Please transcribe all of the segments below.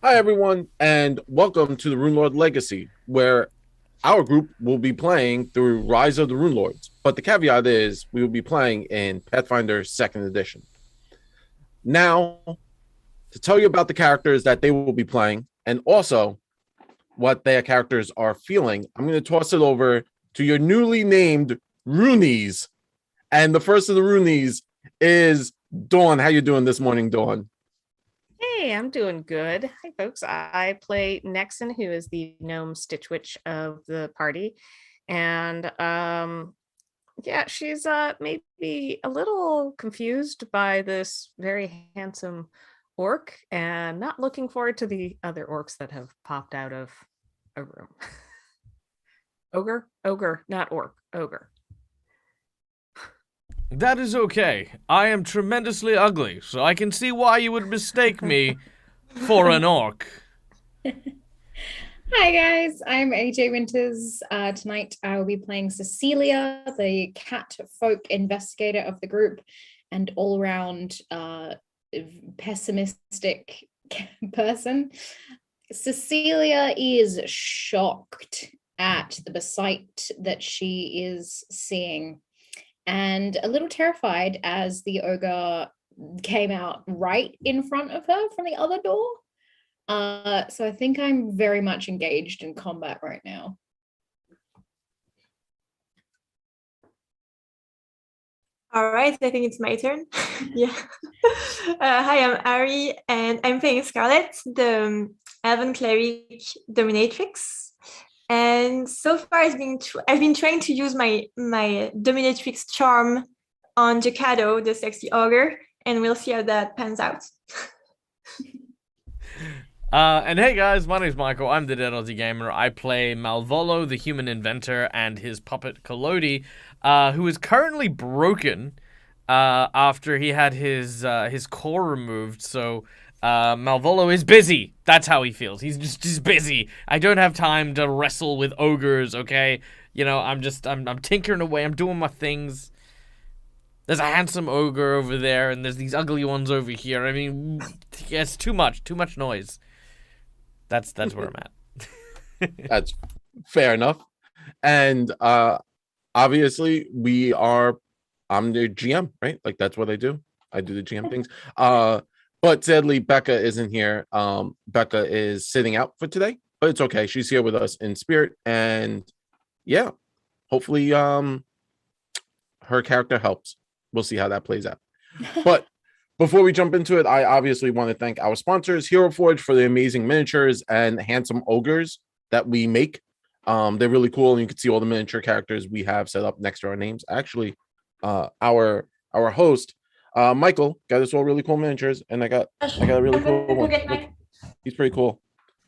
Hi, everyone, and welcome to the Runelord Legacy, where our group will be playing through Rise of the Runelords. But the caveat is we will be playing in Pathfinder 2nd Edition. Now, to tell you about the characters that they will be playing and also what their characters are feeling, I'm going to toss it over to your newly named Runies. And the first of the Runies is Dawn. How you doing this morning, Dawn? Hey, I'm doing good. Hi, folks. I play Nexon, who is the gnome Stitch Witch of the party. And yeah, she's maybe a little confused by this very handsome orc and not looking forward to the other orcs that have popped out of a room. Ogre, not orc, ogre. That is okay. I am tremendously ugly, so I can see why you would mistake me for an orc. Hi guys, I'm AJ Winters. Tonight I will be playing Cecilia, the cat folk investigator of the group and all-round pessimistic person. Cecilia is shocked at the sight that she is seeing and a little terrified as the ogre came out right in front of her from the other door. So I think I'm very much engaged in combat right now. All right, I think it's my turn. Yeah. Hi, I'm Ari, and I'm playing Scarlet, the Elven Cleric Dominatrix. And so far, I've been trying to use my Dominatrix charm on Jacado, the sexy ogre, and we'll see how that pans out. And hey guys, my name's Michael. I'm the Deadly Gamer. I play Malvolo, the human inventor, and his puppet Kolodi, who is currently broken after he had his core removed. So Malvolo is busy. That's how he feels. He's just busy. I don't have time to wrestle with ogres. Okay, you know, I'm tinkering away. I'm doing my things. There's a handsome ogre over there, and there's these ugly ones over here. I mean, it's too much noise. That's where I'm at. That's fair enough. And obviously I'm the GM, right? Like that's what I do. I do the GM things. But sadly Becca isn't here. Becca is sitting out for today, but it's okay. She's here with us in spirit, and yeah, hopefully her character helps. We'll see how that plays out. But before we jump into it, I obviously want to thank our sponsors, Hero Forge, for the amazing miniatures and handsome ogres that we make. They're really cool, and you can see all the miniature characters we have set up next to our names. Actually, our host, Michael, got us all really cool miniatures, and I got a really cool one. He's pretty cool.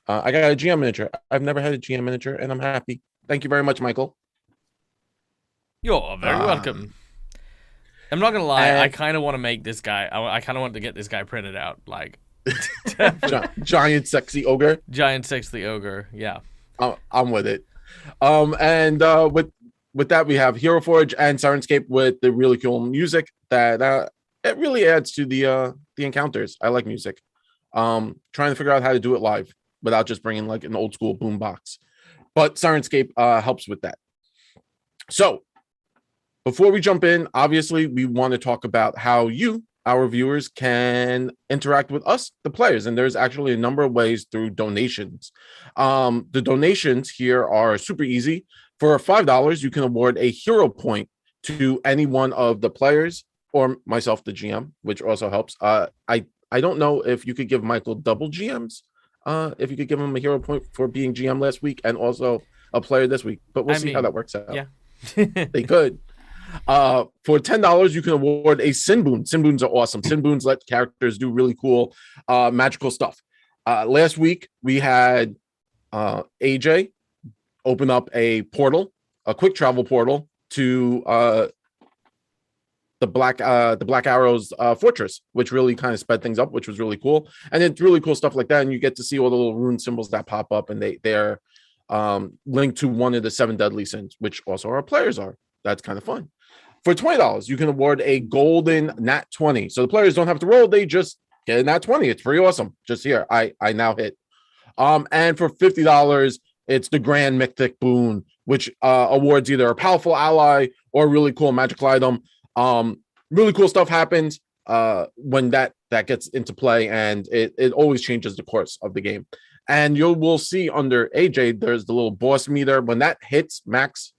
I got a GM miniature. I've never had a GM miniature, and I'm happy. Thank you very much, Michael. You're very welcome. I'm not gonna lie, I kind of want to make this guy. I kind of want to get this guy printed out, like giant sexy ogre. Giant sexy ogre. Yeah, I'm with it. And with that, we have Hero Forge and Sirenscape with the really cool music that it really adds to the encounters. I like music. Trying to figure out how to do it live without just bringing like an old school boom box, but Sirenscape helps with that. So before we jump in, obviously, we want to talk about how you, our viewers, can interact with us, the players. And there's actually a number of ways through donations. The donations here are super easy. For $5, you can award a hero point to any one of the players or myself, the GM, which also helps. I don't know if you could give Michael double GMs, if you could give him a hero point for being GM last week and also a player this week, but we'll see how that works out. Yeah. They could. For $10, you can award a Sin Boon. Sin Boons are awesome. Sin Boons let characters do really cool magical stuff. Last week, we had AJ open up a portal, a quick travel portal to the Black Arrows fortress, which really kind of sped things up, which was really cool. And it's really cool stuff like that. And you get to see all the little rune symbols that pop up, and they're linked to one of the 7 deadly sins, which also our players are. That's kind of fun. For $20, you can award a golden nat 20. So the players don't have to roll, they just get a nat 20. It's pretty awesome. Just here, I now hit And for $50, it's the Grand Mythic Boon, which awards either a powerful ally or a really cool magical item. Really cool stuff happens when that gets into play, and it always changes the course of the game. And you will see under AJ, there's the little boss meter. When that hits max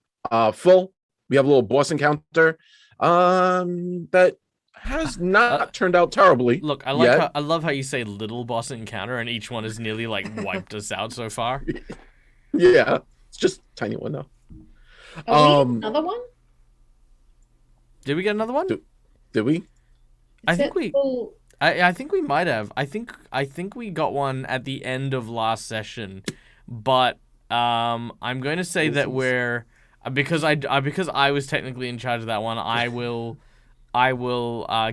full, we have a little boss encounter that has not turned out terribly. Look, I love how you say little boss encounter, and each one has nearly like wiped us out so far. Yeah, it's just a tiny one though. Another one? Did we get another one? Did we? I think we might have. I think we got one at the end of last session, but I'm going to say that we're because I was technically in charge of that one. I will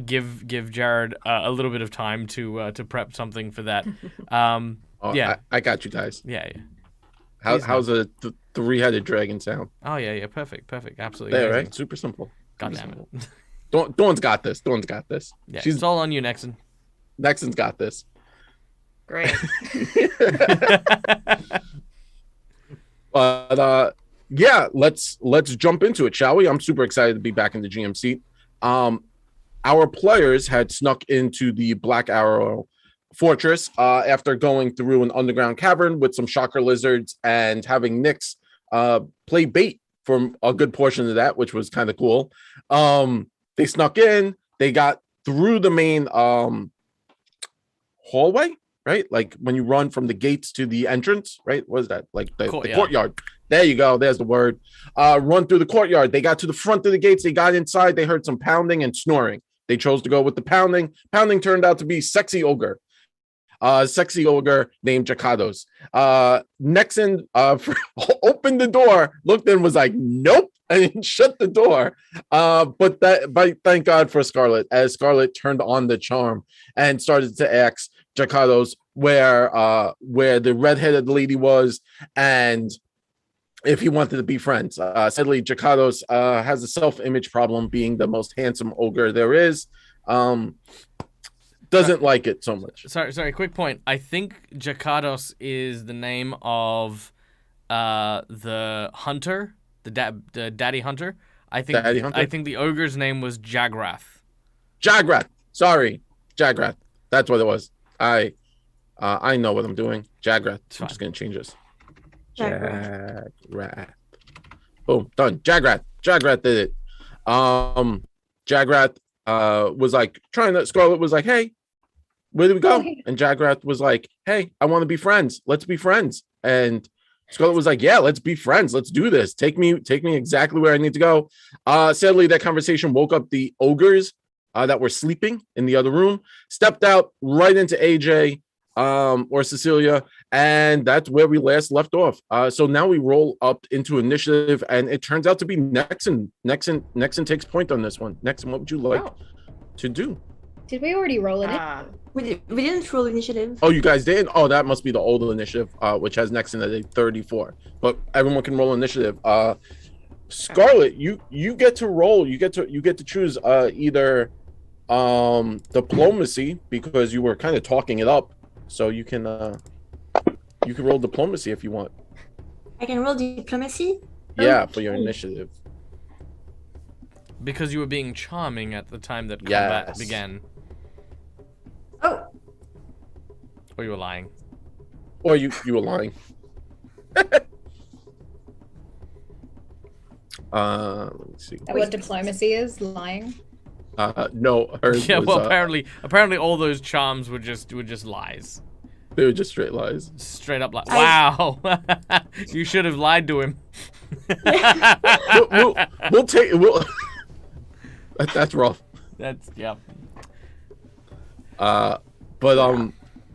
give Jared a little bit of time to prep something for that. Yeah, I got you guys. Yeah. How's a three-headed dragon sound? Oh yeah, perfect, absolutely. There, right? Super simple. God damn it. Dawn's got this. Dawn's got this. Yeah, it's all on you, Nexon. Nexon's got this. Great. But yeah, let's jump into it, shall we? I'm super excited to be back in the GM seat. Our players had snuck into the Black Arrow Fortress after going through an underground cavern with some shocker lizards and having Nyx play bait for a good portion of that, which was kind of cool. They snuck in, they got through the main hallway, right? Like when you run from the gates to the entrance, right? What is that? Like the courtyard. There you go. There's the word. Run through the courtyard. They got to the front of the gates. They got inside. They heard some pounding and snoring. They chose to go with the pounding. Pounding turned out to be sexy ogre named Jakados. Nexon opened the door, looked in, was like, nope, and shut the door. But thank God for Scarlet, as Scarlet turned on the charm and started to ask Jakados where the redheaded lady was and if he wanted to be friends. Sadly, Jakados has a self-image problem, being the most handsome ogre there is. Doesn't like it so much. Sorry. Quick point. I think Jakados is the name of the hunter, the daddy hunter. I think the ogre's name was Jagrath. Sorry, Jagrath. That's what it was. I know what I'm doing. Jagrath. I'm just gonna change this. Jagrath. Boom. Done. Jagrath did it. Jagrath was like Scarlet was like, hey, where do we go? And Jagrath was like, hey, I want to be friends. Let's be friends. And Scarlet was like, yeah, let's be friends. Let's do this. Take me exactly where I need to go. Sadly, that conversation woke up the ogres that were sleeping in the other room, stepped out right into AJ or Cecilia, and that's where we last left off. So now we roll up into initiative, and it turns out to be Nexon. Nexon takes point on this one. Nexon, what would you like to do? Did we already roll it? We didn't roll initiative. Oh, you guys did? Oh, that must be the old initiative, which has Nexon at a 34. But everyone can roll initiative. Scarlet, you get to roll. You get to choose either diplomacy, because you were kind of talking it up. So you can roll diplomacy if you want. I can roll diplomacy? Yeah, for your initiative. Because you were being charming at the time that combat began. Oh. Or you were lying. Or you were lying. Let me see. What diplomacy is? Lying? No, hers was, well, apparently all those charms were just lies. They were just straight lies. Straight up lies. Wow. You should have lied to him. We'll take it. That's rough. That's yeah. But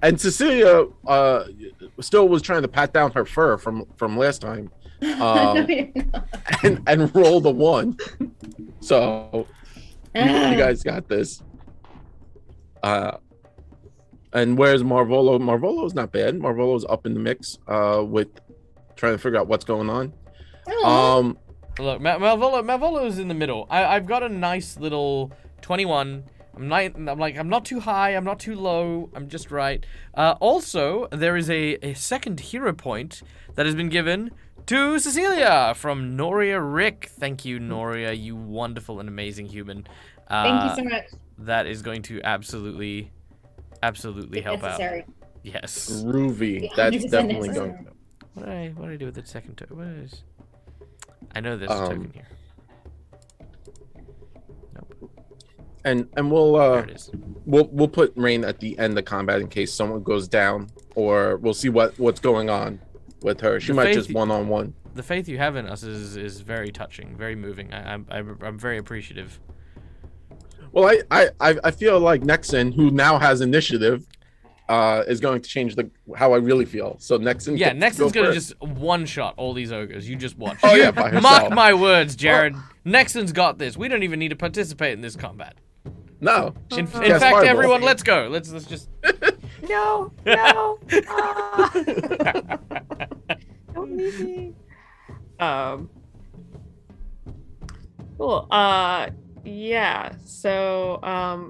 and Cecilia still was trying to pat down her fur from last time. And roll the 1. So you guys got this. And where's Marvolo? Marvolo's not bad. Marvolo's up in the mix with trying to figure out what's going on. Look, Malvolo's in the middle. I've got a nice little 21 I'm not too high, I'm not too low, I'm just right. Also, there is a second hero point that has been given to Cecilia from Noria Rick. Thank you, Noria, you wonderful and amazing human. Thank you so much. That is going to absolutely help Necessary. out. Yes. Groovy. 100% That's definitely necessary. going. What did I do with the second token? What is? I know there's a token here. Nope. And There we'll it is. we'll put Rain at the end of combat in case someone goes down, or we'll see what's going on with her. She The might faith- just one-on-one. The faith you have in us is very touching, very moving. I'm very appreciative. Well, I feel like Nexon, who now has initiative, is going to change how I really feel. So Nexon, Yeah, gets Nexon's gonna first. just one-shot all these ogres. You just watch. Oh, You yeah, by herself. mark my words, Jared. Nexon's got this. We don't even need to participate in this combat. No. In Cast fact, fireball. everyone, let's go. Let's just. No, no. Don't leave me. Cool. Yeah. So,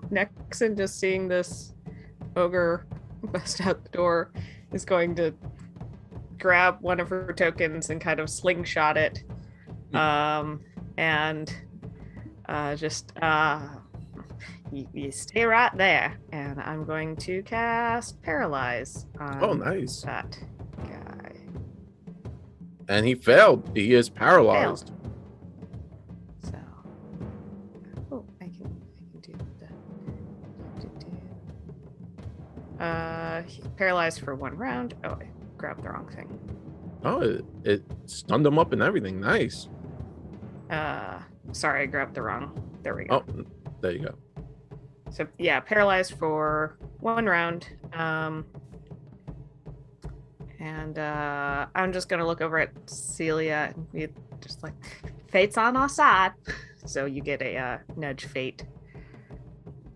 Nexon just seeing this ogre bust out the door is going to grab one of her tokens and kind of slingshot it. And just you stay right there, and I'm going to cast Paralyze on Oh, nice. that guy. And he failed. He is paralyzed. So, oh, I can do the. Paralyzed for 1 round. Oh, I grabbed the wrong thing. Oh, it stunned him up and everything. Nice. Sorry, I grabbed the wrong. There we go. Oh, there you go. So yeah, paralyzed for 1 round. And I'm just gonna look over at Celia and be just like, fate's on our side. So you get a nudge fate.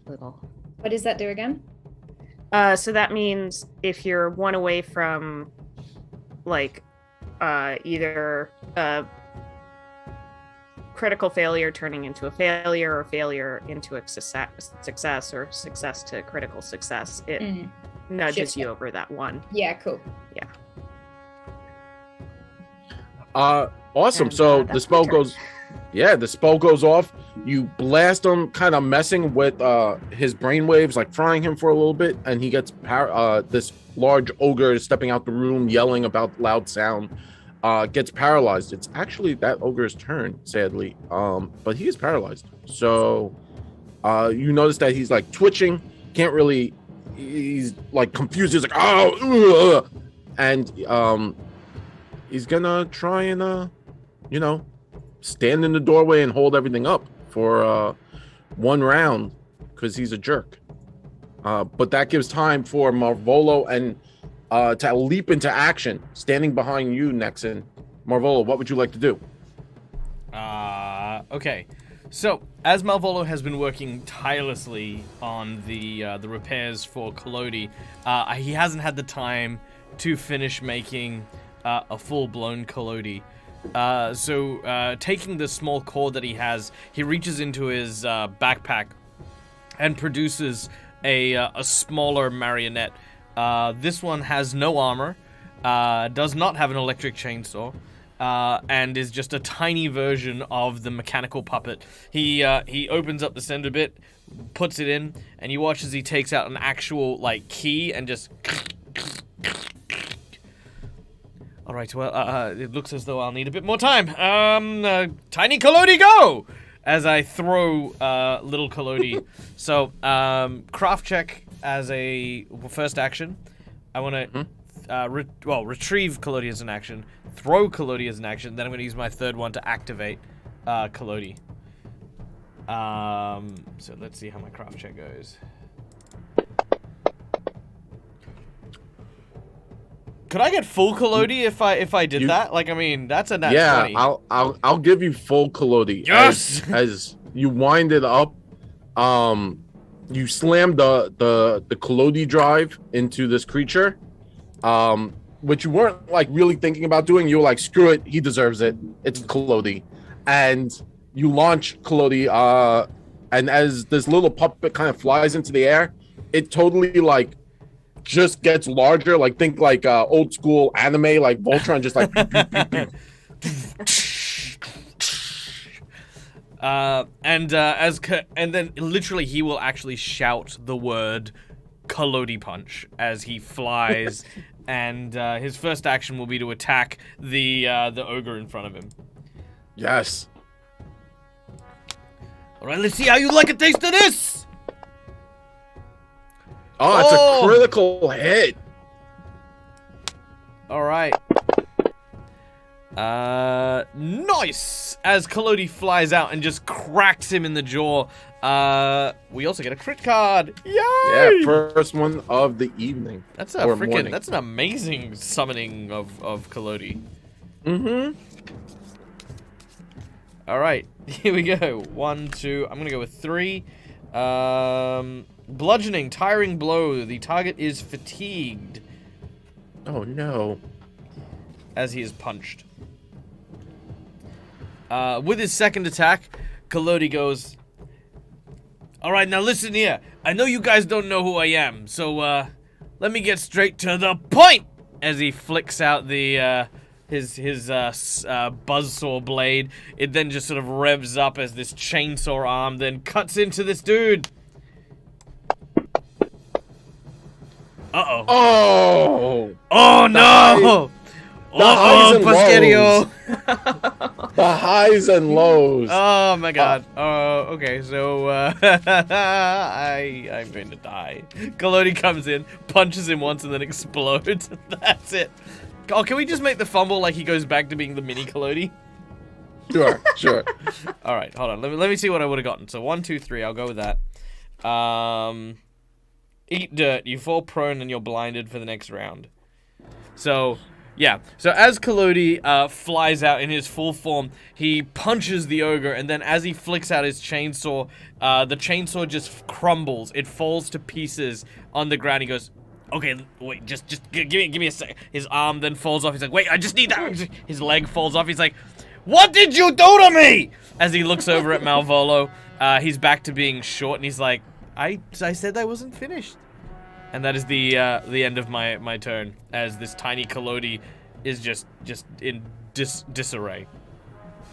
Little. What does that do again? So that means if you're 1 away from, like, either critical failure turning into a failure, or failure into a success, or success to critical success, it nudges Shifts you it. over that 1. Yeah, cool. Awesome. And, So that's the my spell turn. goes. Yeah, the spell goes off. You blast him, kind of messing with his brainwaves, like frying him for a little bit, and he gets this large ogre is stepping out the room, yelling about loud sound. Gets paralyzed. It's actually that ogre's turn, sadly. But he is paralyzed. So you notice that he's like twitching, can't really. He's like confused. He's like, oh, ugh. And he's gonna try and stand in the doorway and hold everything up for 1 round because he's a jerk. But that gives time for Marvolo and to leap into action, standing behind you, Nexon. Marvolo, what would you like to do? Okay. So, as Malvolo has been working tirelessly on the repairs for Collodi, he hasn't had the time to finish making a full-blown Collodi. So, taking the small cord that he has, he reaches into his backpack and produces a smaller marionette. This one has no armor, does not have an electric chainsaw, and is just a tiny version of the mechanical puppet. He opens up the center bit, puts it in, and you watch as he takes out an actual key and just. All right, well, it looks as though I'll need a bit more time. Tiny Collodi, go! As I throw little Collodi. So, craft check as a first action. I want to retrieve Collodi as an action, throw Collodi as an action, then I'm going to use my third one to activate Collodi. So let's see how my craft check goes. Could I get full Collodi if I did that? That's a nat 20. I'll give you full Collodi. Yes! As you wind it up, you slam the Collodi drive into this creature, which you weren't really thinking about doing. You were like, screw it, he deserves it. It's Collodi, and you launch Collodi, and as this little puppet kind of flies into the air, it totally like just gets larger. Like think like old school anime, like Voltron, just like pew, pew, pew, pew. And then literally he will actually shout the word Kalodi Punch as he flies, and his first action will be to attack the ogre in front of him. Yes. All right, let's see how you like a taste of this. Oh, it's a critical hit. All right. Nice! As Kalodi flies out and just cracks him in the jaw. We also get a crit card. Yay! Yeah, first one of the evening. That's that's an amazing summoning of Kalodi. Mm-hmm. All right, here we go. 1, 2. I'm gonna go with 3. Bludgeoning, tiring blow. The target is fatigued. Oh no! As he is punched. With his second attack, Kalodi goes, all right, now listen here. I know you guys don't know who I am, so let me get straight to the point. As he flicks out the his buzzsaw blade, it then just sort of revs up as this chainsaw arm then cuts into this dude. Uh-oh. Oh! Oh no! highs and Pascherio. The highs and lows. Oh my god. Okay, so I'm going to die. Kalodi comes in, punches him once, and then explodes. That's it. Oh, can we just make the fumble like he goes back to being the mini Kalodi? Sure. All right, hold on. Let me see what I would have gotten. So 1, 2, 3. I'll go with that. Eat dirt. You fall prone and you're blinded for the next round. So. Yeah, so as Kalodi flies out in his full form, he punches the ogre, and then as he flicks out his chainsaw, the chainsaw just crumbles. It falls to pieces on the ground. He goes, okay, wait, just give me a sec. His arm then falls off. He's like, wait, I just need that. His leg falls off. He's like, what did you do to me? As he looks over at Malvolo, he's back to being short, and he's like, I said I wasn't finished. And that is the end of my turn, as this tiny Kalodi is just in disarray.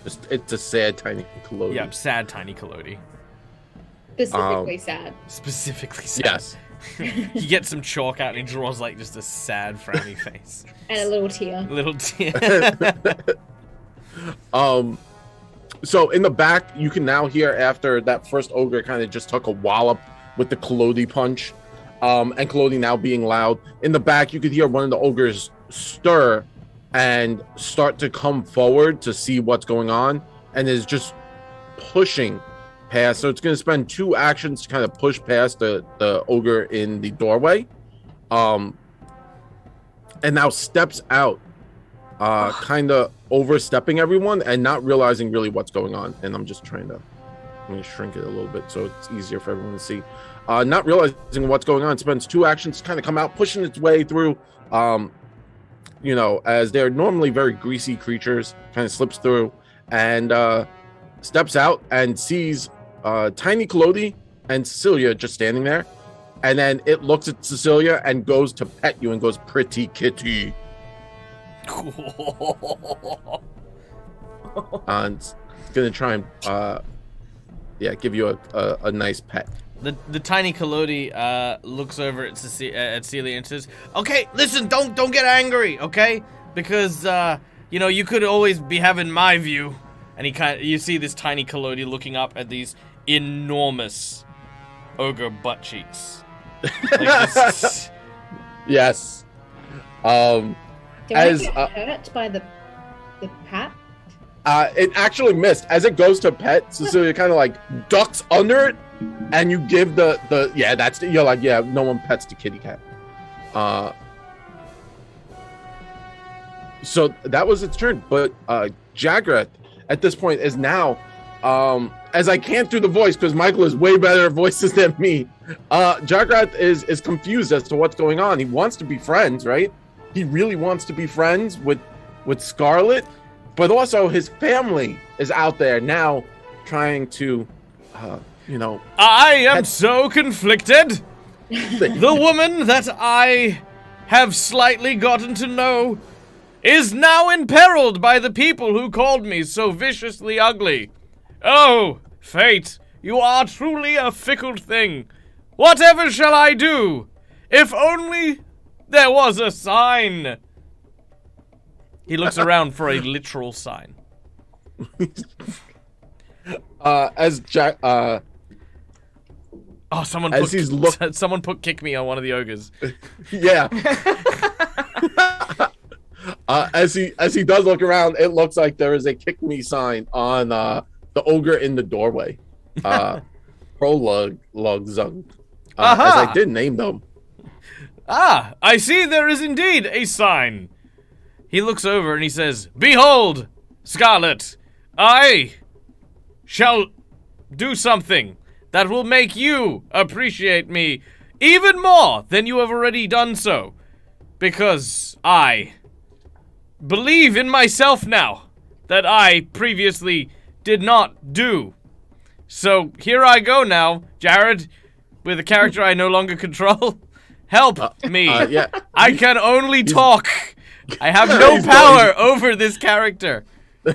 It's a sad tiny Kalodi. Yep, sad tiny Kalodi. Specifically sad. Specifically sad. Yes. He gets some chalk out and he draws like just a sad frowny face. And a little tear. Little tear. So in the back, you can now hear after that first ogre kind of just took a wallop with the Kalodi punch. And Kalodi now being loud. In the back, you could hear one of the ogres stir and start to come forward to see what's going on, and is just pushing past. So it's going to spend 2 actions to kind of push past the ogre in the doorway. And now steps out, kind of overstepping everyone and not realizing really what's going on. And I'm going to shrink it a little bit so it's easier for everyone to see. Not realizing what's going on, spends 2 actions to kind of come out, pushing its way through, as they're normally very greasy creatures, kind of slips through and steps out and sees tiny Kalodi and Cecilia just standing there. And then it looks at Cecilia and goes to pet you and goes, pretty kitty. And it's going to try and, give you a nice pet. The tiny Kalodi looks over at Celia and says, "Okay, listen, don't get angry, okay? Because you could always be having my view." And you see this tiny Kalodi looking up at these enormous ogre butt cheeks. Like this. Yes. Did I get hurt by the pat? It actually missed. As it goes to pet, Cecilia kind of like ducks under it, and you give you're like, yeah, no one pets the kitty cat. So that was its turn, but Jagrath at this point is now, as I can't do the voice because Michael is way better at voices than me. Jagrath is confused as to what's going on. He wants to be friends, right? He really wants to be friends with Scarlet. But also his family is out there now trying to you know, I am so conflicted. The woman that I have slightly gotten to know is now imperiled by the people who called me so viciously ugly. Oh, fate, you are truly a fickle thing. Whatever shall I do? If only there was a sign. He looks around for a literal sign. as Jack, Oh, someone As put someone put kick me on one of the ogres. yeah. As he does look around, it looks like there is a kick me sign on the ogre in the doorway. Prologue Zung. As I did name them. Ah, I see there is indeed a sign. He looks over and he says, "Behold, Scarlet, I shall do something that will make you appreciate me even more than you have already done so. Because I believe in myself now that I previously did not do. So here I go now, Jared, with a character I no longer control. Help me. Yeah. I can only talk. I have no power over this character." He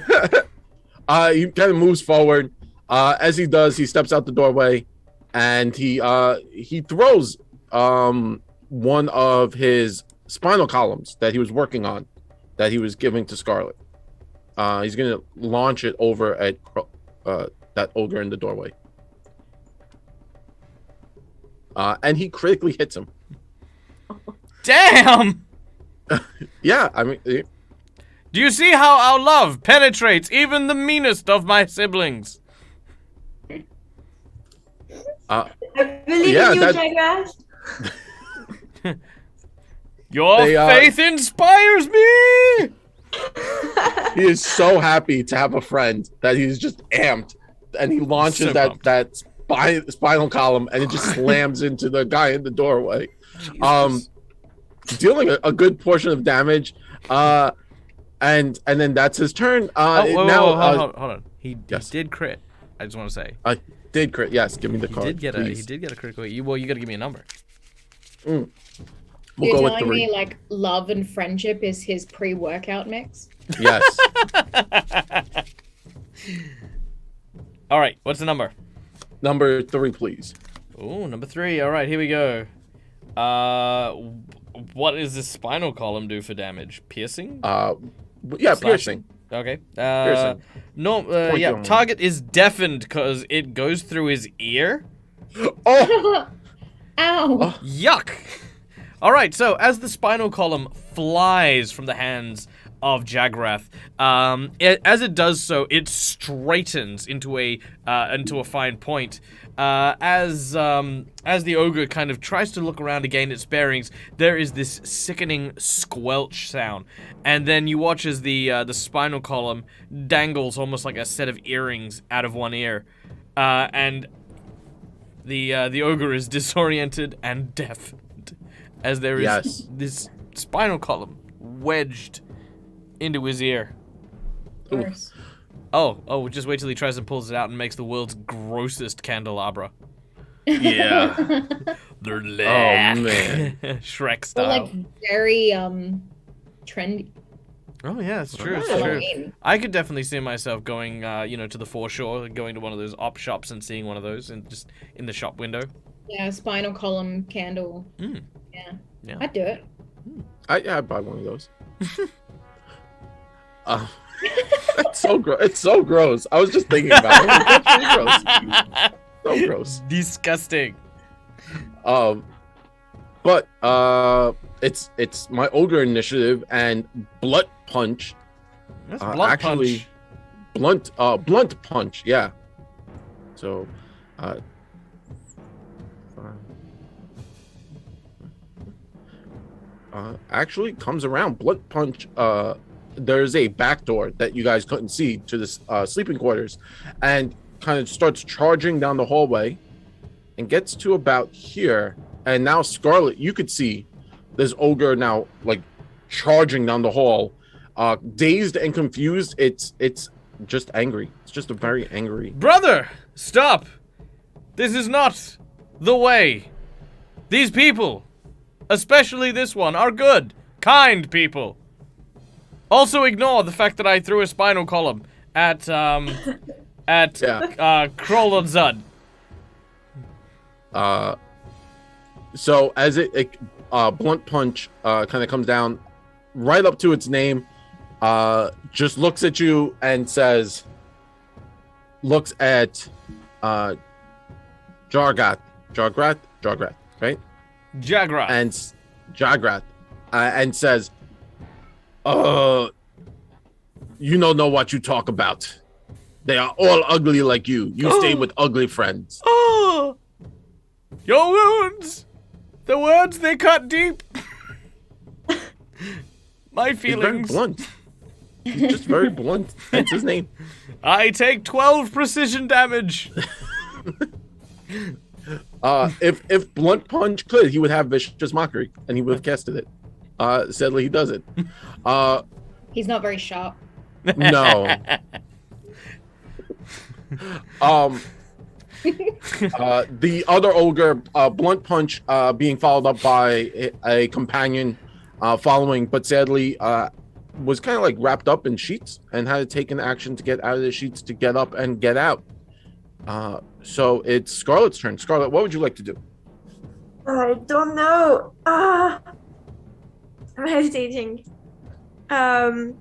kind of moves forward. As he does, he steps out the doorway, and he throws one of his spinal columns that he was working on, that he was giving to Scarlet. He's gonna launch it over at that ogre in the doorway, and he critically hits him. Damn! Yeah, I mean, Do you see how our love penetrates even the meanest of my siblings? I believe Yeah, in you, that- Jagrath. Your faith inspires me! he is so happy to have a friend that he's just amped, and he launches So pumped. that spinal column, and it just slams into the guy in the doorway, Jesus. dealing a good portion of damage. And then that's his turn. Hold on. He yes. did crit. I just want to say. Did crit? Yes, give me the He card. did get please. a critical hit. Well, you got to give me a number. We'll You're go with telling 3. me like love and friendship is his pre-workout mix? Yes. All right, what's the number? Number 3, please. Oh, number 3. All right, here we go. What does the spinal column do for damage? Piercing? Yeah, Slashing? piercing. Okay. Piercing. No. Point Yeah. down. Target is deafened because it goes through his ear. Oh, Ow! Yuck! Alright, so as the spinal column flies from the hands of Jagrath, as it does so, it straightens into a fine point. As the ogre kind of tries to look around to gain its bearings, there is this sickening squelch sound, and then you watch as the spinal column dangles almost like a set of earrings out of one ear, and the ogre is disoriented and deafened as there is this spinal column wedged into his ear. Gross. Oh, just wait till he tries and pulls it out and makes the world's grossest candelabra. yeah. They're Oh man. Shrek Or style. like very trendy. Oh yeah, it's true. It's Wow. true. Halloween. I could definitely see myself going, to the foreshore, going to one of those op shops and seeing one of those, and just in the shop window. Yeah, spinal column candle. Mm. Yeah, I'd do it. I'd buy one of those. It's so gross. It's so gross. I was just thinking about it. That's pretty gross. So gross. Disgusting. But it's my ogre initiative, and blunt punch. That's blunt actually punch. blunt punch. Yeah. So, actually comes around. Blunt punch. There's a back door that you guys couldn't see to this sleeping quarters, and kind of starts charging down the hallway, and gets to about here. And now, Scarlet, you could see this ogre now like charging down the hall, dazed and confused. It's just angry. It's just a very angry. Brother, stop. This is not the way. These people, especially this one, are good, kind people. Also ignore the fact that I threw a spinal column at Krollodzud. So as it blunt punch kind of comes down right up to its name, just looks at you and says, looks at Jargrath, right? Jagrath. And Jagrath, and says, you don't know what you talk about. They are all ugly like you. You stay with ugly friends. Oh, your wounds, the words they cut deep. My He's very feelings. blunt. He's just very blunt. That's his name. I take 12 precision damage. If blunt punch could, he would have vicious mockery, and he would have casted it. Sadly, he doesn't. He's not very sharp. No. The other ogre, blunt punch, being followed up by a companion following, but sadly was kind of like wrapped up in sheets and had to take an action to get out of the sheets to get up and get out. So it's Scarlet's turn. Scarlet, what would you like to do? I don't know. I'm hesitating. I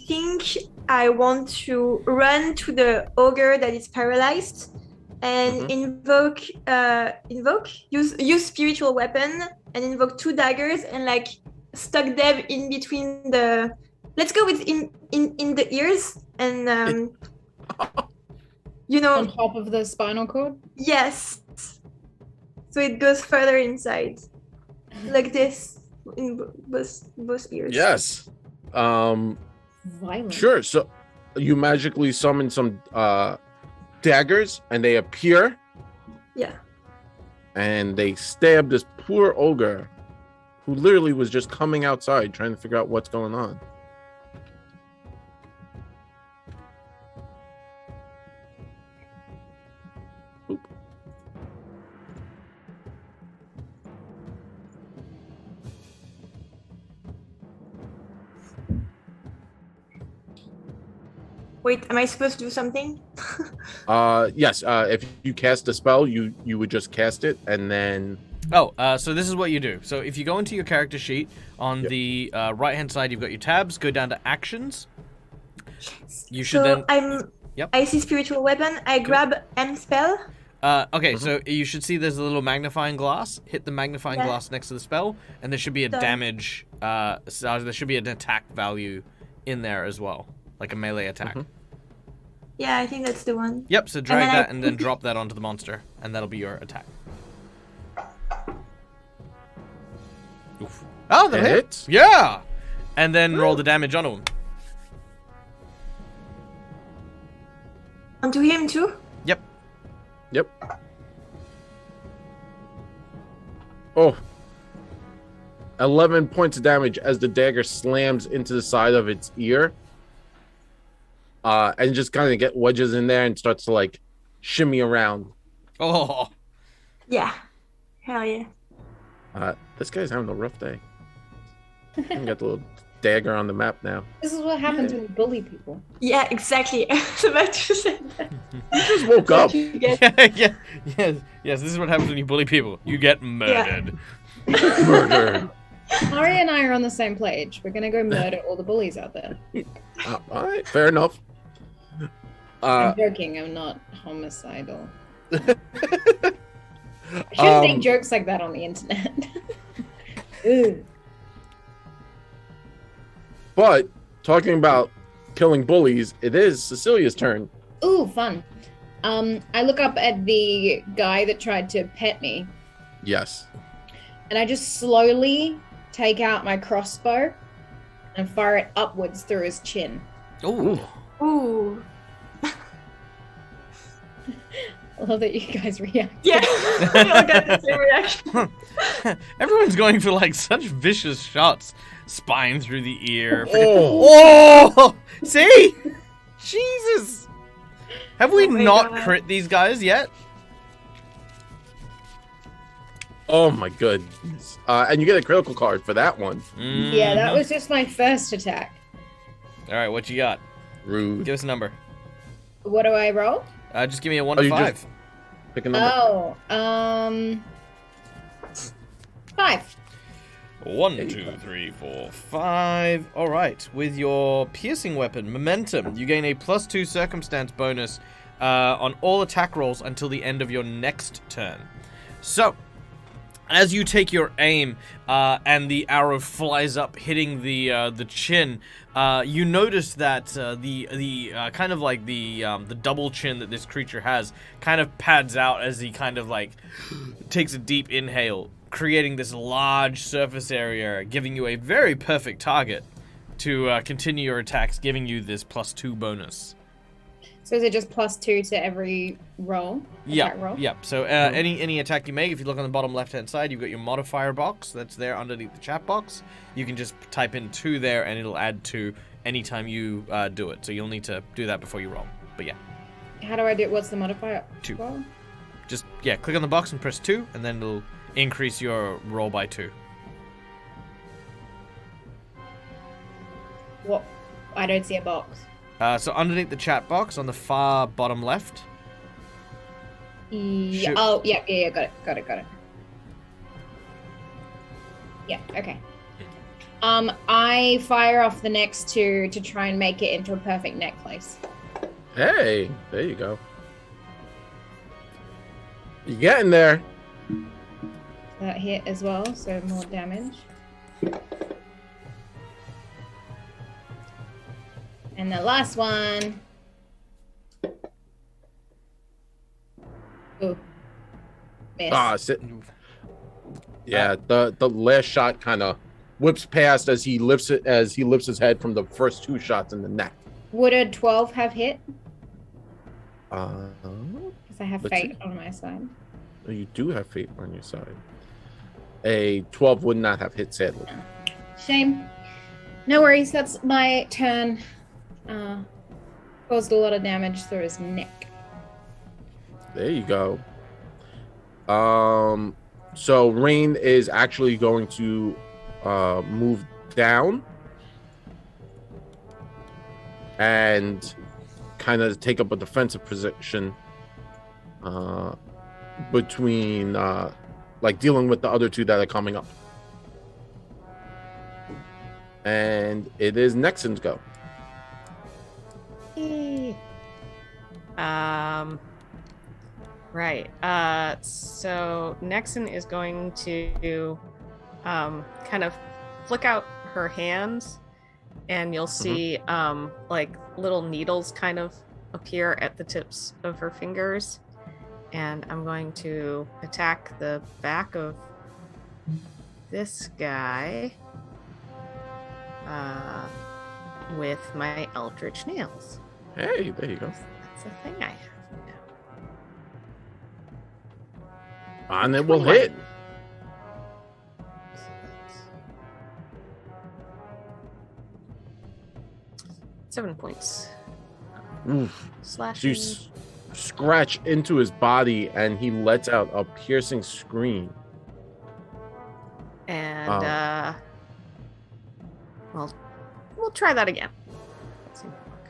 think I want to run to the ogre that is paralyzed and use spiritual weapon and invoke 2 daggers and like stuck them in between the. Let's go with in the ears and On top of the spinal cord? Yes. So it goes further inside, like this, in both ears. Yes. Violent. Sure. So you magically summon some daggers, and they appear. Yeah. And they stab this poor ogre, who literally was just coming outside trying to figure out what's going on. Oop. Wait, am I supposed to do something? Yes. If you cast a spell, you would just cast it, and then. Oh, so this is what you do. So if you go into your character sheet, on the right-hand side, you've got your tabs. Go down to actions. You should I see spiritual weapon. I grab M spell. Okay, so you should see there's a little magnifying glass. Hit the magnifying glass next to the spell, and there should be a damage. So there should be an attack value in there as well, like a melee attack. Yeah, I think that's the one. Yep. So drag that and then drop that onto the monster, and that'll be your attack. Oof. Oh, that hit. Yeah. And then roll the damage onto him. Onto him too? Yep. Oh. 11 points of damage as the dagger slams into the side of its ear. And just kind of get wedges in there and starts to like shimmy around. Oh. Yeah. Hell yeah. This guy's having a rough day. I got the little dagger on the map now. This is what happens when you bully people. Yeah, exactly. I was about to say that. You just woke up. Yes. This is what happens when you bully people. You get murdered. Murdered. Ari and I are on the same page. We're gonna go murder all the bullies out there. All right, fair enough. I'm joking. I'm not homicidal. I shouldn't make jokes like that on the internet. Ooh. But talking about killing bullies, it is Cecilia's turn. Ooh, fun. I look up at the guy that tried to pet me, Yes. and I just slowly take out my crossbow and fire it upwards through his chin. Ooh. Ooh. I love that you guys react. Yeah. I all got the same reaction. Everyone's going for like such vicious shots. Spine through the ear. Oh. See? Jesus. Have we Oh my not God. crit these guys yet? Oh my goodness. And you get a critical card for that one. Yeah, that Mhm. was just my first attack. All right, what you got? Rude. Give us a number. What do I roll? Just give me a 1 Oh, to you 5. just- Pick a number. Oh, 5. 1, There you 2, go. 3, 4, 5. All right. With your piercing weapon, momentum, you gain a +2 circumstance bonus on all attack rolls until the end of your next turn. So, as you take your aim and the arrow flies up, hitting the chin, you notice that the kind of like the double chin that this creature has kind of pads out as he kind of like takes a deep inhale, creating this large surface area, giving you a very perfect target to continue your attacks, giving you this +2 bonus. So is it just +2 to every roll? Attack roll? Yep. So any attack you make, if you look on the bottom left-hand side, you've got your modifier box that's there underneath the chat box. You can just type in 2 there, and it'll add 2 anytime you do it. So you'll need to do that before you roll. But yeah, How do I do? What's the modifier? 2. Roll? Just click on the box and press 2, and then it'll increase your roll by 2. What? I don't see a box. So underneath the chat box on the far bottom left. Yeah. Shoot. Oh, yeah. Got it. Yeah. Okay. I fire off the next 2 to try and make it into a perfect necklace. Hey, there you go. You getting there? That hit as well, so more damage. And the last one. Ooh. Miss. Sit. Yeah, the last shot kind of whips past as he lifts his head from the first 2 shots in the neck. Would a 12 have hit? Because Because I have Let's fate on my side. you do have fate on your side. A 12 would not have hit, sadly. Shame. No worries, that's my turn. Caused a lot of damage through his neck. There you go. So Rain is actually going to move down and kind of take up a defensive position between like dealing with the other 2 that are coming up. And it is Nexon's go. Right. So Nexon is going to kind of flick out her hands, and you'll see like little needles kind of appear at the tips of her fingers. And I'm going to attack the back of this guy with my Eldritch Nails. Hey, there you go. That's a thing I have now. And it will 21. hit. So that's 7 points. Oof. Slash. So you scratch into his body, and he lets out a piercing scream. And well, we'll try that again. Let's see if it work.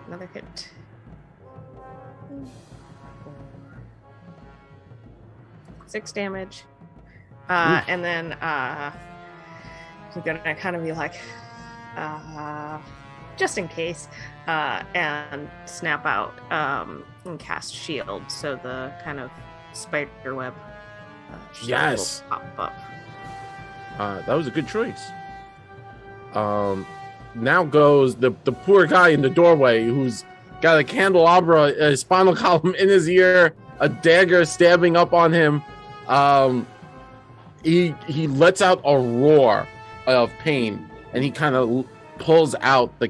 Another hit. 6 damage. And then we're gonna kind of be like, just in case, and snap out and cast shield, so the kind of spider web shield Yes. will pop up. That was a good choice. Now goes the poor guy in the doorway who's got a candelabra, a spinal column in his ear, a dagger stabbing up on him. He lets out a roar of pain, and he kind of pulls out the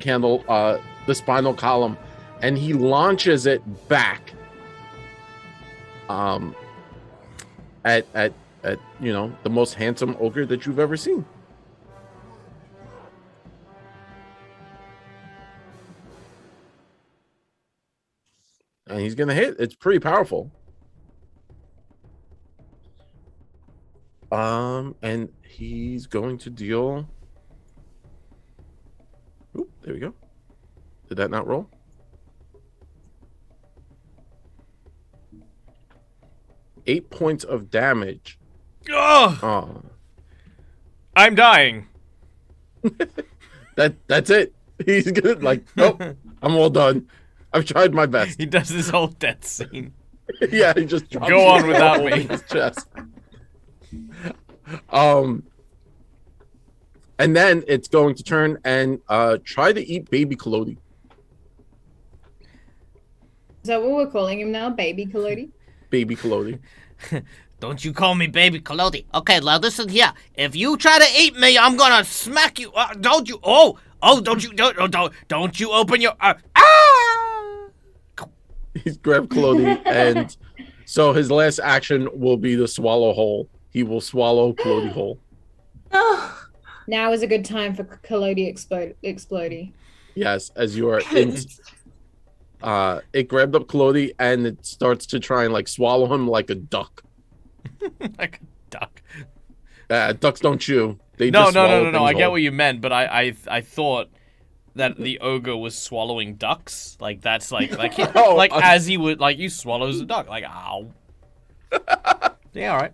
spinal column, and he launches it back. At the most handsome ogre that you've ever seen. he's gonna hit. It's pretty powerful. And he's going to deal. Oop, there we go. Did that not roll? Eight points of damage. Oh, Oh, I'm dying. that's it. He's gonna like, nope, I'm all done. I've tried my best. He does this whole death scene. Yeah, he just drops Go on it without all me. in his chest. And then it's going to turn and try to eat baby Kalodi. Is that what we're calling him now? Baby Kalodi? Baby Kalodi. Don't you call me baby Kalodi. Okay, now listen here. If you try to eat me, I'm gonna smack you. Don't you? Don't you open your. He's grabbed Kalodi, and so his last action will be to swallow whole. He will swallow Kalodi whole. Oh, Now is a good time for Kalodi exploding. Yes, as you are in. It grabbed up Kalodi and it starts to try and like swallow him like a duck. Like a duck. Ducks don't chew. They No. just swallow I things get whole. what you meant, but I thought that the ogre was swallowing ducks. Like that's like Oh, like as he would like you swallows a duck. Like ow. Yeah, all right.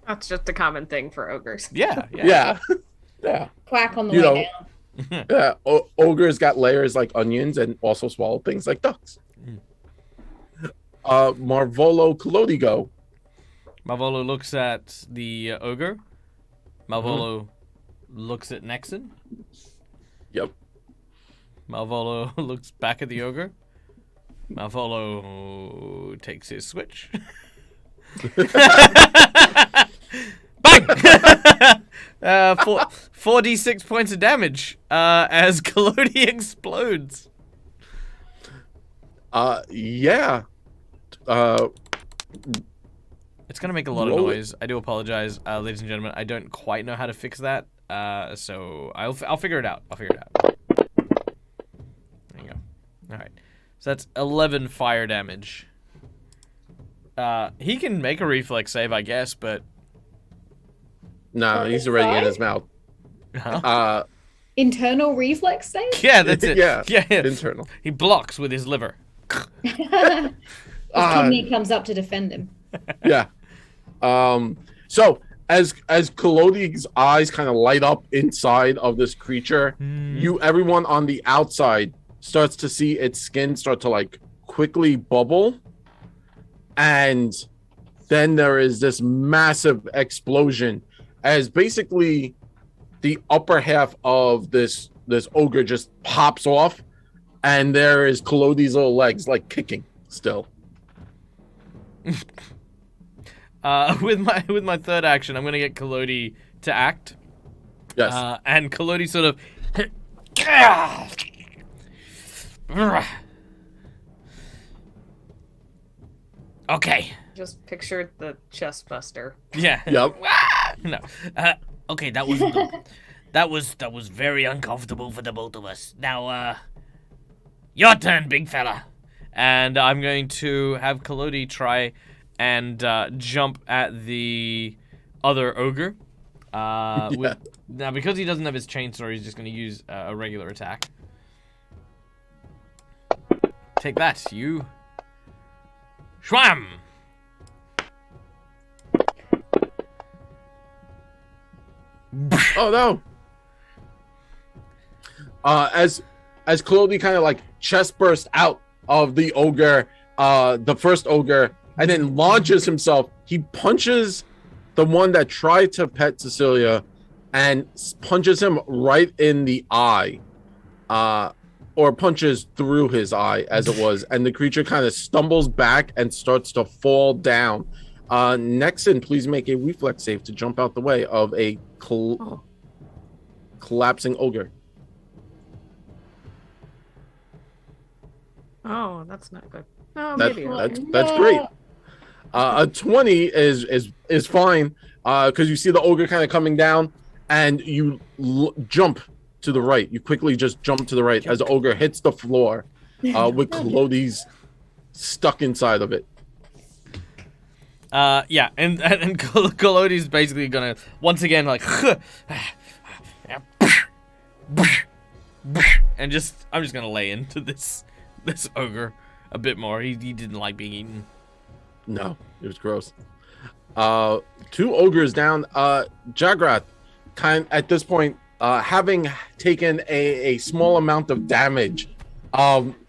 That's just a common thing for ogres. Yeah. Yeah. Quack on the You way know. down. Yeah. Ogres got layers like onions and also swallow things like ducks. Marvolo Kalodi go. Malvolo looks at the ogre. Malvolo looks at Nexon. Yep. Malvolo looks back at the ogre. Malvolo takes his switch. Bang! 4d6 points of damage as Kalodi explodes. Yeah. It's gonna make a lot of Roll it. noise. I do apologize, ladies and gentlemen. I don't quite know how to fix that, so I'll figure it out. There you go. All right, so that's 11 fire damage. He can make a reflex save, I guess, but Nah, he's already in his mouth. huh? Internal reflex save? Yeah, that's it. Yeah. yeah. Internal. He blocks with his liver. His kidney comes up to defend him. Yeah. So as Kalodi's eyes kind of light up inside of this creature, everyone on the outside starts to see its skin start to like quickly bubble, and then there is this massive explosion as basically the upper half of this ogre just pops off, and there is Kalodi's little legs like kicking still. With my third action, I'm gonna get Kalodi to act. Yes. And Kalodi sort of. Okay. Just pictured the chest buster. Yeah. Yep. No. Okay, that was very uncomfortable for the both of us. Now, your turn, big fella. And I'm going to have Kalodi try and jump at the other ogre. Now, because he doesn't have his chainsaw, he's just going to use a regular attack. Take that, you. Schwam! Oh no! As Kalodi kind of like chest bursts out of the ogre, the first ogre, and then launches himself, he punches the one that tried to pet Cecilia, and punches him right in the eye, or punches through his eye as it was, and the creature kind of stumbles back and starts to fall down. Nexon, please make a reflex save to jump out the way of a collapsing ogre. Oh, that's not good. Oh, That's maybe. that's great. A 20 is fine because you see the ogre kind of coming down, and you jump to the right. You quickly just jump to the right as the ogre hits the floor with Kalodi's stuck inside of it. Yeah, and Collodi's basically gonna once again like and I'm just gonna lay into this ogre a bit more. He didn't like being eaten. No, it was gross. 2 ogres down. Jagrath, at this point, having taken a small amount of damage,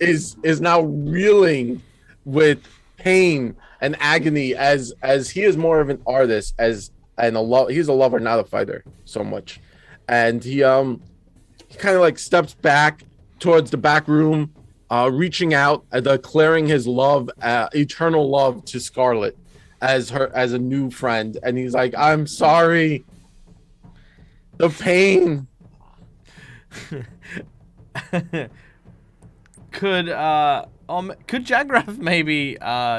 is now reeling with pain and agony as he is more of an artist he's a lover, not a fighter so much, and he kind of like steps back towards the back room, reaching out and declaring his love, eternal love to Scarlet as a new friend, and he's like, I'm sorry, the pain. Could Jagrath maybe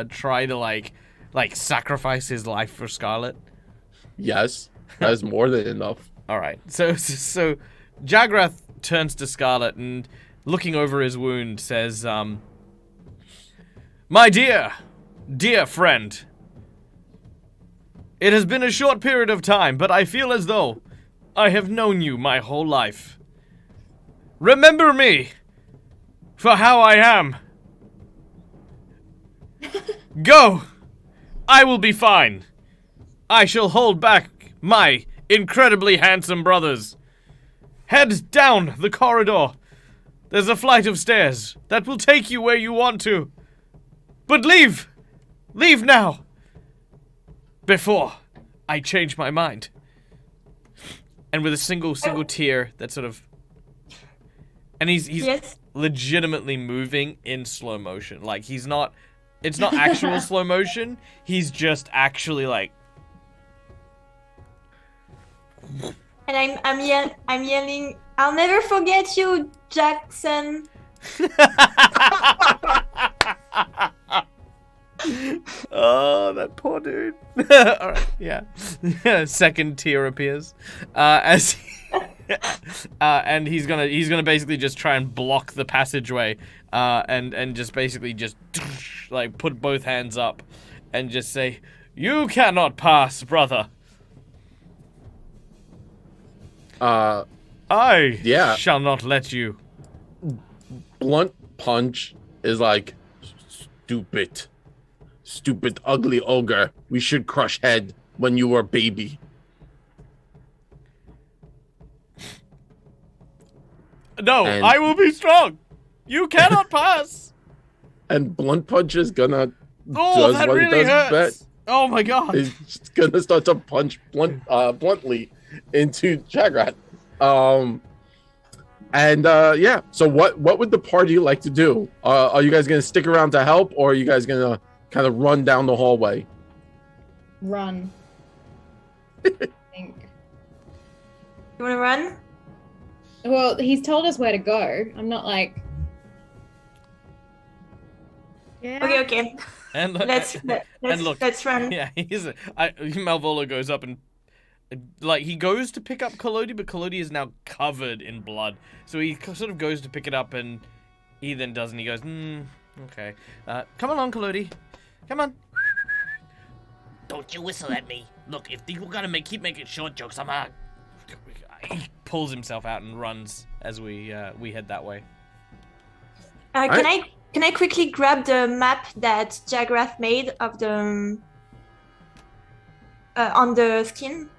try to like sacrifice his life for Scarlet? Yes, that is more than enough. All right. So Jagrath turns to Scarlet and, looking over his wound, says, "My dear friend, it has been a short period of time, but I feel as though I have known you my whole life. Remember me for how I am. Go! I will be fine. I shall hold back my incredibly handsome brothers. Head down the corridor. There's a flight of stairs that will take you where you want to. But leave! Leave now! Before I change my mind." And with a single tear that sort of... And he's Yes. legitimately moving in slow motion. Like, he's not... It's not actual slow motion. He's just actually like... And I'm yelling, "I'll never forget you, Jackson." Oh, that poor dude. All right, yeah. Second tear appears as and he's gonna basically just try and block the passageway, and just basically just like put both hands up and just say, "You cannot pass, brother. I shall not let you." Blunt punch is like, stupid ugly ogre, we should crush head when you were baby. No, I will be strong. You cannot pass. And blunt punch is gonna Oh, that really hurts. Oh my god. He's just gonna start to punch bluntly into Jagrath. Yeah. So what would the party like to do? Are you guys gonna stick around to help, or are you guys gonna kind of run down the hallway? Run. I think. You wanna run? Well, he's told us where to go. I'm not like... Yeah. Okay. And Let's run. Yeah, Malvolo goes up and like he goes to pick up Collodi, but Collodi is now covered in blood. So he sort of goes to pick it up, and he then doesn't. He goes, okay. Come along, Collodi. Come on. Don't you whistle at me. Look, if you gotta keep making short jokes, I'm out. He pulls himself out and runs as we head that way. Can I quickly grab the map that Jagrath made of the on the skin?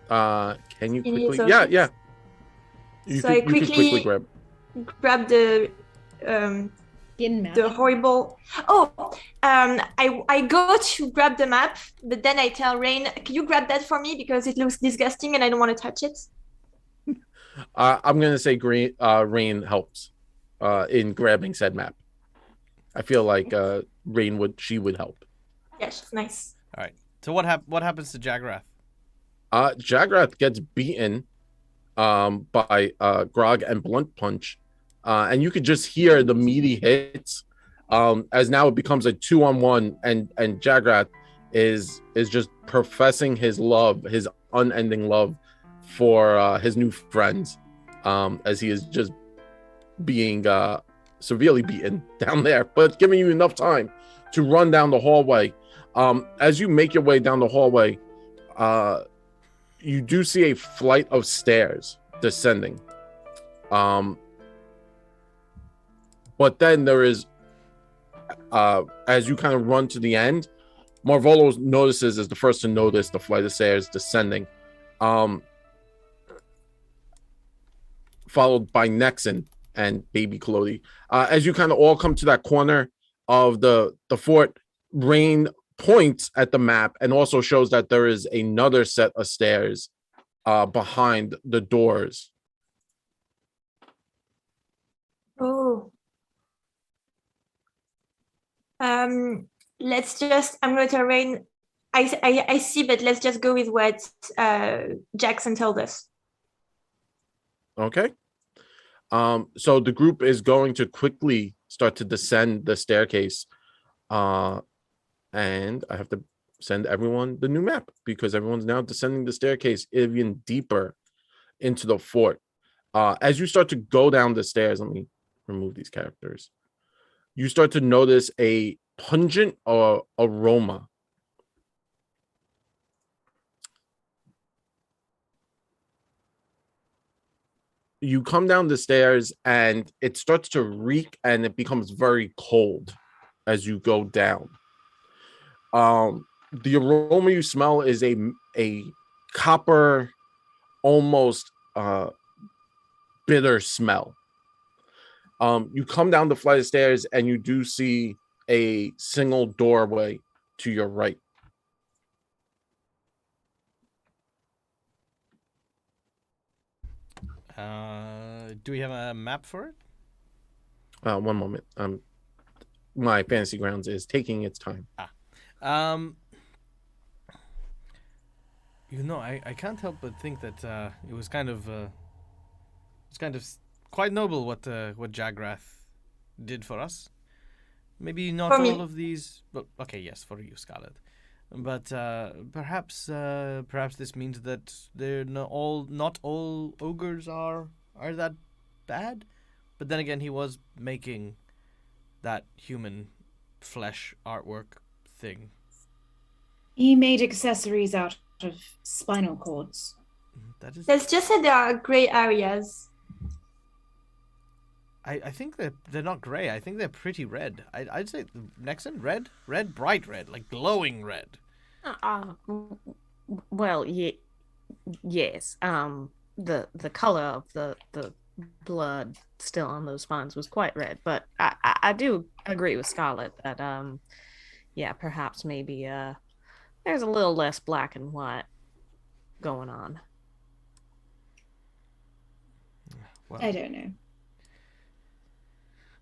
Can you In quickly? his Yeah. You So I can quickly grab the Skin map. the horrible. I go to grab the map, but then I tell Rain, "Can you grab that for me because it looks disgusting and I don't want to touch it." I'm gonna say Rain helps in grabbing said map. I feel like Rain would help. Yeah, she's nice. All right. So what happens to Jagrath? Jagrath gets beaten by Grog and Blunt Punch, and you could just hear the meaty hits as now it becomes a 2-on-1, and Jagrath is just professing his love, his unending love for his new friends, as he is just being severely beaten down there, but giving you enough time to run down the hallway. As you make your way down the hallway, you do see a flight of stairs descending. But then there is, as you kind of run to the end, Marvolo notices is the first to notice the flight of stairs descending, followed by Nexon and Baby Kalodi. As you kind of all come to that corner of the fort, Rain points at the map and also shows that there is another set of stairs behind the doors. Oh. Let's just, I'm going to Rain. I see, but let's just go with what Jackson told us. Okay. So the group is going to quickly start to descend the staircase. And I have to send everyone the new map because everyone's now descending the staircase even deeper into the fort. As you start to go down the stairs, let me remove these characters. You start to notice a pungent aroma. You come down the stairs and it starts to reek and it becomes very cold as you go down. The aroma you smell is a copper, almost bitter smell. You come down the flight of stairs and you do see a single doorway to your right. Do we have a map for it? One moment. My Fantasy Grounds is taking its time. I can't help but think that it was kind of quite noble what Jagrath did for us. Maybe not For me. all of these. Well, okay, yes, for you, Scarlet. But perhaps this means that not all ogres are that bad. But then again, he was making that human flesh artwork thing. He made accessories out of spinal cords. That is. Let's just say there are gray areas. I think they're not gray. I think they're pretty red. I'd say Nexon red, bright red, like glowing red. Well, yes. The color of the blood still on those spines was quite red, but I do agree with Scarlet that perhaps maybe there's a little less black and white going on. Well, I don't know.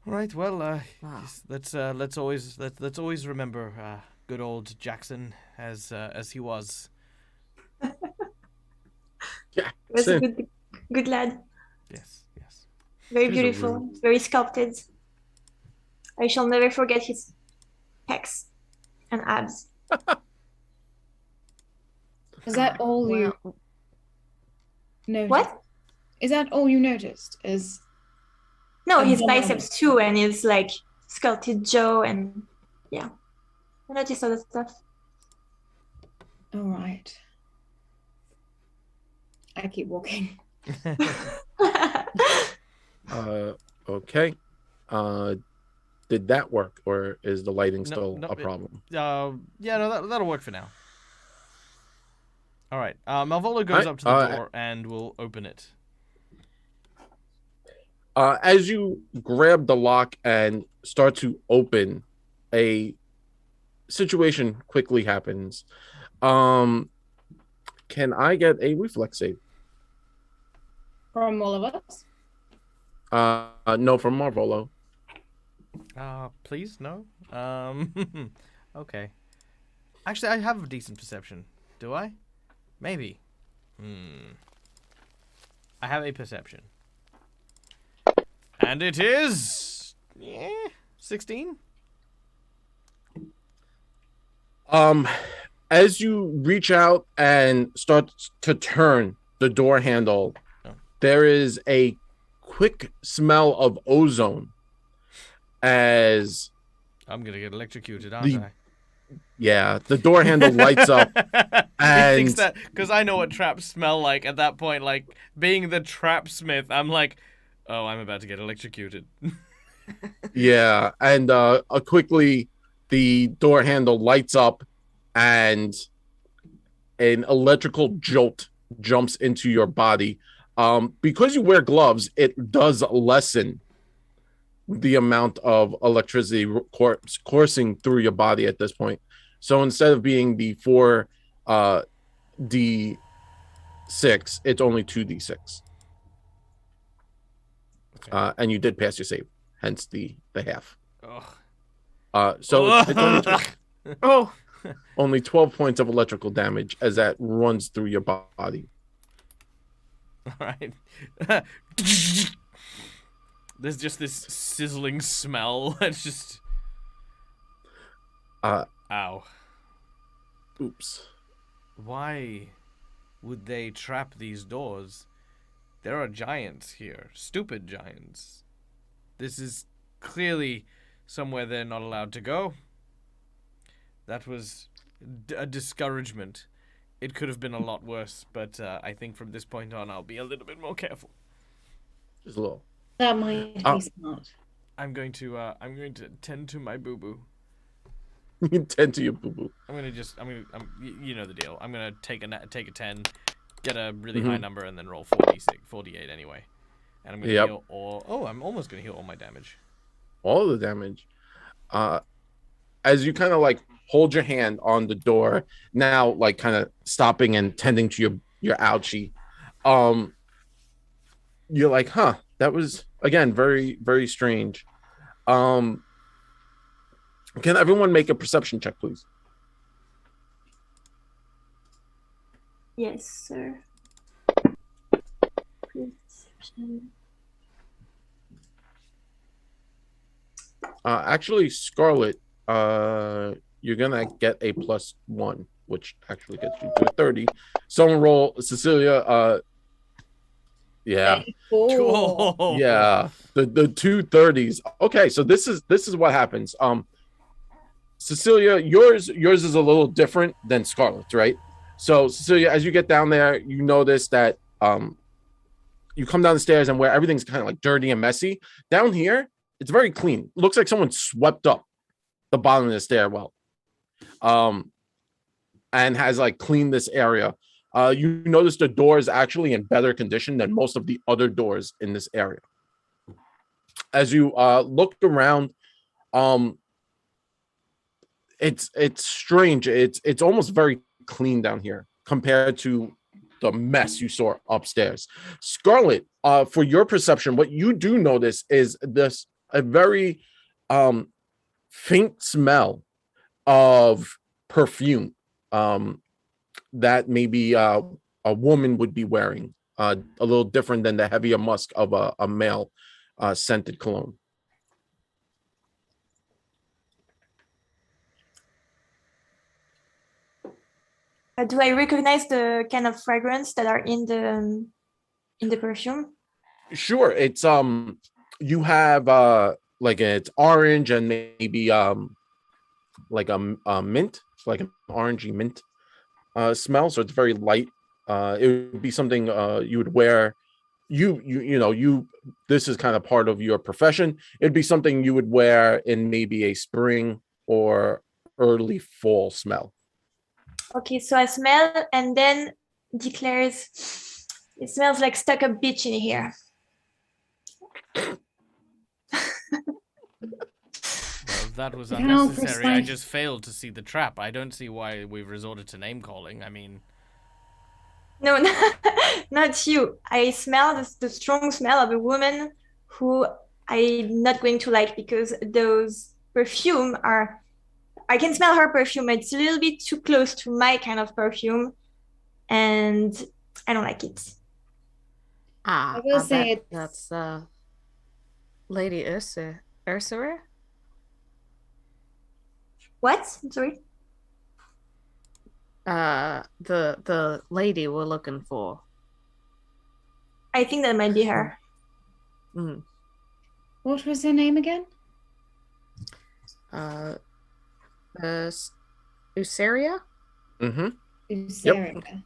all right. Well, let's always remember good old Jackson as he was. Yeah, He was a good lad. Yes. Very He's a beautiful, very sculpted. I shall never forget his pecs and abs. Is that all you noticed? What? Is that all you noticed? Is No, his Abdominal. biceps too, and his like sculpted jaw, and yeah, I noticed all that stuff. all right. I keep walking. Okay. Did that work, or is the lighting No, still no, a problem? Yeah, no, that'll work for now. All right. Malvolo goes up to the door and will open it. As you grab the lock and start to open, a situation quickly happens. Can I get a reflex save? From all of us? No, from Marvolo. Please, no. Okay. Actually, I have a decent perception. Do I? Maybe. I have a perception. And it is 16. As you reach out and start to turn the door handle, there is a quick smell of ozone as I'm gonna get electrocuted, The- aren't the door handle lights up. I? He thinks And that because I know what traps smell like at that point. Like being the trap smith, I'm like, oh, I'm about to get electrocuted. yeah, and quickly the door handle lights up, and an electrical jolt jumps into your body. Because you wear gloves, it does lessen the amount of electricity coursing through your body at this point. So instead of being the 4d6, it's only 2d6. Okay. And you did pass your save, hence the half. Ugh. So it's Oh, only 12 points of electrical damage as that runs through your body. All right. There's just this sizzling smell. It's just. Ow. Oops. Why would they trap these doors? There are giants here. Stupid giants. This is clearly somewhere they're not allowed to go. That was a discouragement. It could have been a lot worse, but I think from this point on, I'll be a little bit more careful. Just a little. That might be smart. I'm going to tend to my boo boo. You tend to your boo boo. You know the deal. I'm gonna take a 10, get a really high number, and then roll 48 anyway. And I'm gonna heal all. Oh, I'm almost gonna heal all my damage. All the damage. As you kind of like hold your hand on the door, now like kind of stopping and tending to your ouchie. You're like, huh, that was again very, very strange. Can everyone make a perception check, please? Yes, sir. Perception. Actually, Scarlet, you're gonna get a +1, which actually gets you to a 30. Someone roll Cecilia. Yeah. Oh. Yeah. The two 30s. Okay, so this is what happens. Cecilia, yours is a little different than Scarlet's, right? So Cecilia, as you get down there, you notice that you come down the stairs, and where everything's kind of like dirty and messy, down here it's very clean. Looks like someone swept up the bottom of the stairwell, and has like cleaned this area. You notice the door is actually in better condition than most of the other doors in this area. As you look around, it's strange. It's almost very clean down here compared to the mess you saw upstairs. Scarlet, for your perception, what you do notice is a very faint smell of perfume that maybe a woman would be wearing, a little different than the heavier musk of a male scented cologne. Do I recognize the kind of fragrance that are in the perfume? Sure, it's you have like it's orange and maybe like a mint, like an orangey mint smell. So it's very light. It would be something you would wear. You know, this is kind of part of your profession. It'd be something you would wear in maybe a spring or early fall smell. Okay, so I smell and then declares, it smells like stuck-up bitch in here. Well, that was How unnecessary. I precise. just failed to see the trap. I don't see why we've resorted to name calling. I mean, No, not you. I smell the strong smell of a woman who I'm not going to like, because those perfume are, I can smell her perfume. It's a little bit too close to my kind of perfume, and I don't like it. I will say bet that's Lady Ursula. What? I'm sorry. The lady we're looking for. I think that might be her. Mm. What was her name again? Uh, Usaria? Mm-hmm. Usera.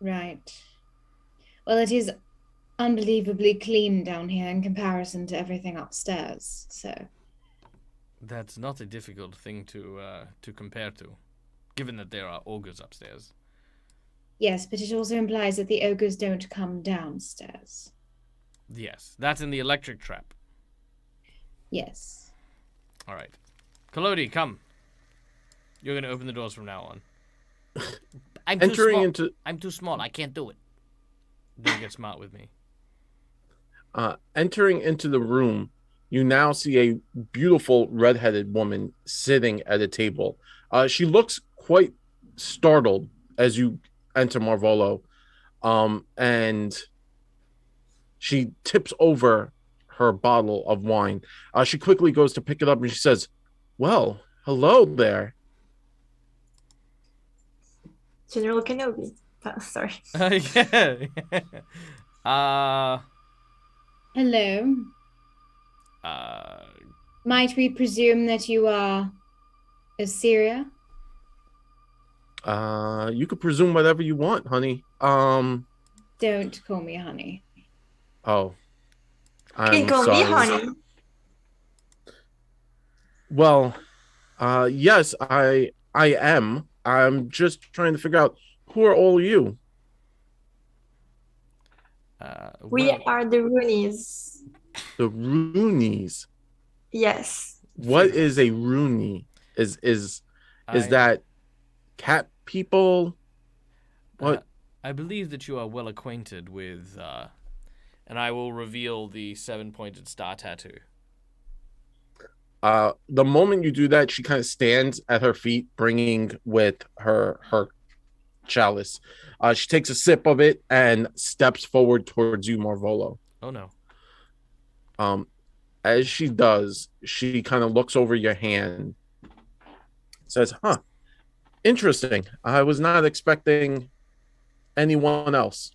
Right. Well, it is unbelievably clean down here in comparison to everything upstairs. So That's not a difficult thing to compare to, given that there are ogres upstairs. yes, but it also implies that the ogres don't come downstairs. Yes, that's in the electric trap. Yes. All right. Collodi, come. You're going to open the doors from now on. I'm too Entering small. into I'm too small. I can't do it. Don't get smart with me. entering into the room, you now see a beautiful redheaded woman sitting at a table. She looks quite startled as you enter Marvolo, and she tips over her bottle of wine. She quickly goes to pick it up and she says, "Well, hello there." General Kenobi. Oh, sorry. Yeah. Hello. Might we presume that you are Assyria? You could presume whatever you want, honey. Don't call me honey. Oh, Can I'm call me sorry. honey. Well, yes, I am. I'm just trying to figure out who are all you. We well, are the Roonies. The Roonies. Yes. What is a Rooney? Is I- that cat people? What? I believe that you are well acquainted with, and I will reveal the 7-pointed star tattoo. The moment you do that, she kind of stands at her feet, bringing with her chalice. She takes a sip of it and steps forward towards you, Marvolo. Oh no. As she does, she kind of looks over your hand, says, "Huh, interesting. I was not expecting anyone else.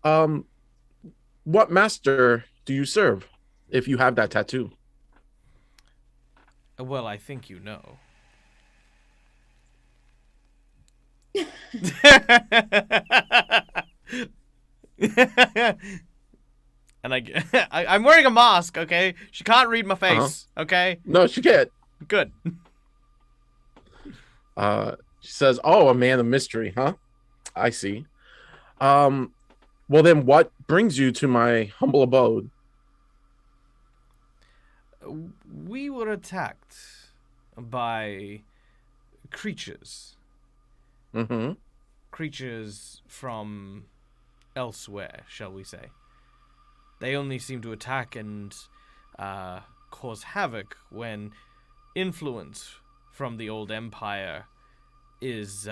What master do you serve if you have that tattoo?" Well, I think you know. And I'm wearing a mask, okay? She can't read my face, okay? No, she can't. Good. She says, "Oh, a man of mystery, huh? I see. Well then, what brings you to my humble abode?" We were attacked by creatures. Mm-hmm. Creatures from elsewhere, shall we say. They only seem to attack and cause havoc when influence from the old empire is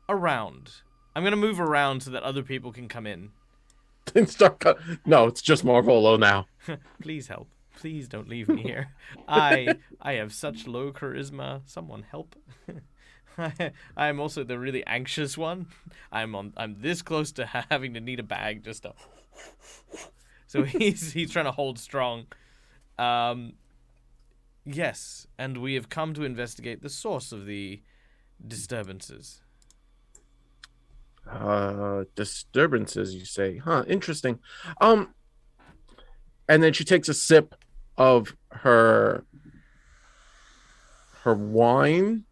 around. I'm gonna move around so that other people can come in. No, it's just Marvolo now. Please help. Please don't leave me here. I have such low charisma. Someone help. I am also the really anxious one. I'm this close to having to need a bag just to. So he's trying to hold strong. Yes, and we have come to investigate the source of the disturbances. Disturbances, you say? Huh, interesting. And then she takes a sip of her wine.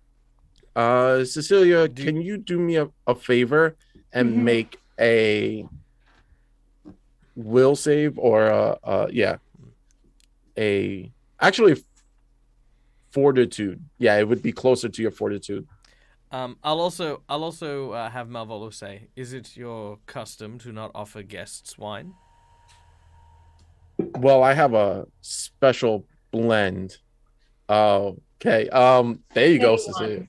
Cecilia, can you do me a favor and make a will save or actually fortitude. Yeah, it would be closer to your fortitude. I'll also have Malvolo say, is it your custom to not offer guests wine? Well, I have a special blend. Okay. There you go, Cecilia.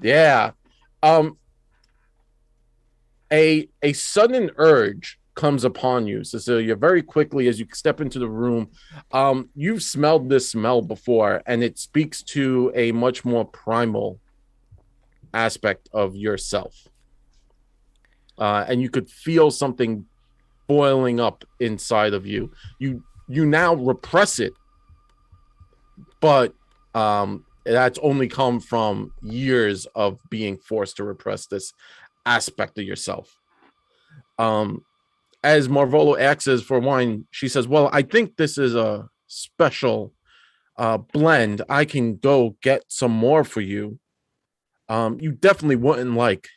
Yeah. A sudden urge comes upon you, Cecilia, very quickly as you step into the room. You've smelled this smell before, and it speaks to a much more primal aspect of yourself. And you could feel something boiling up inside of you. You now repress it but that's only come from years of being forced to repress this aspect of yourself. As Marvolo asks for wine, she says, well, I think this is a special blend. I can go get some more for you. You definitely wouldn't like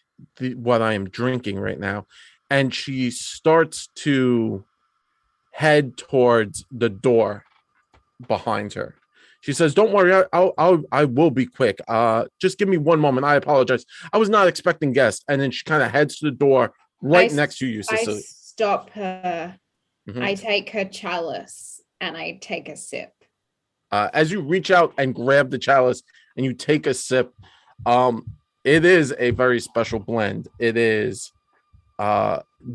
what I am drinking right now. And she starts to head towards the door behind her. She says, don't worry, I will be quick. Just give me one moment. I apologize. I was not expecting guests. And then she kind of heads to the door right next to you, I Cecilia. stop her. Mhm. I take her chalice and I take a sip. As you reach out and grab the chalice and you take a sip, it is a very special blend. It is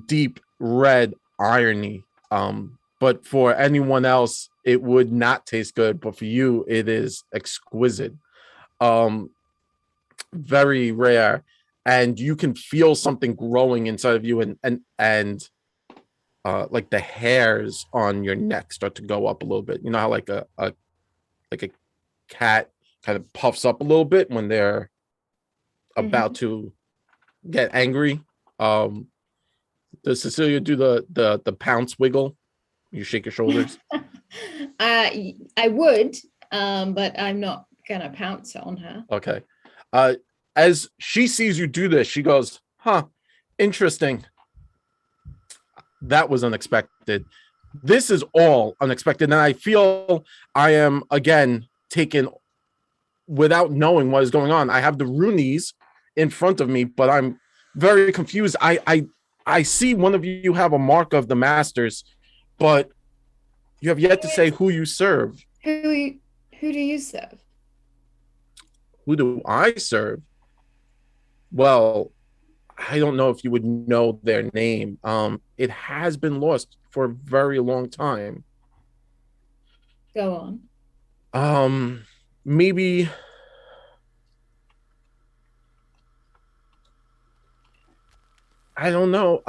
deep red irony. But for anyone else, it would not taste good. But for you, it is exquisite. Very rare. And you can feel something growing inside of you, and like the hairs on your neck start to go up a little bit. You know how like a cat kind of puffs up a little bit when they're about to get angry. Does Cecilia do the pounce wiggle? You shake your shoulders. I would, but I'm not gonna pounce on her. Okay. As she sees you do this, she goes, huh, interesting. That was unexpected. This is all unexpected. And I feel I am again taken without knowing what is going on. I have the Runies in front of me, but I'm very confused. I see one of you have a mark of the masters, but you have yet to say who you serve. Who do you serve? Who do I serve? Well, I don't know if you would know their name. It has been lost for a very long time. Go on. Maybe I don't know.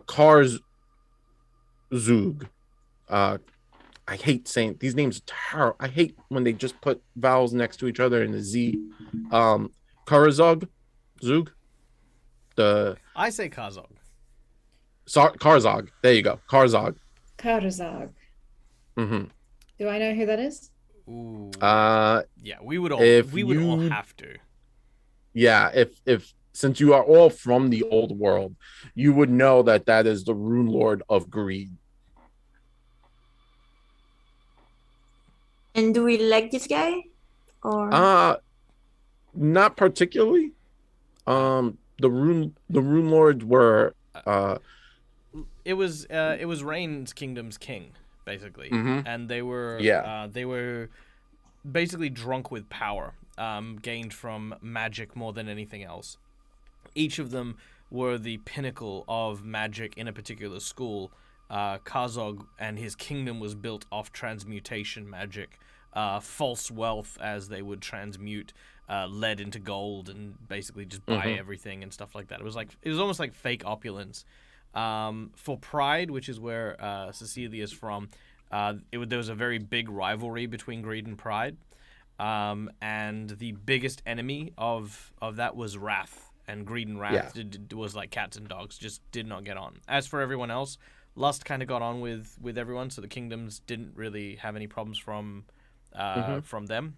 Cars Zug. I hate saying these names are terrible. I hate when they just put vowels next to each other in the Z. Karazog, Zug. I say Kazog. Karzog. There you go. Karzog. Karazag. Mm-hmm. Do I know who that is? Ooh. Yeah, we would all have to. Yeah, if since you are all from the old world, you would know that is the Runelord of Greed. And do we like this guy? Or Not particularly. The Runelords were it was Rain's kingdom's king, basically. Mhm. And they were they were basically drunk with power, gained from magic more than anything else. Each of them were the pinnacle of magic in a particular school. Kazog and his kingdom was built off transmutation magic, false wealth, as they would transmute lead into gold and basically just buy everything and stuff like that. It was almost like fake opulence. For Pride, which is where Cecilia is from, there was a very big rivalry between Greed and Pride, and the biggest enemy of that was Wrath. And Greed and Wrath was like cats and dogs, just did not get on. As for everyone else, Lust kind of got on with everyone, so the kingdoms didn't really have any problems from them.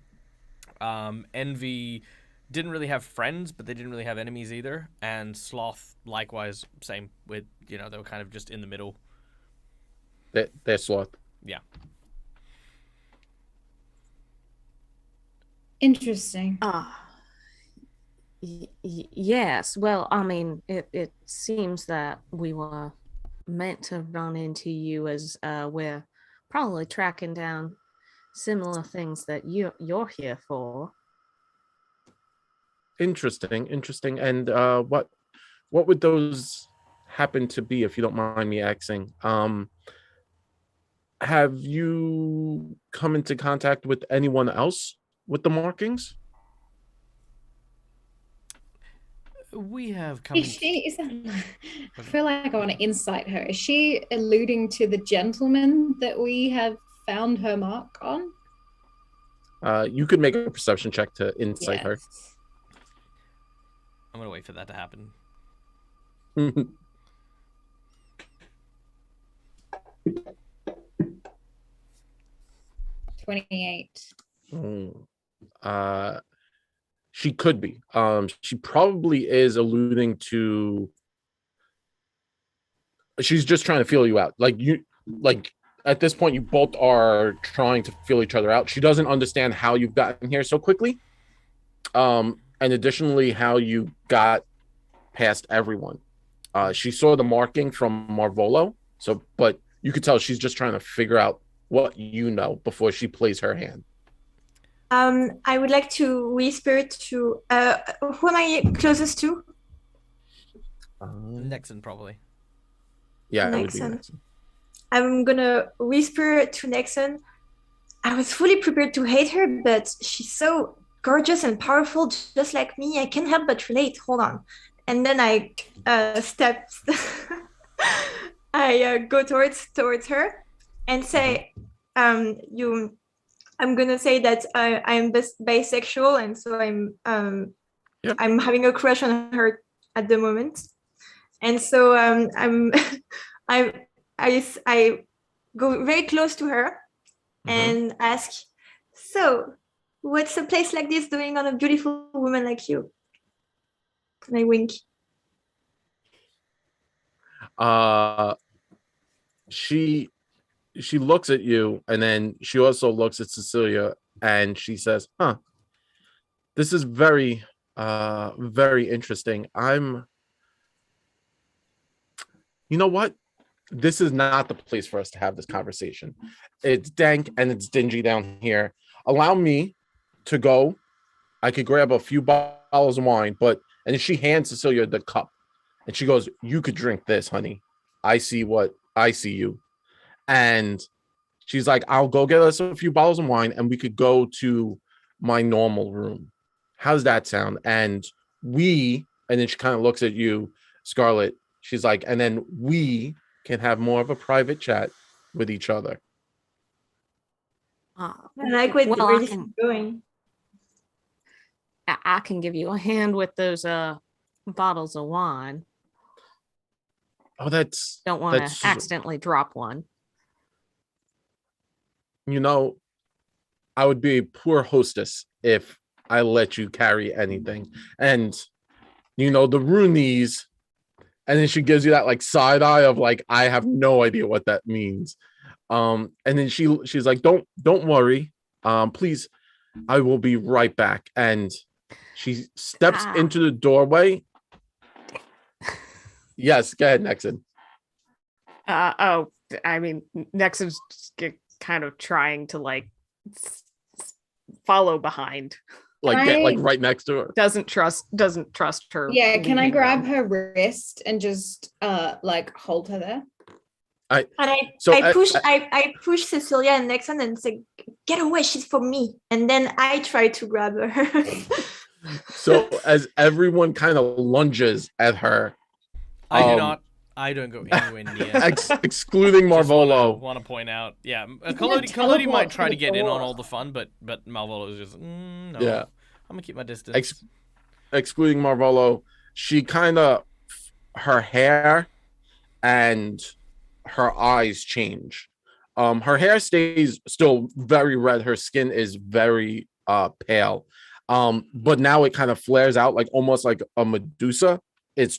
Envy didn't really have friends, but they didn't really have enemies either. And Sloth, likewise, same with, they were kind of just in the middle. They're Sloth. Yeah. Interesting. Yes. Well, I mean, it seems that we were meant to run into you as we're probably tracking down similar things that you're here for. Interesting. And what would those happen to be, if you don't mind me asking? Have you come into contact with anyone else with the markings? We have come. I feel like I want to insight her. Is she alluding to the gentleman that we have found her mark on? You could make a perception check to insight her. I'm gonna wait for that to happen. 28. She could be. She probably is alluding to. She's just trying to feel you out. Like at this point, you both are trying to feel each other out. She doesn't understand how you've gotten here so quickly. And additionally, how you got past everyone. She saw the marking from Marvolo, but you could tell she's just trying to figure out what you know before she plays her hand. I would like to whisper to who am I closest to? Nexon, probably. Yeah, Nexon. it would be Nexon. I'm gonna whisper to Nexon. I was fully prepared to hate her, but she's so gorgeous and powerful, just like me. I can't help but relate. Hold on. And then I step. I go towards her and say, I'm gonna say that I'm bisexual, and so I'm having a crush on her at the moment, and so I go very close to her and ask, so what's a place like this doing on a beautiful woman like you? And I wink. She looks at you, and then she also looks at Cecilia, and she says, this is very very interesting. You know what? This is not the place for us to have this conversation. It's dank and it's dingy down here. Allow me to go. I could grab a few bottles of wine, and then she hands Cecilia the cup, and she goes, you could drink this, honey. I see you. And she's like, I'll go get us a few bottles of wine, and we could go to my normal room. How's that sound? And then she kind of looks at you, Scarlet. She's like, and then we can have more of a private chat with each other. I like where this is going. I can give you a hand with those bottles of wine. Oh, don't want to accidentally drop one. You know, I would be a poor hostess if I let you carry anything. And the Roonies, and then she gives you that like side eye of like, I have no idea what that means. And then she's like, don't worry. Please, I will be right back. And she steps into the doorway. Yes, go ahead, Nexon. I mean, Nexon's kind of trying to like follow behind, get right next to her. Doesn't trust her. Yeah, can I grab her wrist and just hold her there? I push Cecilia and Nexon and say, get away, she's for me. And then I try to grab her. So as everyone kind of lunges at her, I don't go anywhere near. Excluding Marvolo. Want to point out, Collodi might try to get in on all the fun, but Marvolo is just no. Yeah, I'm gonna keep my distance. Excluding Marvolo, she kind of her hair and her eyes change. Her hair stays still very red. Her skin is very pale. But now it kind of flares out like almost like a Medusa. It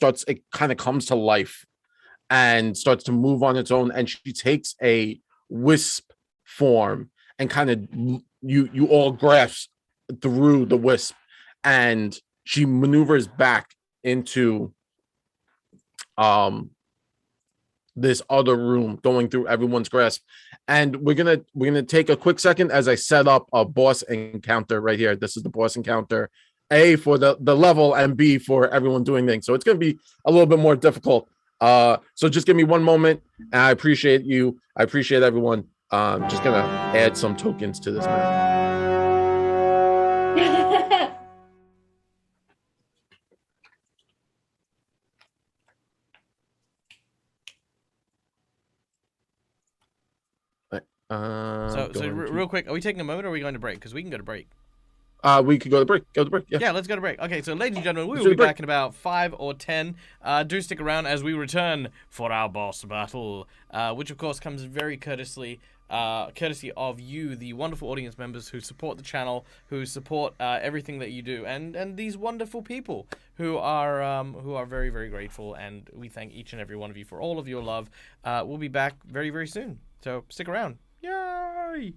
kind of comes to life and starts to move on its own, and she takes a wisp form and kind of you all grasp through the wisp, and she maneuvers back into this other room, going through everyone's grasp. And we're gonna take a quick second as I set up a boss encounter right here. This is the boss encounter, A, for the level, and B, for everyone doing things. So it's gonna be a little bit more difficult. So just give me one moment, and I appreciate you. I appreciate everyone. Just gonna add some tokens to this map. So go so ahead and real quick, are we taking a moment or are we going to break? Because we can go to break. we could go to break. Go to break. Yeah. Yeah, let's go to break. Okay, so ladies and gentlemen, we Let's will do be the break. back in about 5 or 10. Do stick around as we return for our boss battle, which of course comes very courtesy of you, the wonderful audience members who support the channel, who support everything that you do, and these wonderful people who are very, very grateful, and we thank each and every one of you for all of your love. We'll be back very, very soon, so stick around. Yay!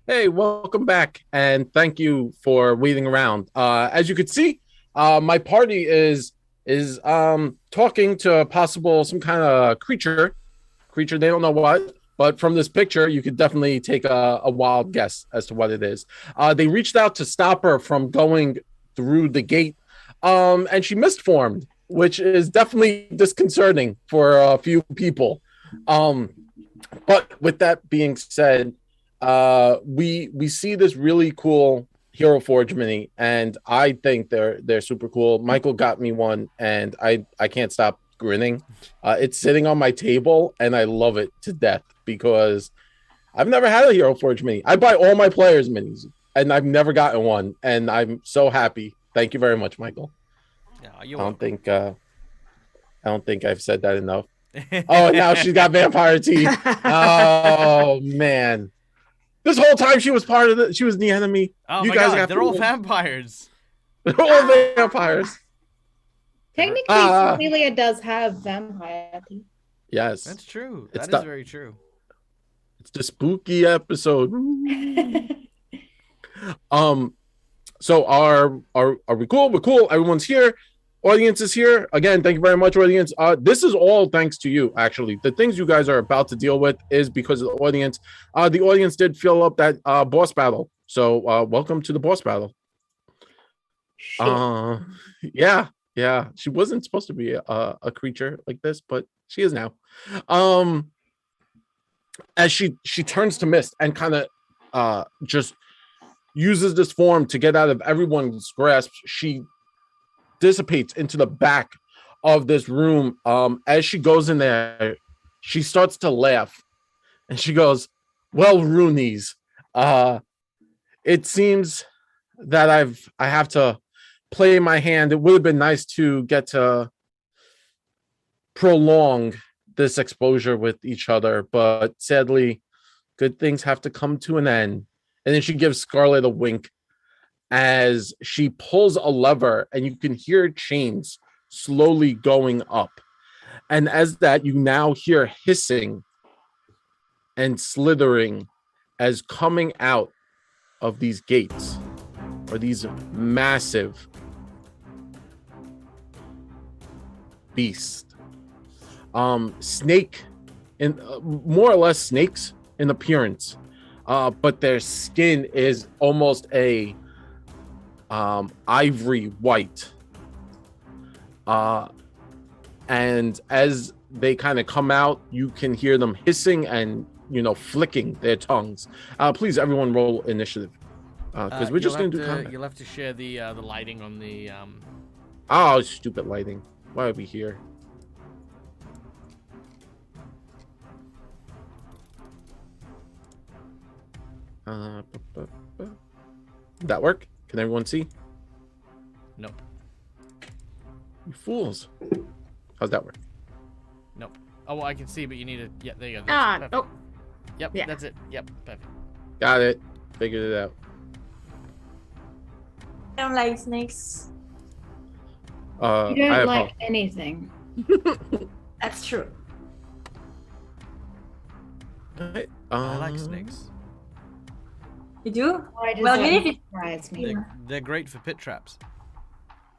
Hey, welcome back, and thank you for waiting around. As you could see, my party is talking to possible some kind of creature. They don't know what, but from this picture, you could definitely take a wild guess as to what it is. They reached out to stop her from going through the gate, and she misformed, which is definitely disconcerting for a few people. But with that being said, we see this really cool Hero Forge mini, and I think they're super cool. Michael got me one, and I can't stop grinning. It's sitting on my table, and I love it to death because I've never had a Hero Forge mini. I buy all my players minis, and I've never gotten one, and I'm so happy. Thank you very much, Michael. Yeah, I don't think I've said that enough. Oh, and now she's got vampire teeth. Oh man. This whole time she was she was the enemy. Oh you my guys god, they're all vampires. They're all vampires. Technically, Cecilia does have vampire teeth. Yes. That's true. It's That is very true. It's the spooky episode. So are we cool? We're cool. Everyone's here. Audience is here. Again, thank you very much, audience. This is all thanks to you, actually. The things you guys are about to deal with is because of the audience. The audience did fill up that boss battle. So welcome to the boss battle. Yeah. She wasn't supposed to be a creature like this, but she is now. As she turns to mist and kind of just uses this form to get out of everyone's grasp, she dissipates into the back of this room. As she goes in there, she starts to laugh and she goes, well, Roonies, it seems that I have to play my hand. It would have been nice to get to prolong this exposure with each other, but sadly, good things have to come to an end. And then she gives Scarlet a wink as she pulls a lever, and you can hear chains slowly going up. And as that, you now hear hissing and slithering as coming out of these gates are these massive beasts. Snake, in more or less snakes in appearance, but their skin is almost a ivory white. And as they kind of come out, you can hear them hissing and flicking their tongues. Please, everyone, roll initiative because we're just gonna do combat. You'll have to share the lighting on the. Oh, stupid lighting! Why are we here? Did that work? Can everyone see? Nope. You fools! How's that work? Nope. Oh, well, I can see, but you need to. Yeah, there you go. Oh. Yep, Yeah. that's it. Yep, perfect. Got it. Figured it out. I don't like snakes. You I don't like anything. That's true. I like snakes. You do? Why does Well, that maybe if surprise me? They're great for pit traps.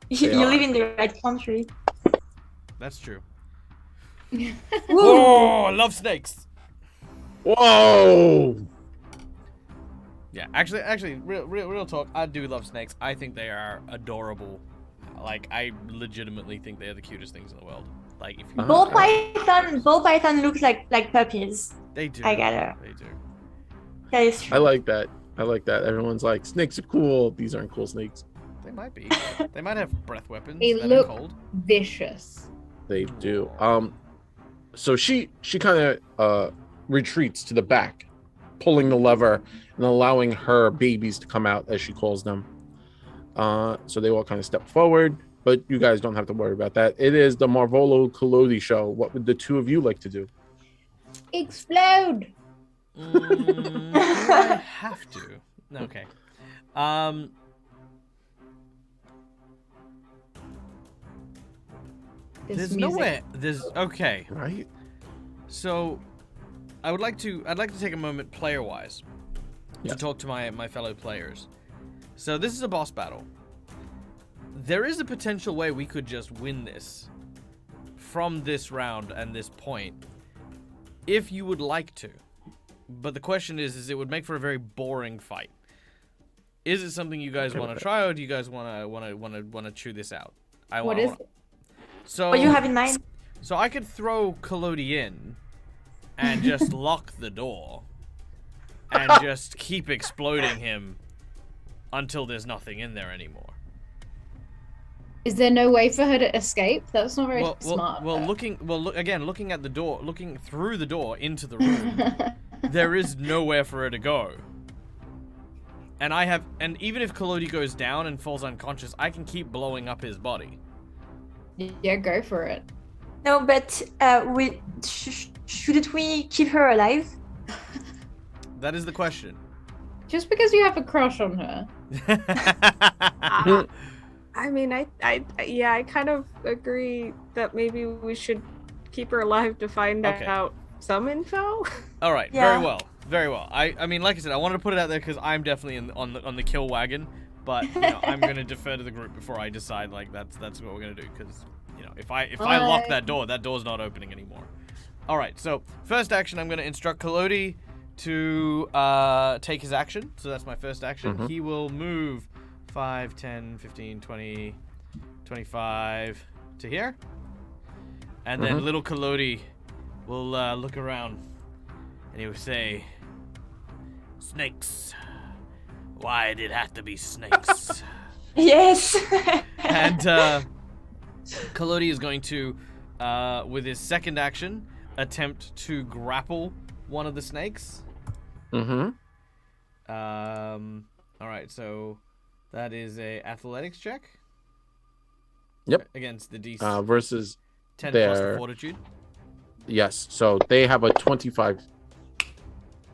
you They are. live in the right country. That's true. Ooh. Oh, I love snakes. Whoa! Yeah, actually, real talk. I do love snakes. I think they are adorable. Like, I legitimately think they are the cutest things in the world. Like, if you Ball python looks like puppies. they do. I get it. They do. That is true. I like that. Everyone's like, snakes are cool. These aren't cool snakes. They might be. They might have breath weapons. They that are look cold. vicious. They do. So she kind of retreats to the back, pulling the lever and allowing her babies to come out, as she calls them. So they all kind of step forward, but you guys don't have to worry about that. It is the Marvolo Collodi show. What would the two of you like to do? Explode! Do I have to? Okay. This There's music. nowhere. There's okay. Right? So I'd like to take a moment player-wise Yeah. to talk to my fellow players. So this is a boss battle. There is a potential way we could just win this from this round and this point, if you would like to. But the question is it would make for a very boring fight. Is it something you guys want to try, or do you guys want to chew this out? What is it? So What do you have in mind? So I could throw Collodi in and just lock the door and just keep exploding him until there's nothing in there anymore. Is there no way for her to escape? That's not very smart. Looking at the door, looking through the door into the room, there is nowhere for her to go. And even if Collodi goes down and falls unconscious, I can keep blowing up his body. Yeah, go for it. No, but shouldn't we keep her alive? That is the question. Just because you have a crush on her. I mean, I kind of agree that maybe we should keep her alive to find Okay. out some info. All right, Yeah. very well. I mean, like I said, I wanted to put it out there because I'm definitely on the kill wagon, but you know, I'm gonna defer to the group before I decide. Like that's what we're gonna do, because you know, if I lock that door's not opening anymore. All right, so first action, I'm gonna instruct Collodi to take his action. So that's my first action. Mhm. He will move 5, 10, 15, 20, 25 to here. And then little Collodi will look around and he will say, "Snakes. Why did it have to be snakes?" Yes. And Collodi is going to, with his second action, attempt to grapple one of the snakes. Mm-hmm. All right, so that is a athletics check. Yep. Against the DC Versus 10 plus the their- fortitude. yes. So they have a 25.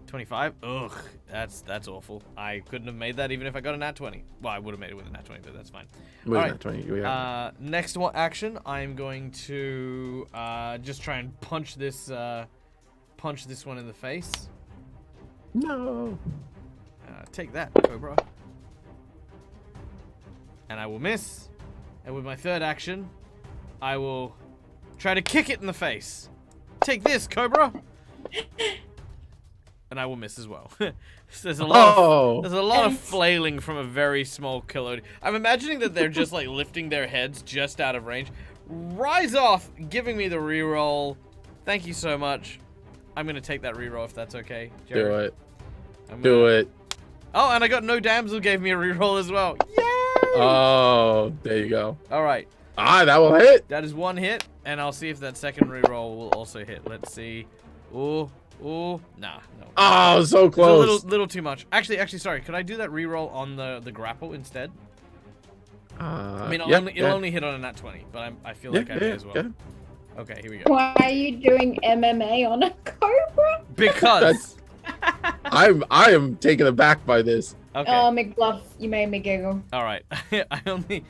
25. Ugh, that's awful. I couldn't have made that even if I got a nat 20. Well, I would have made it with a nat 20, but that's fine. What is Alright. that, 20? Yeah. Next one action, I'm going to just try and punch this one in the face. No. Take that, Cobra. And I will miss. And with my third action, I will try to kick it in the face. Take this, Cobra. And I will miss as well. So there's a lot of flailing from a very small Collodi. I'm imagining that they're just like lifting their heads just out of range. Rise off, giving me the reroll. Thank you so much. I'm gonna take that reroll if that's okay. Jared. Do it. I'm Do gonna- it. Oh, and I got no damsel gave me a reroll as well. Yay! Oh, there you go. All right, That will hit. that is one hit, and I'll see if that second reroll will also hit. Let's see. Ooh, nah, no. Oh, so It's a close. little too much. Actually, sorry. Could I do that reroll on the grapple instead? I mean, it'll only hit on a nat 20, but I feel like I may as well. Yeah. Okay, here we go. Why are you doing MMA on a cobra? Because. I am taken aback by this. Okay. Oh, McBluff, you made me giggle. All right. I only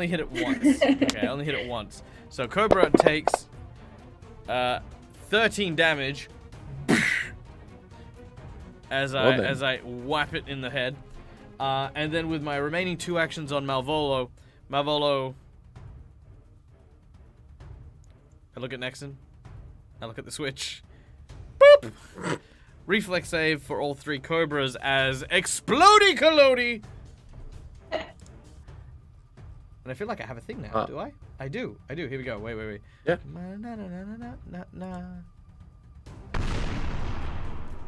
hit it once. Okay, I only hit it once. So Cobra takes 13 damage as I whap it in the head. And then with my remaining 2 actions on Malvolo, I look at Nexon. I look at the switch. Boop! Reflex save for all 3 Cobras as Explodey Collodi! And I feel like I have a thing now, do I? I do. Here we go. Wait. Yeah.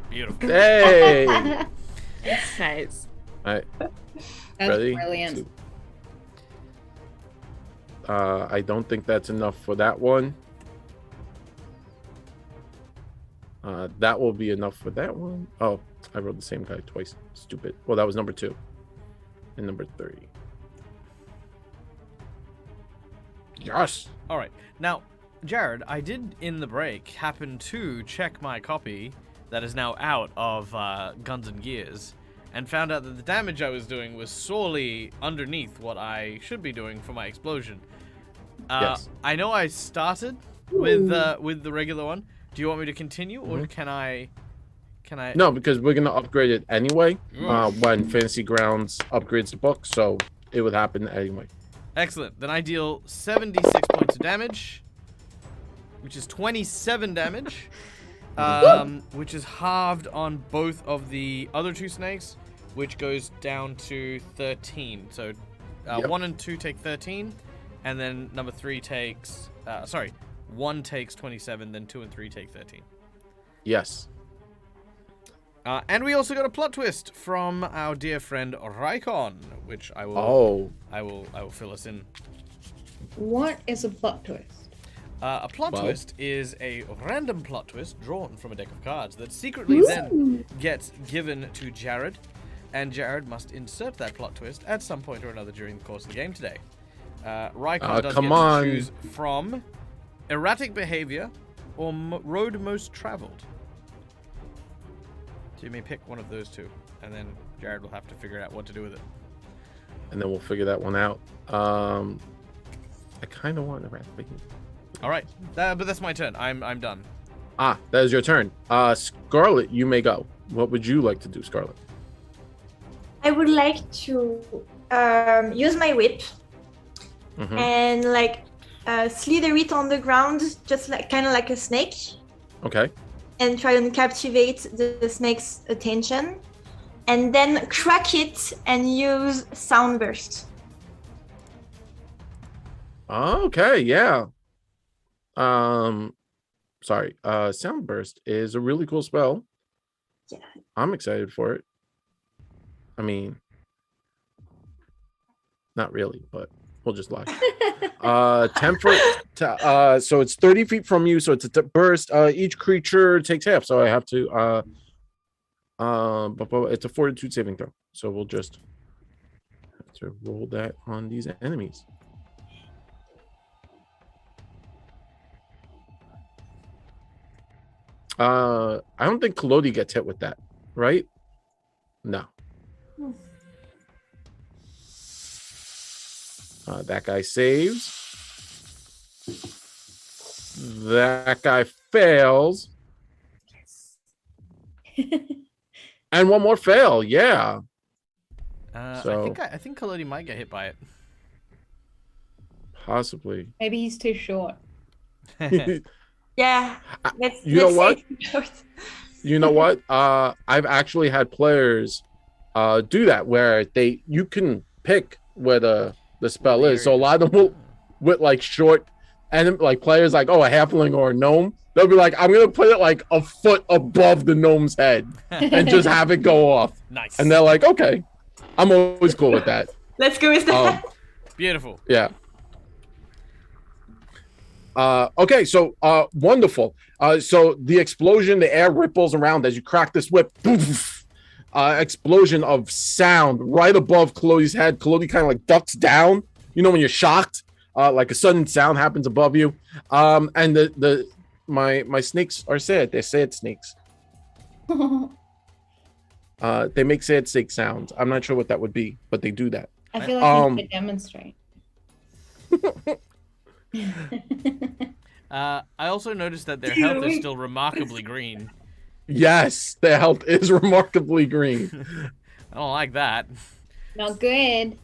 Beautiful. Hey. Nice. All right. That's Ready? brilliant. I don't think that's enough for that one. That will be enough for that one. Oh, I rolled the same guy twice. Stupid. Well, that was number 2. And number 3. Yes. All right. Now, Jared, I did in the break happen to check my copy that is now out of Guns and Gears and found out that the damage I was doing was sorely underneath what I should be doing for my explosion. Yes. I know I started with the regular one. Do you want me to continue, or can I? No, because we're gonna upgrade it anyway. When Fantasy Grounds upgrades the book, so it would happen anyway. Excellent. Then I deal 76 points of damage, which is 27 damage, which is halved on both of the other 2 snakes, which goes down to 13. So 1 and 2 take 13, and then number 3 takes... 1 takes 27, then 2 and 3 take 13. Yes. And we also got a plot twist from our dear friend Rykon, which I will fill us in. What is a plot twist? A plot twist is a random plot twist drawn from a deck of cards that secretly then gets given to Jared, and Jared must insert that plot twist at some point or another during the course of the game today. Rykon does get to choose from erratic behavior or road most traveled. So you may pick one of those 2, and then Jared will have to figure out what to do with it. And then we'll figure that one out. I kind of want to wrap it. All right, but that's my turn. I'm done. That is your turn. Scarlet, you may go. What would you like to do, Scarlet? I would like to use my whip and slither it on the ground, just kind of like a snake. Okay. And try and captivate the snake's attention, and then crack it and use sound burst. Okay, yeah. Sorry. Sound burst is a really cool spell. Yeah. I'm excited for it. I mean, not really, but we'll just lie. 10 foot. So it's 30 feet from you. So it's a burst. Each creature takes half. So I have to. It's a fortitude saving throw. So we'll just have to roll that on these enemies. I don't think Kalodi gets hit with that, right? No. That guy saves. That guy fails. And one more fail. Yeah. I think Kalodi might get hit by it. Possibly. Maybe he's too short. Yeah. You know what? You know what? I've actually had players do that where you can pick where the spell is. So a lot of them will with like short and like players like, oh, a halfling or a gnome, they'll be like, I'm gonna put it like a foot above the gnome's head and just have it go off. Nice. And they're like, okay. I'm always cool with that. Let's go with that. Beautiful. Yeah. Okay, so wonderful. So the explosion, the air ripples around as you crack this whip. Poof, explosion of sound right above Kalodi's head. Kalodi kind of like ducks down. You know when you're shocked, like a sudden sound happens above you. And my snakes are sad. They're sad snakes. They make sad snake sounds. I'm not sure what that would be, but they do that. I feel like you could demonstrate. I also noticed that their health is still remarkably green. Yes, their health is remarkably green. I don't like that. Not good.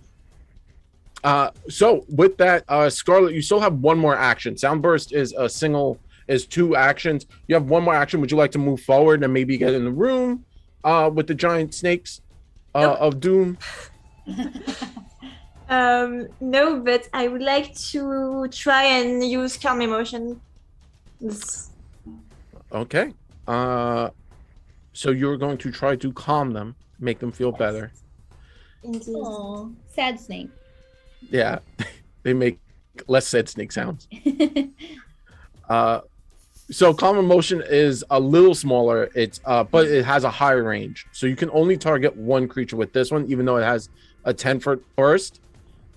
So with that, Scarlet, you still have one more action. Soundburst is 2 actions. You have one more action. Would you like to move forward and maybe get in the room with the giant snakes of doom? No, but I would like to try and use calm emotion. Okay. So you're going to try to calm them, make them feel better. Indeed. Aww, sad snake. Yeah, they make less sad snake sounds. So calm emotion is a little smaller. It's but it has a higher range. So you can only target one creature with this one, even though it has a 10-foot burst.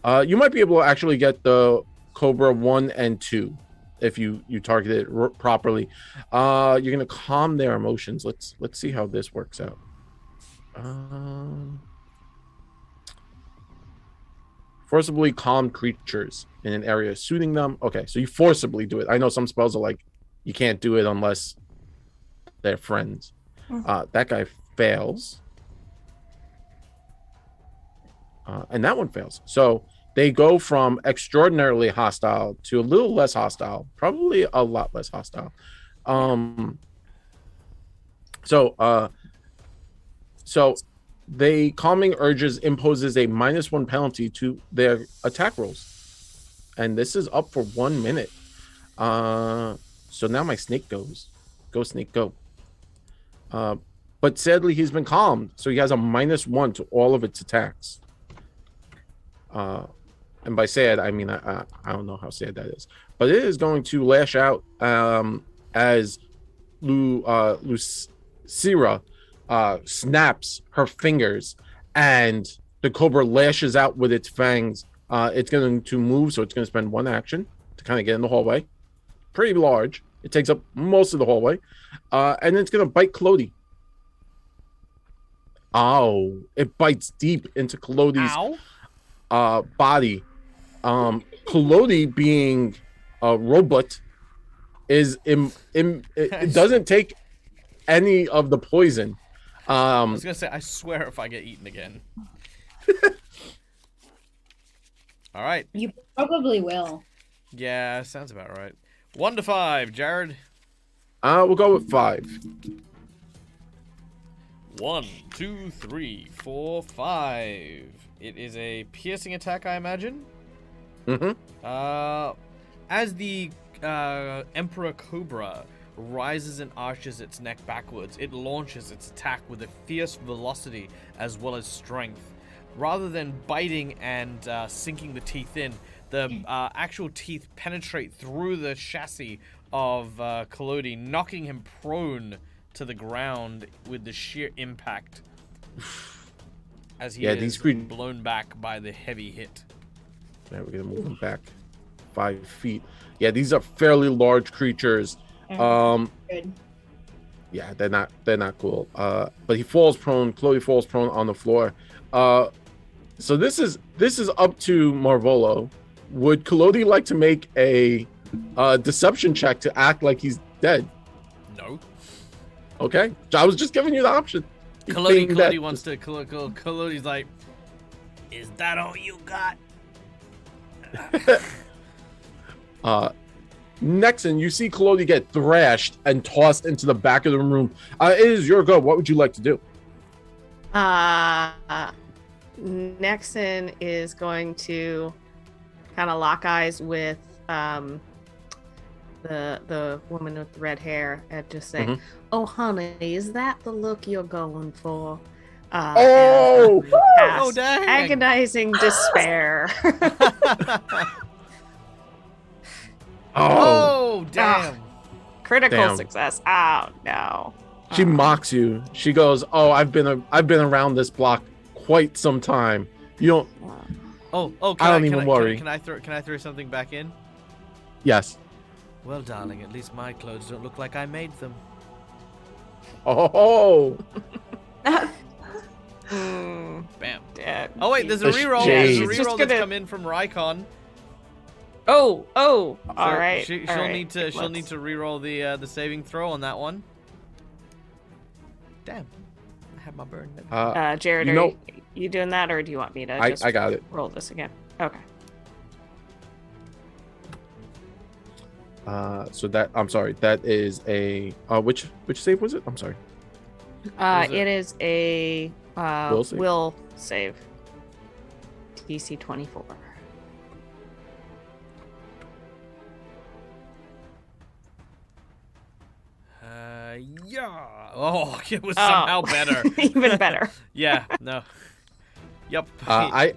You might be able to actually get the Cobra 1 and 2 if you target it properly. You're gonna calm their emotions. Let's see how this works out. Forcibly calm creatures in an area, soothing them. Okay, so you forcibly do it. I know some spells are like you can't do it unless they're friends. That guy fails. And that one fails. So they go from extraordinarily hostile to a little less hostile, probably a lot less hostile. So they calming urges imposes a -1 penalty to their attack rolls, and this is up for 1 minute. So now my snake goes. Go snake, go. But sadly he's been calmed, so he has a -1 to all of its attacks. And by sad, I mean I don't know how sad that is, but it is going to lash out as Lucira snaps her fingers, and the cobra lashes out with its fangs. It's going to move, so it's going to spend 1 action to kind of get in the hallway. Pretty large. It takes up most of the hallway, and it's going to bite Clody. Oh, it bites deep into Clody's body. Collodi, being a robot, is it doesn't take any of the poison. I was gonna say, I swear if I get eaten again. All right. You probably will. Yeah, sounds about right. 1 to 5, Jared. We'll go with 5. 1, 2, 3, 4, 5. It is a piercing attack, I imagine. As the Emperor Cobra rises and arches its neck backwards, it launches its attack with a fierce velocity as well as strength. Rather than biting and sinking the teeth in, the actual teeth penetrate through the chassis of Collodi, knocking him prone to the ground with the sheer impact as he is blown back by the heavy hit. Now we're gonna move him back 5 feet. Yeah, these are fairly large creatures. Good. Yeah, they're not cool. But he falls prone. Chloe falls prone on the floor. So this is up to Marvolo. Would Collodi like to make a deception check to act like he's dead? No. Okay, I was just giving you the option. Collodi wants to. Collodi's like, is that all you got? Nexon, you see Collodi get thrashed and tossed into the back of the room. It is your go. What would you like to do? Nexon is going to kind of lock eyes with the woman with the red hair and just say, "Oh, honey, is that the look you're going for?" Oh, dang. Agonizing despair. Oh, damn. Critical success. Oh, no. She mocks you. She goes, "Oh, I've been around this block quite some time. You don't." I don't even worry. Can I throw something back in? Yes. Well, darling, at least my clothes don't look like I made them. Oh. Bam. Dead. Oh wait, there's a reroll. There's a reroll that's come in from Rycon. Oh, all So right. She'll need to reroll the saving throw on that one. Damn. I have my burn. Jared, you doing that, or do you want me to I got it. roll this again? Okay. So I'm sorry. That is a which save was it? I'm sorry. It is a will save. DC 24. Yeah. Oh, it was somehow better. Even better. Yeah. No. Yep. I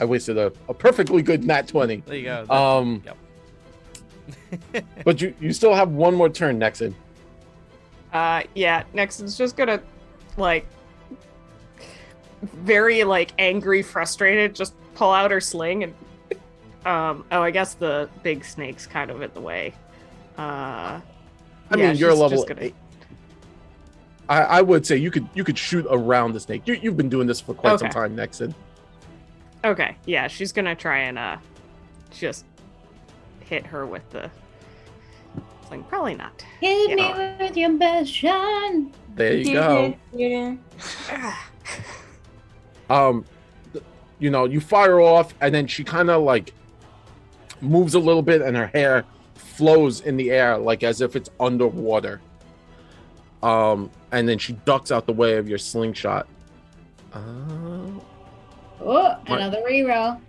wasted a perfectly good nat 20. There you go. Yep. But you still have one more turn, Nexon. Yeah, Nexon's just gonna very angry, frustrated, just pull out her sling and I guess the big snake's kind of in the way. I mean, you're level 8. I would say you could shoot around the snake. You've been doing this for quite some time, Nexon. Okay, yeah, she's gonna try and just hit her with the halfling. Probably not. Hit Yeah. me with your best shot. There you go. Yeah. You fire off, and then she kind of like moves a little bit, and her hair flows in the air like as if it's underwater. And then she ducks out the way of your slingshot. Oh, another reroll.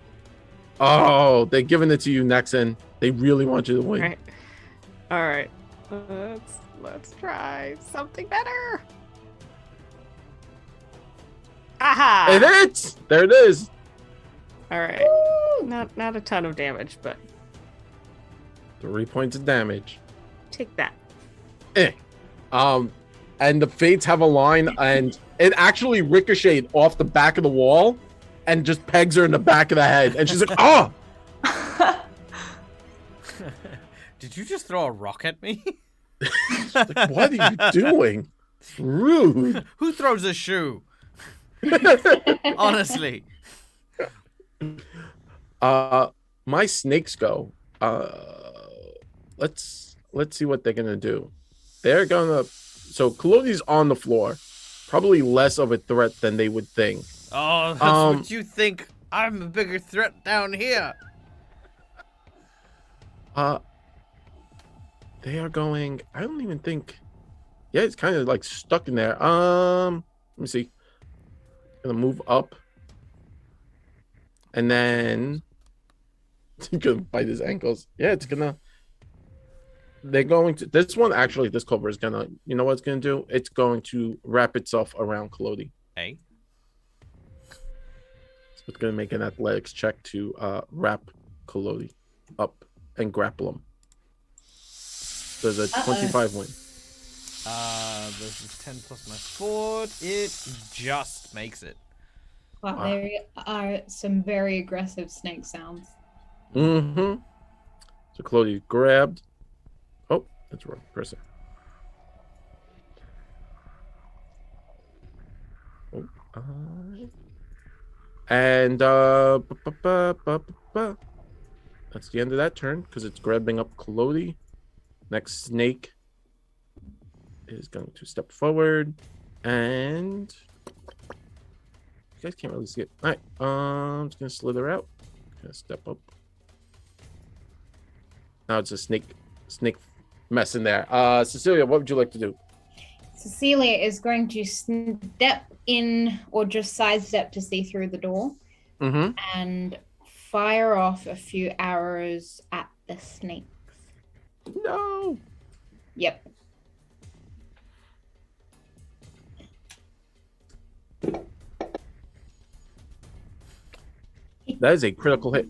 Oh, they're giving it to you, Nexon. They really want you to win. All right. Let's try something better. Aha! It hits. There it is. All right. Woo! Not a ton of damage, but 3 points of damage. take that. And the Fates have a line, and it actually ricocheted off the back of the wall and just pegs her in the back of the head. And she's like, oh! Did you just throw a rock at me? Like, what are you doing? Rude. Who throws a shoe? Honestly. My snakes go. Let's see what they're gonna do. They're gonna. So Kalodi's on the floor, probably less of a threat than they would think. Oh, that's what you think. I'm a bigger threat down here. They are going. I don't even think. Yeah, it's kind of like stuck in there. Let me see. Gonna move up, and then it's gonna bite his ankles. Yeah, it's gonna. They're going to. This one actually, this cobra is gonna. You know what it's gonna do? It's going to wrap itself around Kalodi. Hey. So it's gonna make an athletics check to wrap Kalodi up and grapple him. There's a 25 win. This is 10 plus my fort. It just makes it. Wow, there are some very aggressive snake sounds. Mm-hmm. So Kalodi grabbed. Oh, that's the wrong person. Oh, and that's the end of that turn because it's grabbing up Kalodi. Next snake is going to step forward, and you guys can't really see it. All right, I'm just gonna slither out. Gonna step up. Now it's a snake mess in there. Cecilia, what would you like to do? Cecilia is going to step in or just sidestep to see through the door and fire off a few arrows at the snakes. No. Yep. That is a critical hit.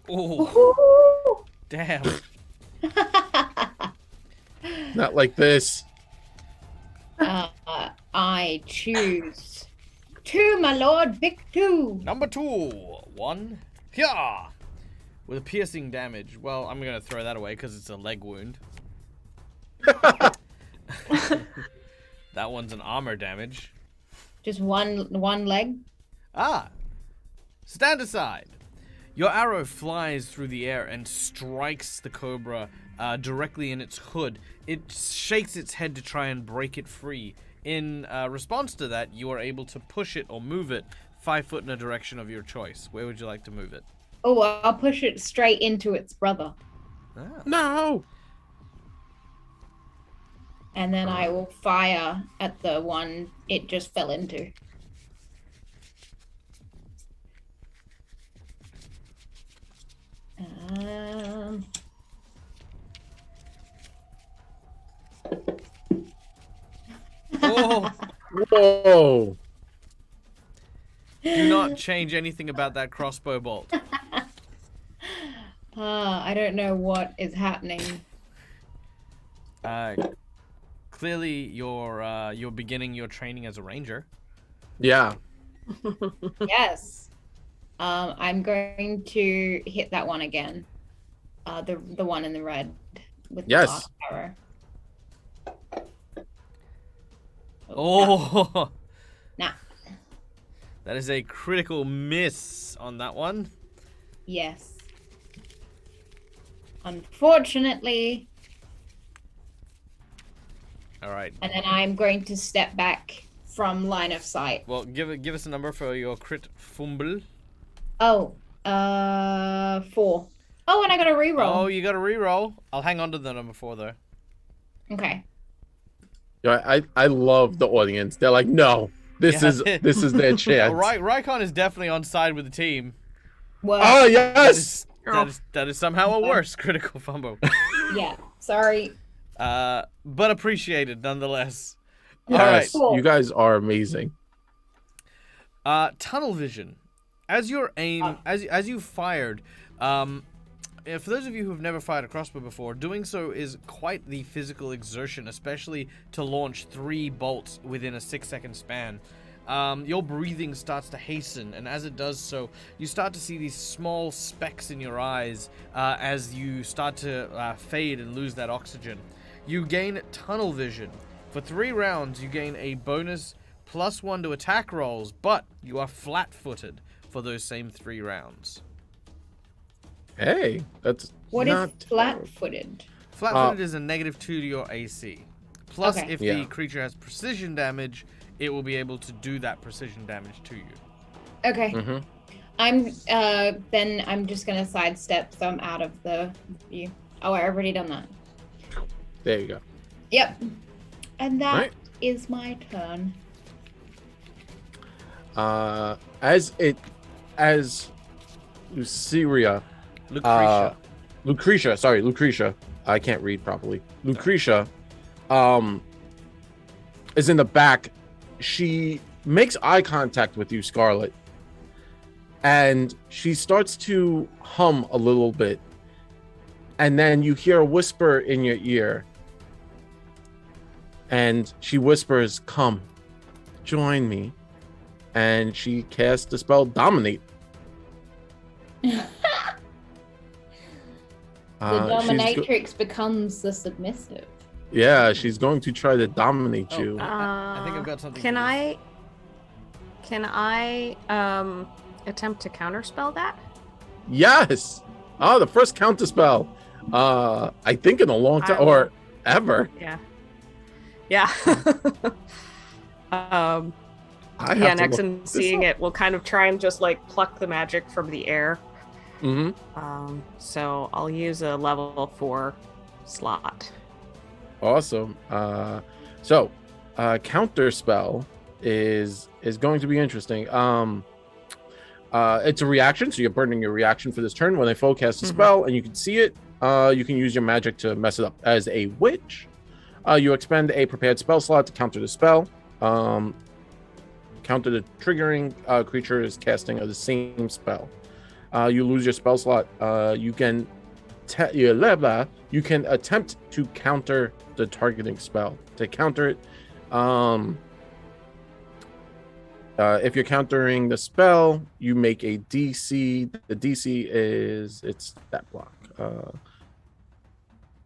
Oh, damn. Not like this. I choose two, my lord. Pick two. Number 2. 1. Yeah. With a piercing damage. Well, I'm going to throw that away because it's a leg wound. That one's an armor damage. Just one leg. Stand aside. Your arrow flies through the air and strikes the cobra directly in its hood. It shakes its head to try and break it free. In response to that, you are able to push it or move it 5 foot in a direction of your choice. Where would you like to move it? Oh, I'll push it straight into its brother. No. And then I will fire at the one it just fell into. Oh! Whoa. Do not change anything about that crossbow bolt. I don't know what is happening. Clearly, you're beginning your training as a ranger. Yeah. Yes. I'm going to hit that one again. The one in the red with the last arrow. Oh. Nah. That is a critical miss on that one. Yes. Unfortunately. All right. And then I'm going to step back from line of sight. Well, give us a number for your crit fumble. Oh, 4. Oh, and I got a Oh, reroll. you got a reroll. I'll hang on to the number 4 though. Okay. Yeah, I love the audience. They're like, no, this Yeah. is their chance. Rykon is definitely on side with the team. Well, Oh yes. That is somehow a worse critical fumble. yeah. Sorry. But appreciated nonetheless. Yes, All right. you guys are amazing. Tunnel vision. As your aim, as you fired, for those of you who have never fired a crossbow before, doing so is quite the physical exertion, especially to launch 3 bolts within a 6-second span. Your breathing starts to hasten, and as it does so, you start to see these small specks in your eyes as you start to fade and lose that oxygen. You gain tunnel vision. For 3 rounds, you gain a bonus +1 to attack rolls, but you are flat-footed for those same 3 rounds. Hey, that's What is not flat-footed? Flat-footed is a -2 to your AC. Plus, Okay. if the creature has precision damage, it will be able to do that precision damage to you. Okay. Mm-hmm. Then I'm just gonna sidestep some out of the view. Oh, I already done that. There you go. Yep. And that is Right. my turn. As Lucretia, Lucretia. I can't read properly. Lucretia, is in the back. She makes eye contact with you, Scarlet, and she starts to hum a little bit, and then you hear a whisper in your ear, and she whispers, "Come, join me," and she casts the spell Dominate. The She's dominatrix becomes the submissive. Yeah, she's going to try to dominate you. I think I've got something. Can for this. I attempt to counterspell that? Yes. Oh, the first counter spell. I think in a long time I will. or ever. Yeah. Yeah. I have Yeah, to Nexon look this seeing up. it will kind of try and just like pluck the magic from the air. Mhm. So I'll use a level 4 slot. Awesome. So counter spell is going to be interesting. It's a reaction, so you're burning your reaction for this turn. When a foe casts a spell and you can see it, you can use your magic to mess it up. As a witch, you expend a prepared spell slot to counter the spell. Counter the triggering creature is casting of the same spell. You lose your spell slot. You can attempt to counter the targeting spell. To counter it, if you're countering the spell, you make a DC. The DC is its stat block.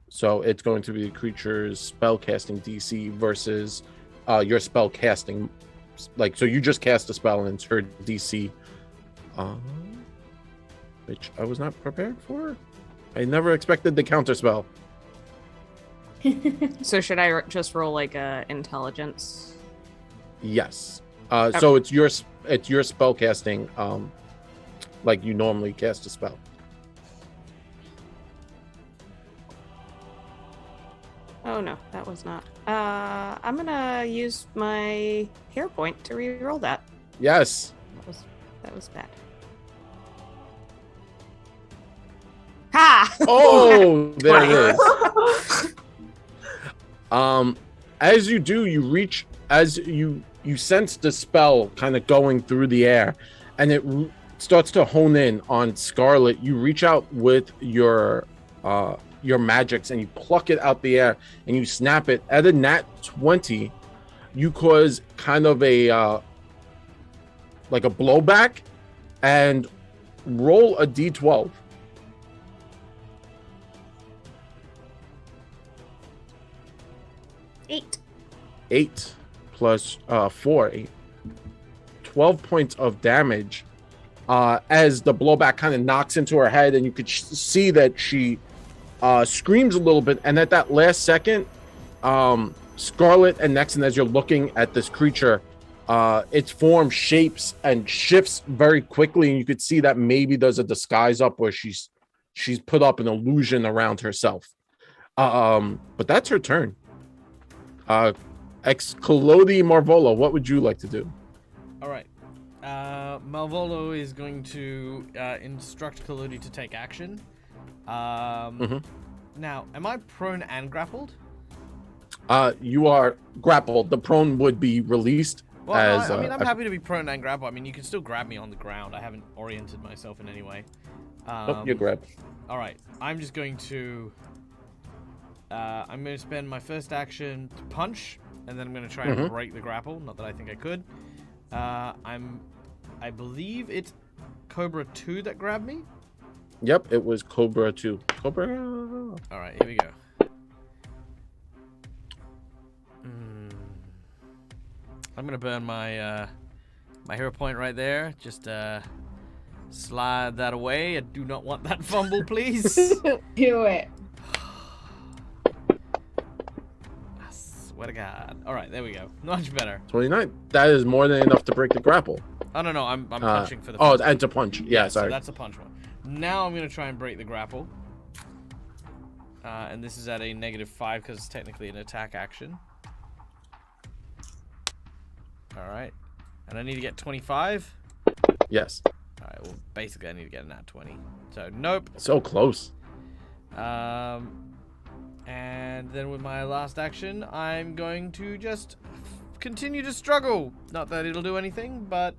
So it's going to be the creature's spell casting DC versus your spell casting. Like, so you just cast a spell and it's her DC, which I was not prepared for. I never expected the counter spell. So should I just roll like a intelligence? Yes. So it's your spell casting, like you normally cast a spell. Oh no, that was not. I'm gonna use my hero point to re-roll that. Yes. That was bad. Ha! Oh, there it is. As you do, you reach, as you sense the spell kind of going through the air, and it starts to hone in on Scarlet. You reach out with your magics and you pluck it out the air and you snap it. At a nat 20, you cause kind of a like a blowback, and roll a d12. 8. 8 plus 4, 8. 12 points of damage as the blowback kind of knocks into her head, and you could see that she screams a little bit. And at that last second, Scarlet and Nexon, as you're looking at this creature, its form shapes and shifts very quickly, and you could see that maybe there's a disguise up where she's put up an illusion around herself. But that's her turn. Colodi Marvolo, what would you like to do? All right. Malvolo is going to instruct Colodi to take action. Now, am I prone and grappled? You are grappled. The prone would be released. Well, as, no, I mean, I'm happy to be prone and grappled. I mean, you can still grab me on the ground. I haven't oriented myself in any way. You're grabbed. All right. I'm just going to... I'm going to spend my first action to punch, and then I'm going to try and break the grapple. Not that I think I could. I believe it's Cobra 2 that grabbed me. Yep, it was Cobra 2. Cobra. All right, here we go. I'm gonna burn my my hero point right there. Just slide that away. I do not want that fumble, please. Do it. I swear to God. All right, there we go. Much better. 29. That is more than enough to break the grapple. Oh no, I'm punching for the. Oh, and to punch. Yeah, sorry. So that's a punch one. Now I'm gonna try and break the grapple. And this is at a -5 because it's technically an attack action. All right, and I need to get 25. Yes. All right. Well, basically, I need to get a nat 20. So nope. So close. And then with my last action, I'm going to just continue to struggle. Not that it'll do anything, but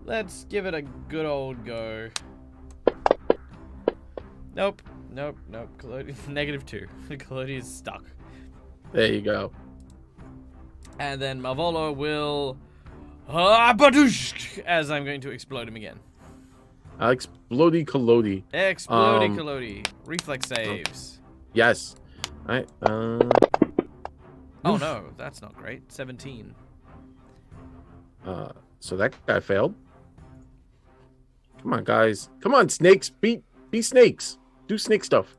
let's give it a good old go. Nope. Colodi, -2. Colodi is stuck. There you go. And then Malvolo will... badoosh, as I'm going to explode him again. Explodey Colodi. Explodey Colodi. Reflex saves. Yes. All right. Oh no, that's not great. 17. So that guy failed. Come on, guys. Come on, snakes. Be snakes. Do snake stuff.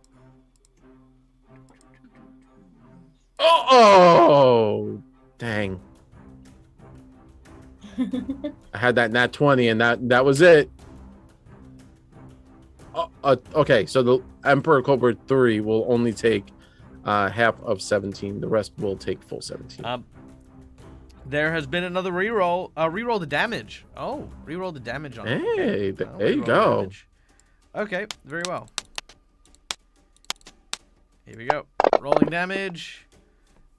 Oh, dang. I had that nat 20 and that was it. Okay, so the Emperor Cobra 3 will only take half of 17. The rest will take full 17. There has been another reroll. Reroll the damage. Oh, reroll the damage on it. Hey, there you go. Okay, very well. Here we go. Rolling damage.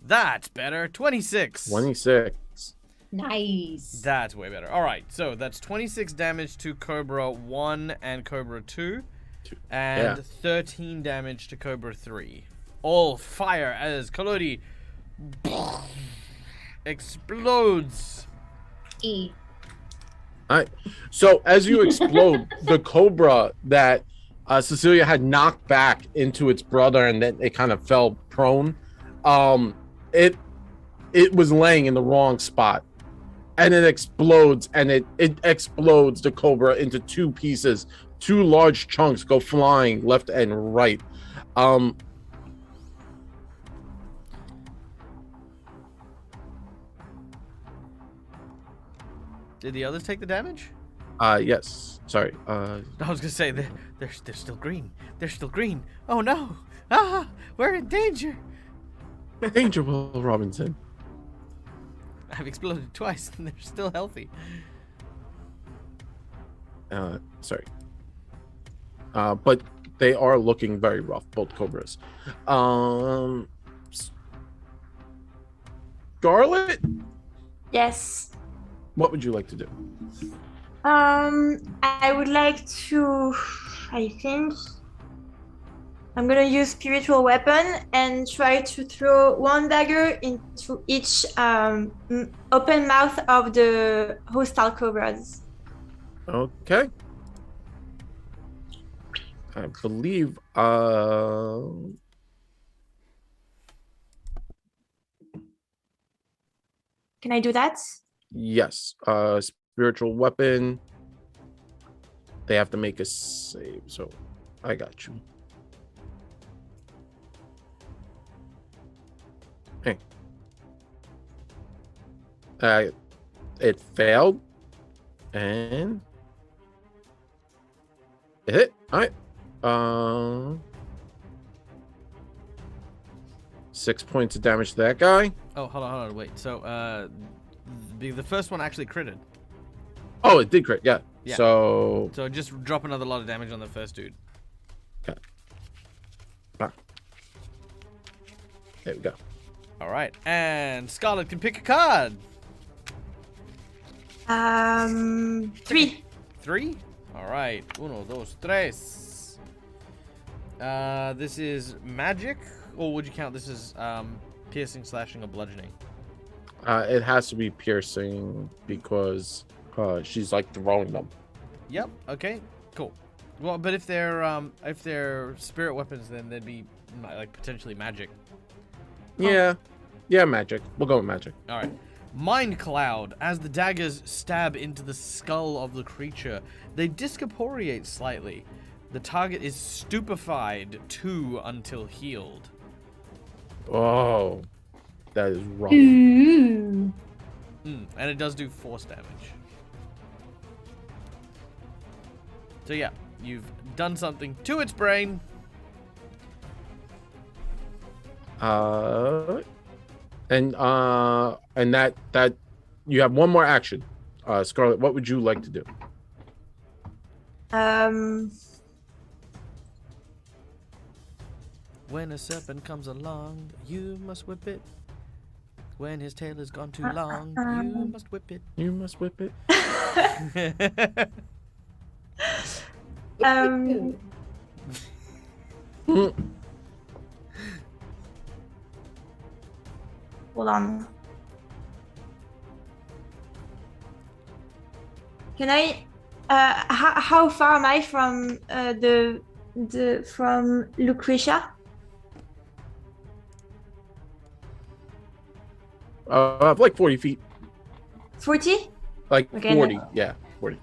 That's better. 26. 26. Nice. That's way better. All right, so that's 26 damage to Cobra 1 and Cobra 2, and 13 damage to Cobra 3. All fire as Colodi explodes. E. All right. So as you explode, the Cobra that Cecilia had knocked back into its brother, and then it kind of fell prone. It was laying in the wrong spot, and it explodes, and it explodes the Cobra into two pieces. Two large chunks go flying left and right. Did the others take the damage? Yes. Sorry. I was gonna say they're still green. They're still green. Oh no! Ah, we're in danger. Danger, Will Robinson. I've exploded twice and they're still healthy. Sorry. But they are looking very rough, both Cobras. Scarlet, Yes. what would you like to do? I would like to. I think I'm gonna use spiritual weapon and try to throw one dagger into each open mouth of the hostile cobras. Okay. I believe Can I do that? Yes. Spiritual weapon. They have to make a save. So I got you. Hey. It failed. And it hit. All right. 6 points of damage to that guy. Oh, hold on, wait. So, the first one actually critted. Oh, it did crit. Yeah. Yeah. So So just drop another lot of damage on the first dude. okay. Ah. There we go. All right, and Scarlet can pick a card. 3. 3. All right. Uno, dos, tres. This is magic, or would you count this as piercing, slashing, or bludgeoning? It has to be piercing because she's like throwing them. Yep. Okay. Cool. Well, but if they're spirit weapons, then they'd be like potentially magic. Yeah. Yeah, magic. We'll go with magic. All right. Mind Cloud. As the daggers stab into the skull of the creature, they discorporeate slightly. The target is stupefied 2 until healed. Oh, that is wrong. Ooh. And it does do force damage. So yeah, you've done something to its brain. And that you have one more action. Scarlet, what would you like to do? When a serpent comes along, you must whip it. When his tail is gone too long, you must whip it. You must whip it. Hold on. Can I? How far am I from from Lucretia? Like 40 feet. 40? Like Okay, 40. no. Yeah, 40.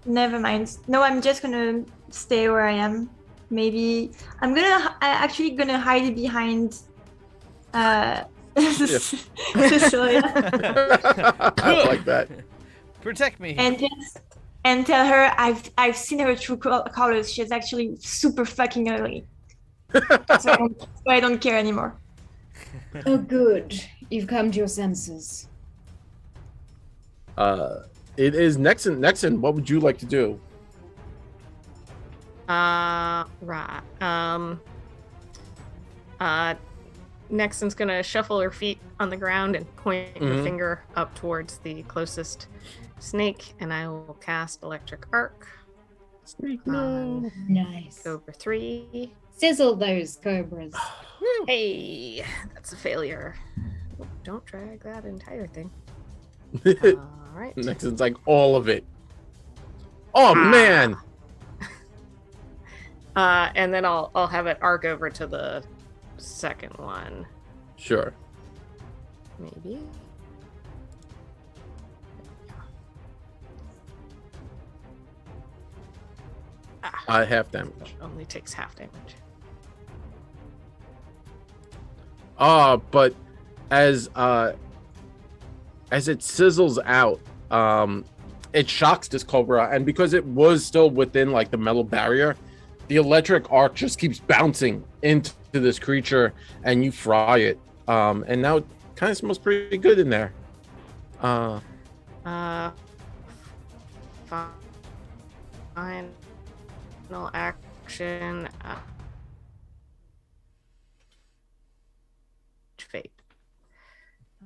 Never mind. No, I'm just gonna stay where I am. Maybe I'm actually gonna hide behind Cecilia I like that. Protect me. and tell her I've seen her true colors. She's actually super fucking ugly. So I don't care anymore. Oh, good. You've come to your senses. It is Nexon. Nexon, what would you like to do? Right. Nexon's gonna shuffle her feet on the ground and point her finger up towards the closest snake, and I will cast Electric Arc. Snake, no. Nice. Over 3. Sizzle those cobras. Hey, that's a failure. Don't drag that entire thing. All right. Nexon's like all of it. Oh man. And then I'll have it arc over to the second one. Sure. Maybe. Half damage. Only takes half damage. But as it sizzles out, it shocks this cobra, and because it was still within like the metal barrier, the electric arc just keeps bouncing into this creature, and you fry it. And now it kind of smells pretty good in there. Final action. Fate.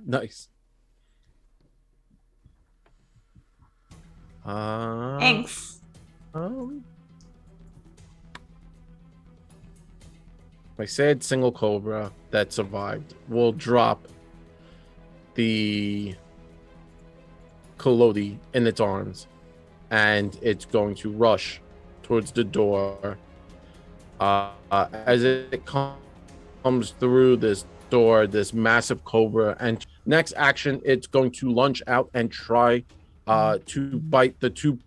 Nice. Thanks. I said single cobra that survived will drop the Collodi in its arms, and it's going to rush towards the door. As it comes through this door, this massive cobra and Next action, it's going to lunge out and try to bite the two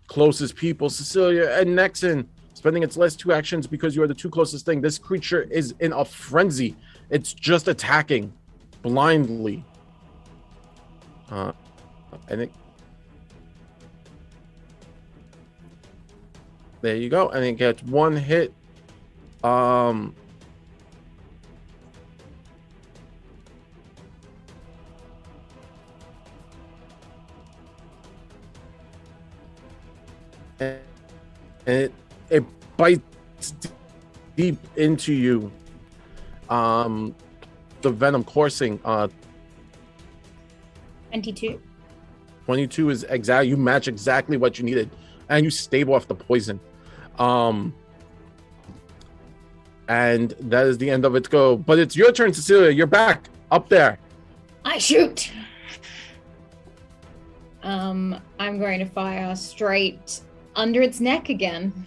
closest people, Cecilia and Nexon, spending its last two actions because you are the two closest thing. This creature is in a frenzy. It's just attacking blindly. And it... There you go. And it gets one hit. And it bites deep into you. The venom coursing. 22. 22 is exact. You match exactly what you needed, and you stave off the poison. And that is the end of its go. But it's your turn, Cecilia. You're back up there. I shoot. I'm going to fire straight under its neck again.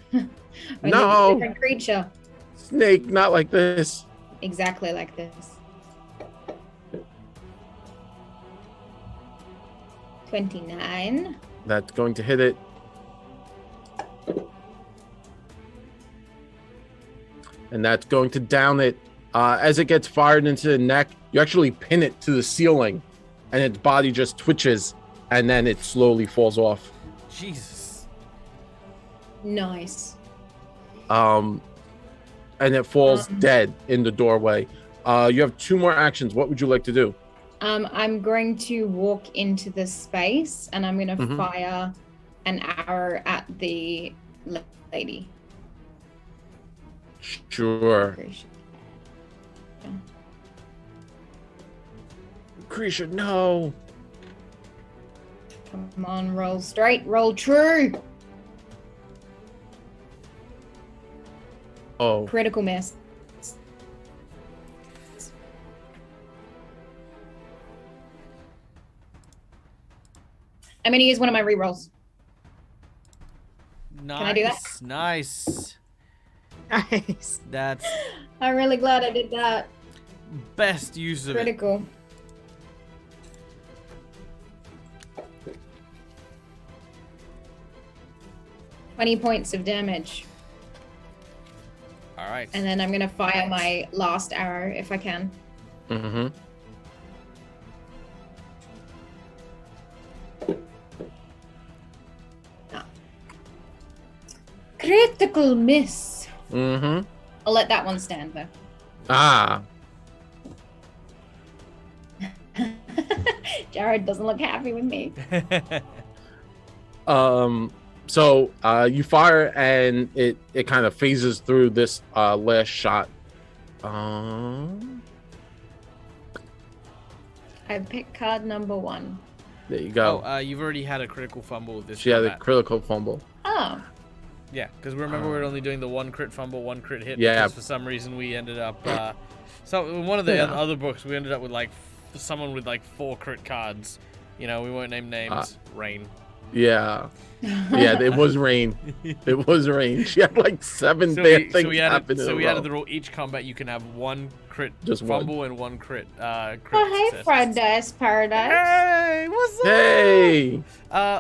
No. Different creature. Snake, not like this. Exactly like this. 29. That's going to hit it. And that's going to down it. As it gets fired into the neck, you actually pin it to the ceiling, and its body just twitches, and then it slowly falls off. Jesus. Nice. And it falls dead in the doorway. You have 2 more actions. What would you like to do? I'm going to walk into the space, and I'm going to fire an arrow at the lady. Sure. Creature, no. Come on, roll straight, roll true. Oh. Critical miss. I'm going to use one of my rerolls. Nice. Can I do that? Nice. Nice. That's I'm really glad I did that. best use of it. Critical. $20 points of damage. All right. And then I'm going to fire my last arrow if I can. Mm-hmm. Critical miss. Mm-hmm. I'll let that one stand though. Ah. Jared doesn't look happy with me. So you fire and it kind of phases through this last shot. I picked card number 1. There you go. Oh, you've already had a critical fumble with this. She had a combat. critical fumble. Oh. Yeah, because remember we're only doing the 1 crit fumble, 1 crit hit. Yeah. Because for some reason we ended up. So in one of the other books, we ended up with like someone with like 4 crit cards. You know, we won't name names. Rain. Yeah. Yeah, it was Rain. It was Rain. She had like 7 bad things happen in a we row. added the rule: each combat you can have 1 crit Just fumble one. and 1 crit. Oh, hey, success. Fried Dice Paradise. Hey, what's up? Hey!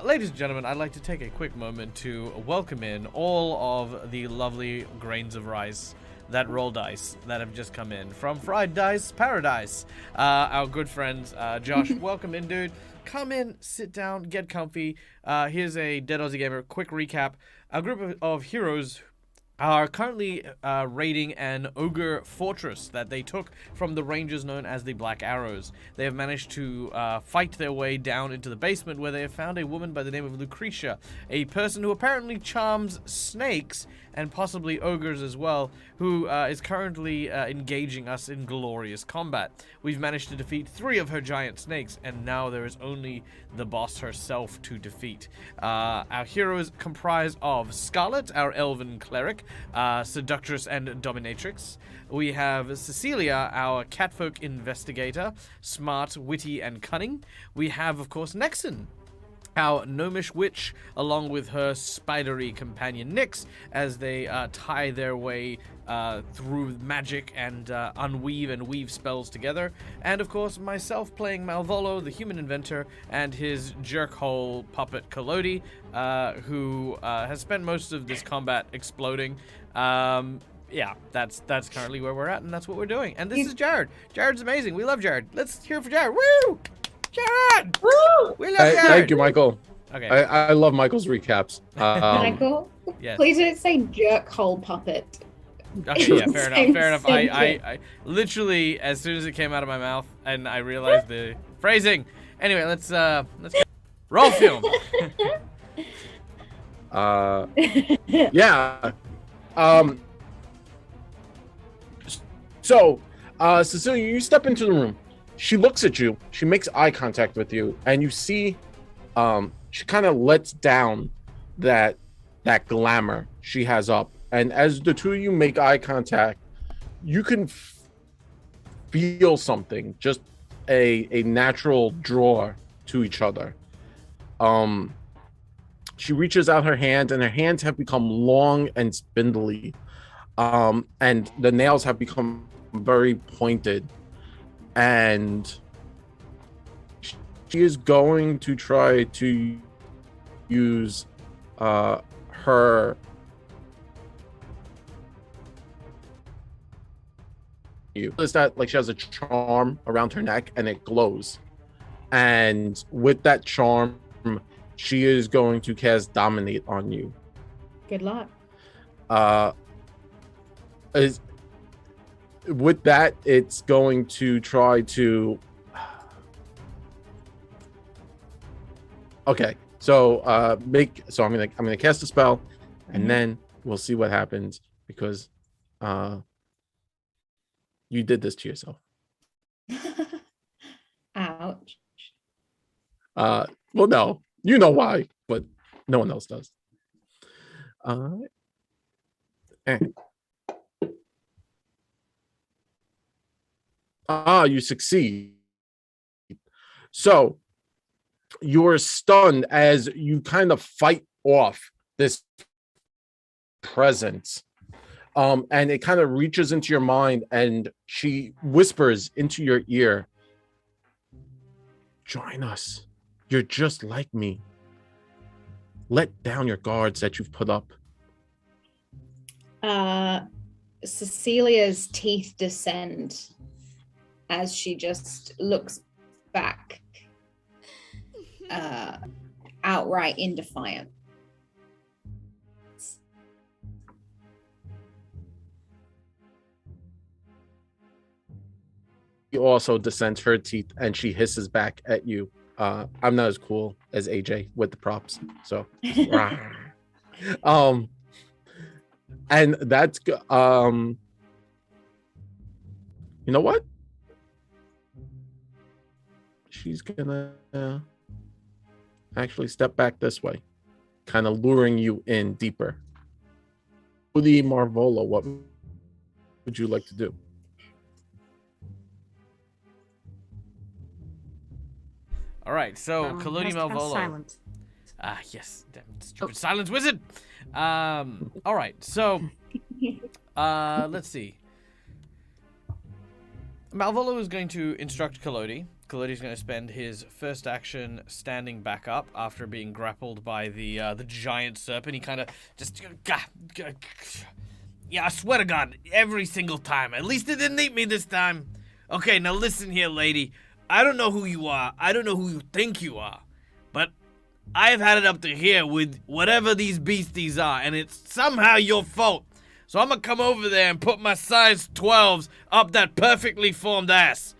Ladies and gentlemen, I'd like to take a quick moment to welcome in all of the lovely grains of rice that roll dice that have just come in from Fried Dice Paradise. Our good friends, Josh, welcome in, dude. Come in, sit down, get comfy. Here's a Dead Aussie Gamer quick recap. A group of heroes are currently raiding an ogre fortress that they took from the rangers known as the Black Arrows. They have managed to fight their way down into the basement where they have found a woman by the name of Lucretia, a person who apparently charms snakes and possibly ogres as well, who is currently engaging us in glorious combat. We've managed to defeat 3 of her giant snakes, and now there is only the boss herself to defeat. Our heroes comprise of Scarlet, our elven cleric, seductress and dominatrix. We have Cecilia, our catfolk investigator, smart, witty, and cunning. We have, of course, Nexon, our gnomish witch, along with her spidery companion Nyx, as they tie their way through magic and unweave and weave spells together. And of course, myself playing Malvolo, the human inventor, and his jerkhole puppet Collodi, who has spent most of this combat exploding. Yeah, that's currently where we're at, and that's what we're doing. And this is Jared. Jared's amazing. We love Jared. Let's hear it for Jared. Woo! Jared! Woo! We love Jared! Thank you, Michael. Okay. I love Michael's recaps. Michael, yes. please don't say jerk hole puppet. Okay, yeah, fair enough. Fair enough. Same I literally, as soon as it came out of my mouth, and I realized the phrasing. Anyway, let's roll film. Yeah. So, Cecilia, you step into the room. She looks at you. She makes eye contact with you, and you see, she kind of lets down that glamour she has up. And as the two of you make eye contact, you can feel something, just a natural draw to each other. She reaches out her hand, and her hands have become long and spindly, and the nails have become very pointed. And she is going to try to use her is that like she has a charm around her neck and it glows, and with that charm she is going to cast Dominate on you. Good luck. With that, it's going to try to. Okay, so I'm gonna cast a spell, and then we'll see what happens, because you did this to yourself. Ouch. Well, no, you know why, but no one else does. And you succeed. So you're stunned as you kind of fight off this presence. And it kind of reaches into your mind, and she whispers into your ear, "Join us. You're just like me. Let down your guards that you've put up." Cecilia's teeth descend as she just looks back, outright in defiance. She also descends her teeth, and she hisses back at you. I'm not as cool as AJ with the props, so and that's you know what? She's gonna actually step back this way, kind of luring you in deeper. The Marvolo, what would you like to do? All right, so Collodi has to cast Malvolo. silence. Yes, damn stupid silence wizard. All right, so let's see. Malvolo is going to instruct Collodi. Collodi's going to spend his first action standing back up after being grappled by the giant serpent. He kind of just yeah, I swear to God, every single time. At least it didn't eat me this time. Okay, now listen here, lady. I don't know who you are. I don't know who you think you are. But I've had it up to here with whatever these beasties are, and it's somehow your fault. So I'm gonna come over there and put my size 12s up that perfectly formed ass.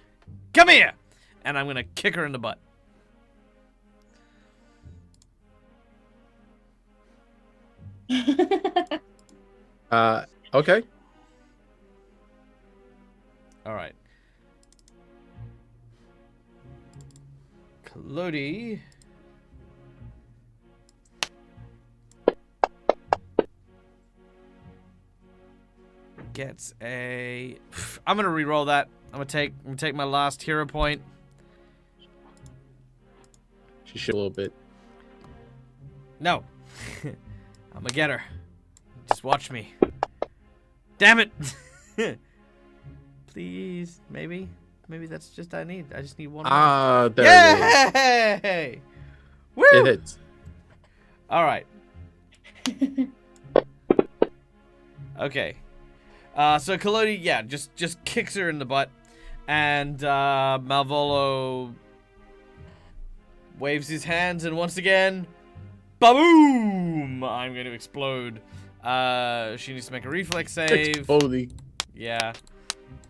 Come here! And I'm gonna kick her in the butt. Okay. All right. Collodi. Gets a. I'm gonna re-roll that. I'm gonna take my last hero point. She should a little bit. No. I'm gonna get her. Just watch me. Damn it! Please, maybe that's just I just need one more. There it Yay! Woo! is. It hits. All right. Okay. So Kalodi, yeah, just kicks her in the butt, and Malvolo waves his hands, and once again, ba-boom! I'm going to explode. She needs to make a reflex save. Holy. Yeah.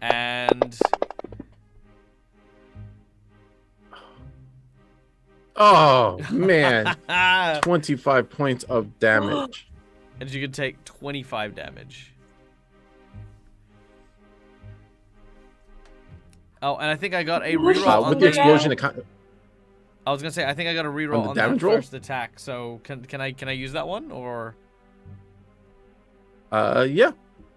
And Oh man. 25 points of damage. and she could take 25 damage. Oh, and I think I got a reroll on With the explosion, it kind of, I was gonna say I think I got a reroll the on that damage roll? first attack. So can I use that one or? yeah.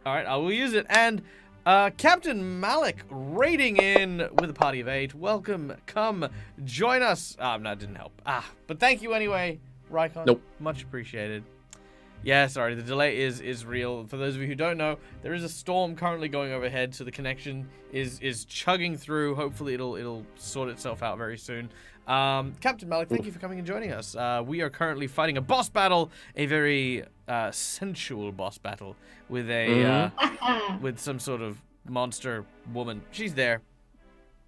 All right, I will use it. And Captain Malik raiding in with a party of 8. Welcome, come join us. No, that didn't help. But thank you anyway, Rykon. Nope. Much appreciated. Yeah, sorry, the delay is real. For those of you who don't know, there is a storm currently going overhead, so the connection is chugging through. Hopefully it'll sort itself out very soon. Captain Malik, thank you for coming and joining us. We are currently fighting a boss battle, a very sensual boss battle with a with some sort of monster woman. She's there.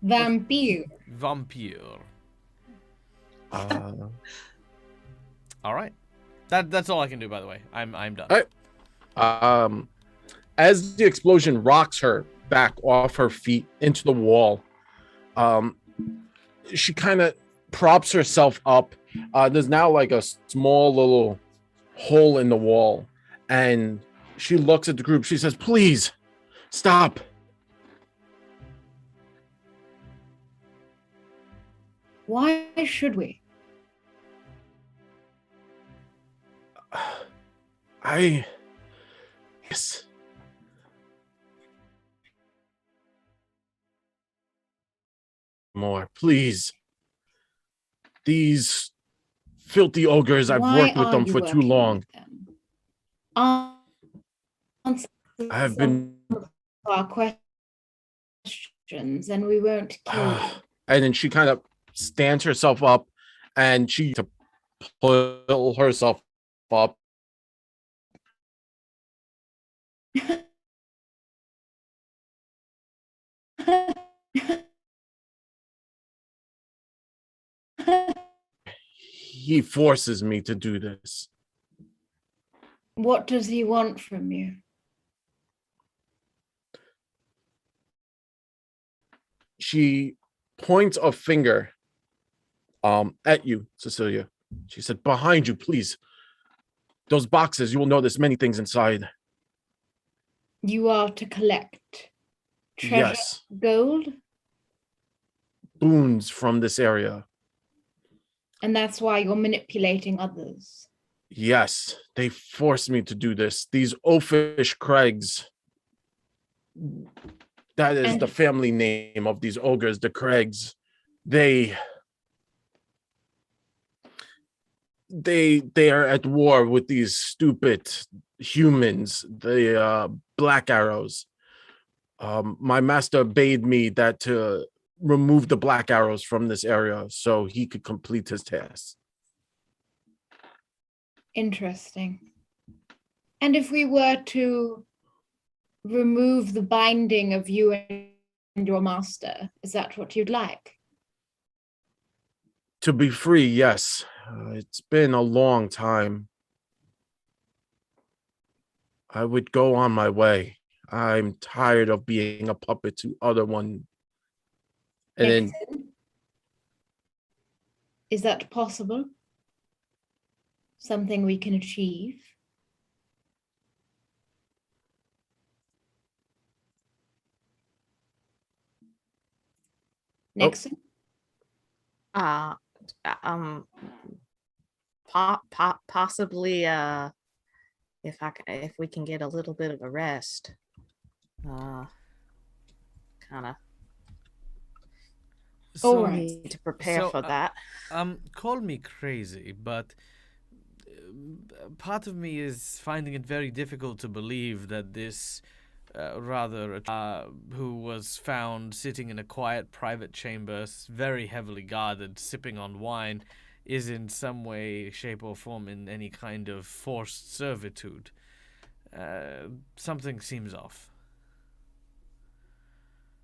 Vampire. Vampire. All right. That's all I can do, by the way. I'm done. All right. As the explosion rocks her back off her feet into the wall, she kind of props herself up. There's now like a small little hole in the wall, and she looks at the group. She says, "Please, stop." Why should we? Yes. More, please. These filthy ogres, I've Why worked with are them you for too working long. with them? Answer I've some been. of our questions, and we won't kill you. And then she kind of stands herself up, and she to pull herself up. He forces me to do this. What does he want from you? She points a finger at you, Cecilia. She said, "Behind you, please. Those boxes, you will notice many things inside." You are to collect treasure, Yes, gold, boons from this area. and that's why you're manipulating others. Yes, they forced me to do this. These oafish Craigs. That is And- the family name of these ogres, the Craigs. They are at war with these stupid humans, the Black Arrows. My master bade me that to remove the Black Arrows from this area so he could complete his task. Interesting. And if we were to remove the binding of you and your master, is that what you'd like? To be free, yes. It's been a long time. I would go on my way. I'm tired of being a puppet to other one. And then Nixon? Is that possible? Something we can achieve? Nixon? Possibly if we can get a little bit of a rest, kind of All So, right. need to prepare so, for that. call me crazy, but part of me is finding it very difficult to believe that this who was found sitting in a quiet private chamber, very heavily guarded, sipping on wine, is in some way, shape, or form in any kind of forced servitude. Something seems off.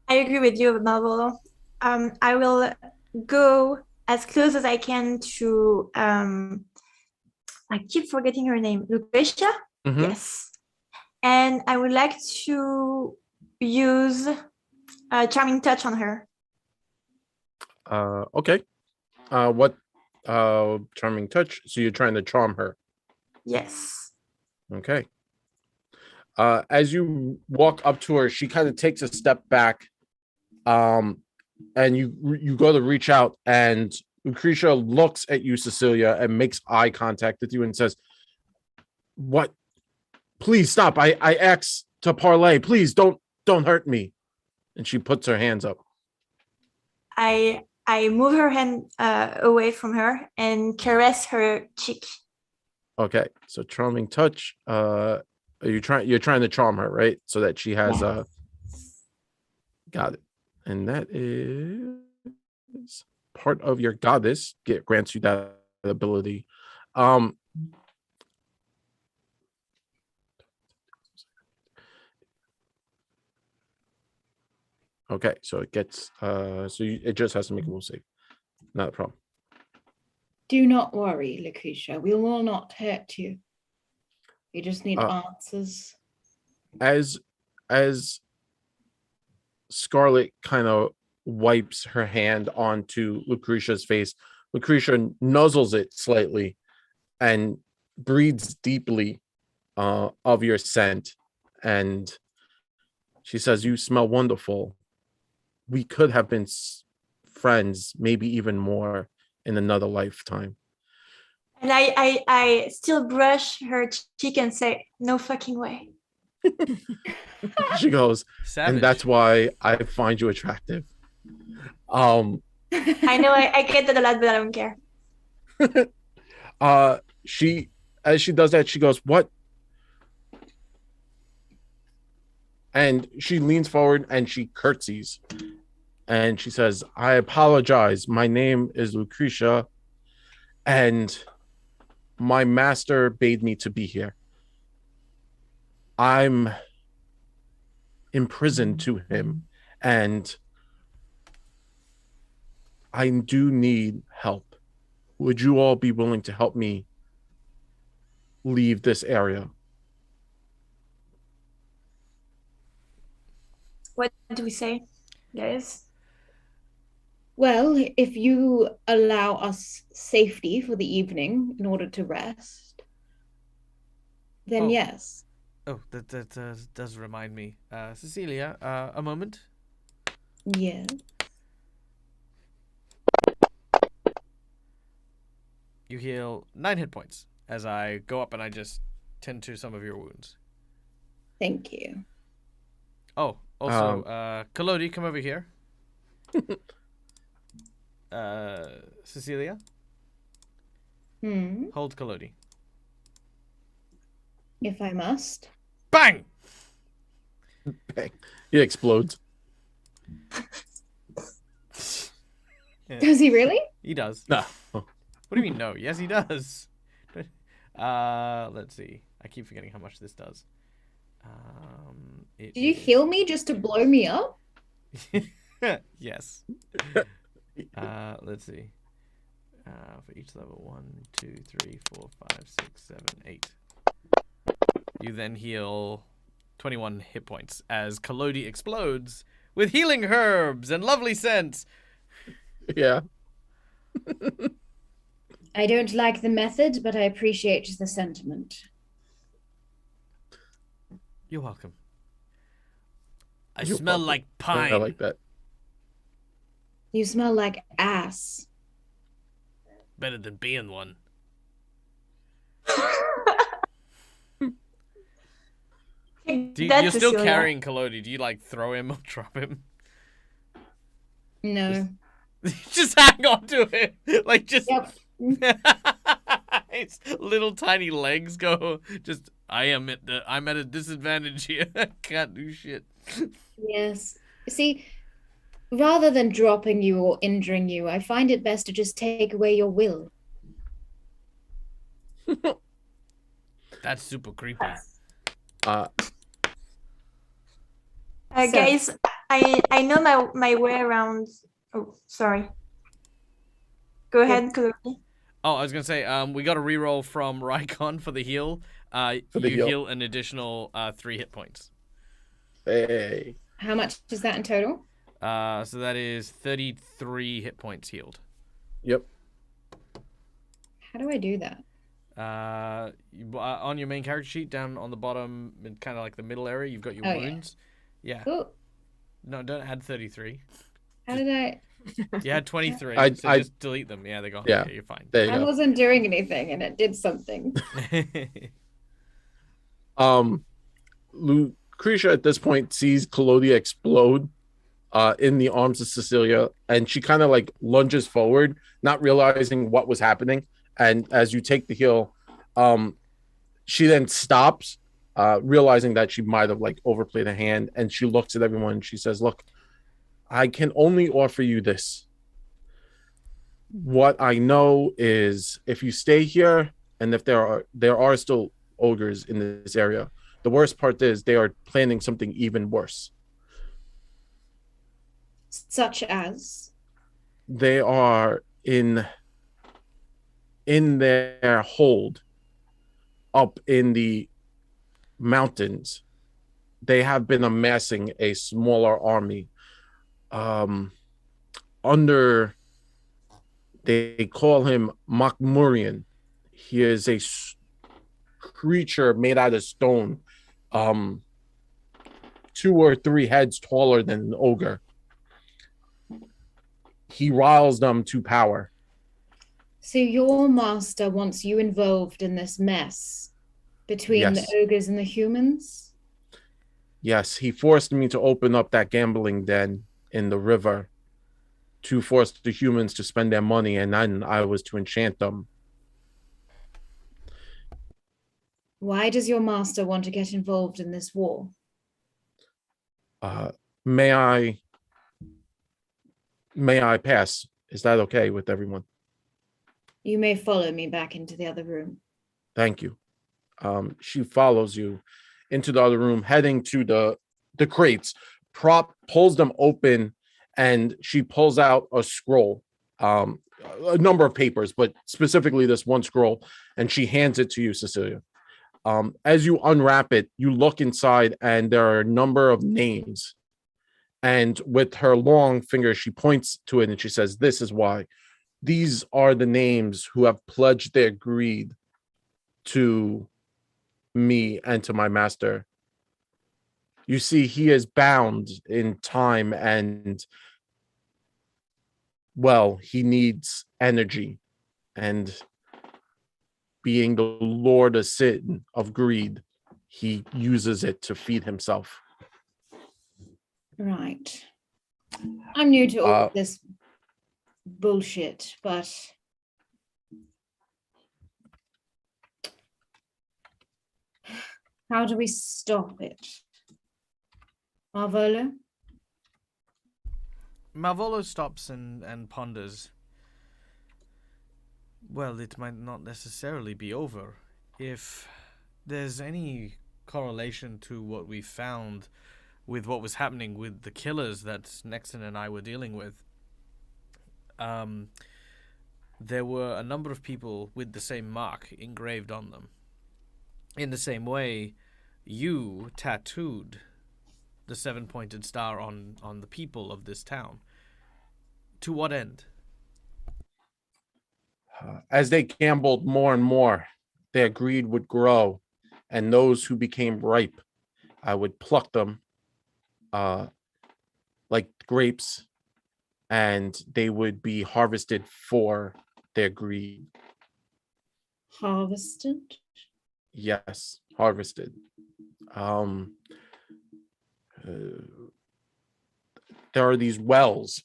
I agree with you, Malvolo. I will go as close as I can to I keep forgetting her name. Lucretia? Mhm. Yes. And I would like to use a charming touch on her. Okay. What charming touch? So you're trying to charm her. Yes. Okay. As you walk up to her, she kind of takes a step back. And you go to reach out, and Lucretia looks at you, Cecilia, and makes eye contact with you and says, "What? Please stop. I asked to parlay. Please don't hurt me." And she puts her hands up. I move her hand away from her and caress her cheek. Okay. So charming touch. You're trying to charm her, right? So that she has got it. And that is part of your goddess grants you that ability. Okay, so it gets it just has to make a will save. Not a problem. Do not worry, Lucretia. We will not hurt you. We just need answers. As Scarlet kind of wipes her hand onto Lucretia's face, Lucretia nuzzles it slightly and breathes deeply of your scent, and she says, "You smell wonderful. We could have been friends, maybe even more in another lifetime." And I still brush her cheek and say, "No fucking way." She goes, Savage. "And that's why I find you attractive." I know I get that a lot, but I don't care. As she does that, she goes, "What?" And she leans forward and she curtsies. And she says, "I apologize. My name is Lucretia, and my master bade me to be here. I'm imprisoned to him, and I do need help. Would you all be willing to help me leave this area?" What do we say, guys? Well, if you allow us safety for the evening in order to rest, then Oh. yes. Oh, that does remind me. Cecilia, a moment. Yeah. You heal 9 hit points as I go up and I just tend to some of your wounds. Thank you. Oh, also, Kalodi, come over here. Cecilia, hold Kalodi. If I must. Bang! Bang. He explodes. Yeah. Does he really? He does. No. What do you mean no? Yes, he does. Let's see. I keep forgetting how much this does. Did you heal me just to blow me up? Yes. Let's see. For each level, 1, 2, 3, 4, 5, 6, 7, 8. You then heal 21 hit points as Kalodi explodes with healing herbs and lovely scents. Yeah. I don't like the method, but I appreciate the sentiment. You're welcome. I You're smell welcome. like pine. I like that. You smell like ass. Better than being one. You're still carrying Kalodi. Do you like throw him or drop him? No. Just hang on to it. Like just Yep. Its little tiny legs go. Just I'm at a disadvantage here. I can't do shit. Yes. See, rather than dropping you or injuring you, I find it best to just take away your will. That's super creepy. Uh, So- Guys, I know my way around. Oh, sorry. Go ahead, Chloe. Oh, I was gonna say, we got a reroll from Rykon for the heal. For the You heal. heal an additional 3 hit points. hey. How much is that in total? So that is 33 hit points healed. Yep. How do I do that? On your main character sheet, down on the bottom, in kind of like the middle area, you've got your Oh, yeah. wounds. Yeah. Oh, No, don't add 33. how did I? You had 23, I- so I- just delete them. Yeah, they're gone. Yeah. You're fine. There you I go. wasn't doing anything, and it did something. Lucretia at this point sees Claudia explode in the arms of Cecilia, and she kind of like lunges forward, not realizing what was happening. And as you take the heal, she then stops, realizing that she might have like overplayed a hand, and she looks at everyone and she says, "Look, I can only offer you this. What I know is if you stay here, and if there are still ogres in this area, the worst part is they are planning something even worse. Such as? They are in their hold up in the mountains. They have been amassing a smaller army under, they call him Makmurian. He is a creature made out of stone, 2 or 3 heads taller than an ogre. He riles them to power. So your master wants you involved in this mess between Yes. the ogres and the humans? Yes, he forced me to open up that gambling den in the river to force the humans to spend their money, and then I was to enchant them. Why does your master want to get involved in this war? May I pass? Is that okay with everyone? You may follow me back into the other room. Thank you. She follows you into the other room, heading to the crates. Pulls them open, and she pulls out a scroll, a number of papers, but specifically this one scroll, and she hands it to you, Cecilia. As you unwrap it, you look inside, and there are a number of names. And with her long finger, she points to it and she says, "This is why. These are the names who have pledged their greed to me and to my master. You see, he is bound in time, and well, he needs energy, and being the Lord of Sin of greed, he uses it to feed himself." Right. I'm new to all this bullshit, but how do we stop it? Marvolo? Malvolo stops and ponders. Well, it might not necessarily be over. If there's any correlation to what we found with what was happening with the killers that Nexon and I were dealing with, there were a number of people with the same mark engraved on them. In the same way, you tattooed the 7-pointed star on the people of this town. To what end? As they gambled more and more, their greed would grow, and those who became ripe, I would pluck them like grapes, and they would be harvested for their greed. Harvested? Yes, harvested. There are these wells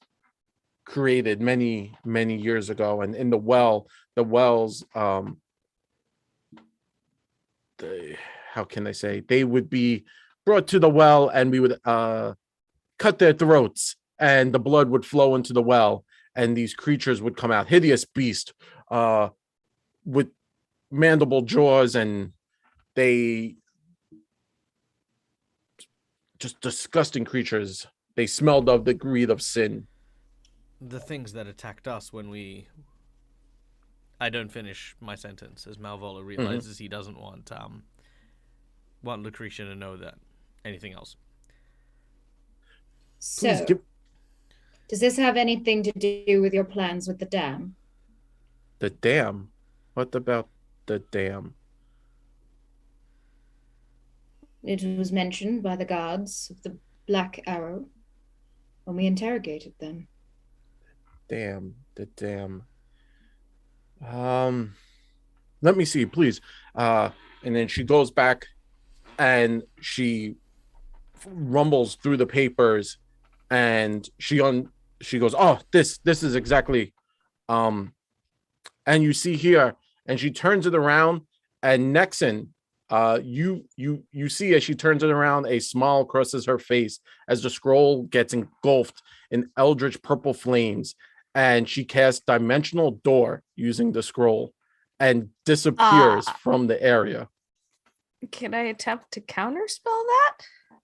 created many years ago, and in the wells how can I say, they would be brought to the well, and we would cut their throats, and the blood would flow into the well, and these creatures would come out, hideous beast, with mandible jaws, and they just disgusting creatures. They smelled of the greed of sin. The things that attacked us when we... I don't finish my sentence as Malvolio realizes he doesn't want Lucretia to know that anything else. So, does this have anything to do with your plans with the dam? The dam? What about the dam? It was mentioned by the guards of the Black Arrow when we interrogated them. The dam. Let me see, please. And then she goes back and she rumbles through the papers, and she goes, oh, this is exactly, and you see here, and she turns it around, and Nexon, you see as she turns it around, a smile crosses her face as the scroll gets engulfed in eldritch purple flames, and she casts Dimensional Door using the scroll and disappears from the area. Can I attempt to counterspell that?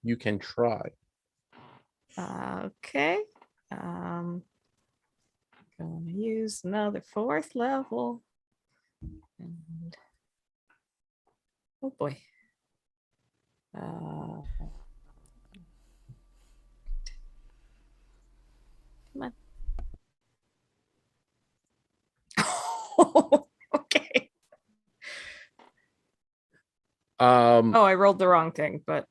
You can try. Okay. Gonna use another 4th level. And oh boy. Come on. Okay. Oh, I rolled the wrong thing, but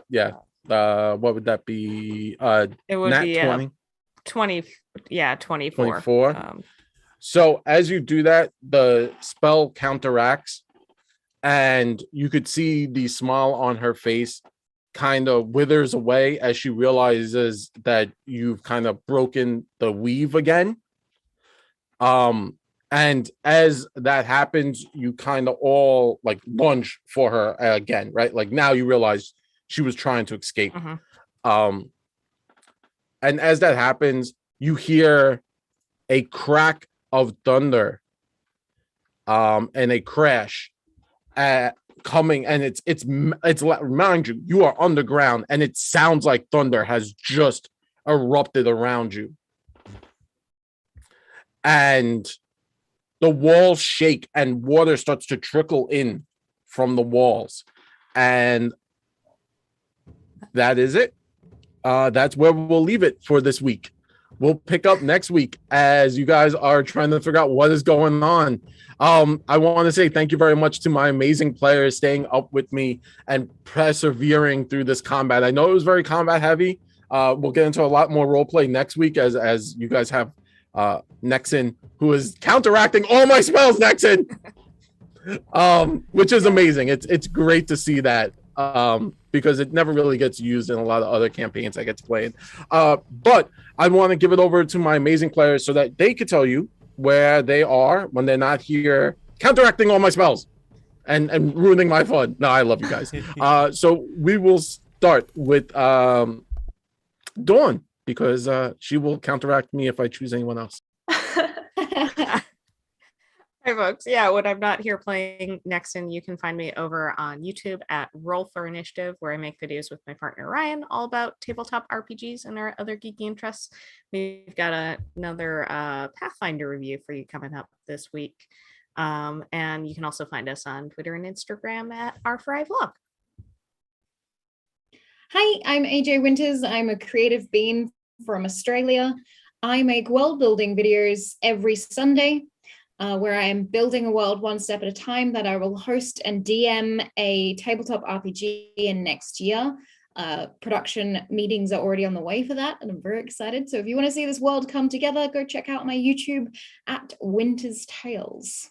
yeah. What would that be? it would nat be 20? 20. Yeah, 24. 24. So as you do that, the spell counteracts, and you could see the smile on her face kind of withers away as she realizes that you've kind of broken the weave again. And as that happens, you kind of all like lunge for her again, right? Like now you realize she was trying to escape. And as that happens, you hear a crack of thunder, and a crash coming, and it's remind you, you are underground, and it sounds like thunder has just erupted around you, and the walls shake and water starts to trickle in from the walls, and that is it. That's where we'll leave it for this week. We'll pick up next week as you guys are trying to figure out what is going on. I want to say thank you very much to my amazing players staying up with me and persevering through this combat. I know it was very combat heavy. We'll get into a lot more role play next week as you guys have Nexon, who is counteracting all my spells, Nexon, which is amazing. It's great to see that. Because it never really gets used in a lot of other campaigns I get to play in. But I want to give it over to my amazing players so that they could tell you where they are when they're not here counteracting all my spells and ruining my fun. No, I love you guys. So we will start with Dawn, because she will counteract me if I choose anyone else. Hi folks. Yeah, when I'm not here playing Nexon, you can find me over on YouTube at Roll for Initiative, where I make videos with my partner Ryan all about tabletop RPGs and our other geeky interests. We've got another Pathfinder review for you coming up this week. And you can also find us on Twitter and Instagram at R4iVlog. Hi, I'm AJ Winters. I'm a creative being from Australia. I make world building videos every Sunday, where I am building a world one step at a time that I will host and DM a tabletop RPG in next year. Production meetings are already on the way for that, and I'm very excited. So if you want to see this world come together, go check out my YouTube at Winter's Tales.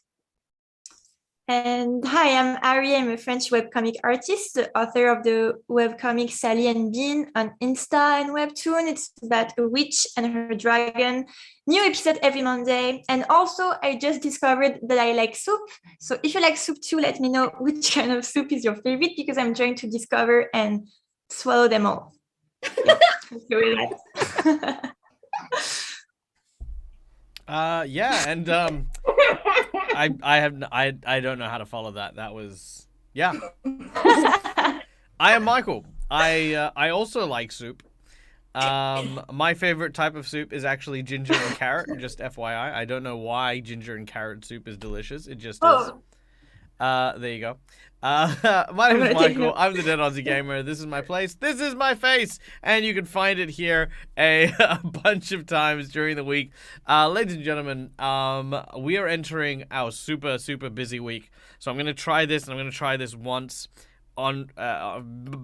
And hi, I'm Ari. I'm a French webcomic artist, the author of the webcomic Sally and Bean on Insta and Webtoon. It's about a witch and her dragon. New episode every Monday. And also, I just discovered that I like soup. So if you like soup too, let me know which kind of soup is your favorite, because I'm trying to discover and swallow them all. Yeah, let's go with that. Yeah, and I don't know how to follow that. That was I am Michael. I also like soup. My favorite type of soup is actually ginger and carrot. Just FYI, I don't know why ginger and carrot soup is delicious. It just is. There you go. My name is Michael. I'm the Dead Aussie Gamer. This is my place. This is my face. And you can find it here a bunch of times during the week. Ladies and gentlemen, we are entering our super, super busy week. So I'm going to try this, and I'm going to try this once on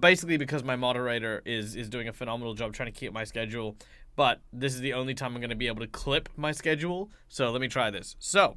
basically because my moderator is doing a phenomenal job trying to keep my schedule. But this is the only time I'm going to be able to clip my schedule. So let me try this. So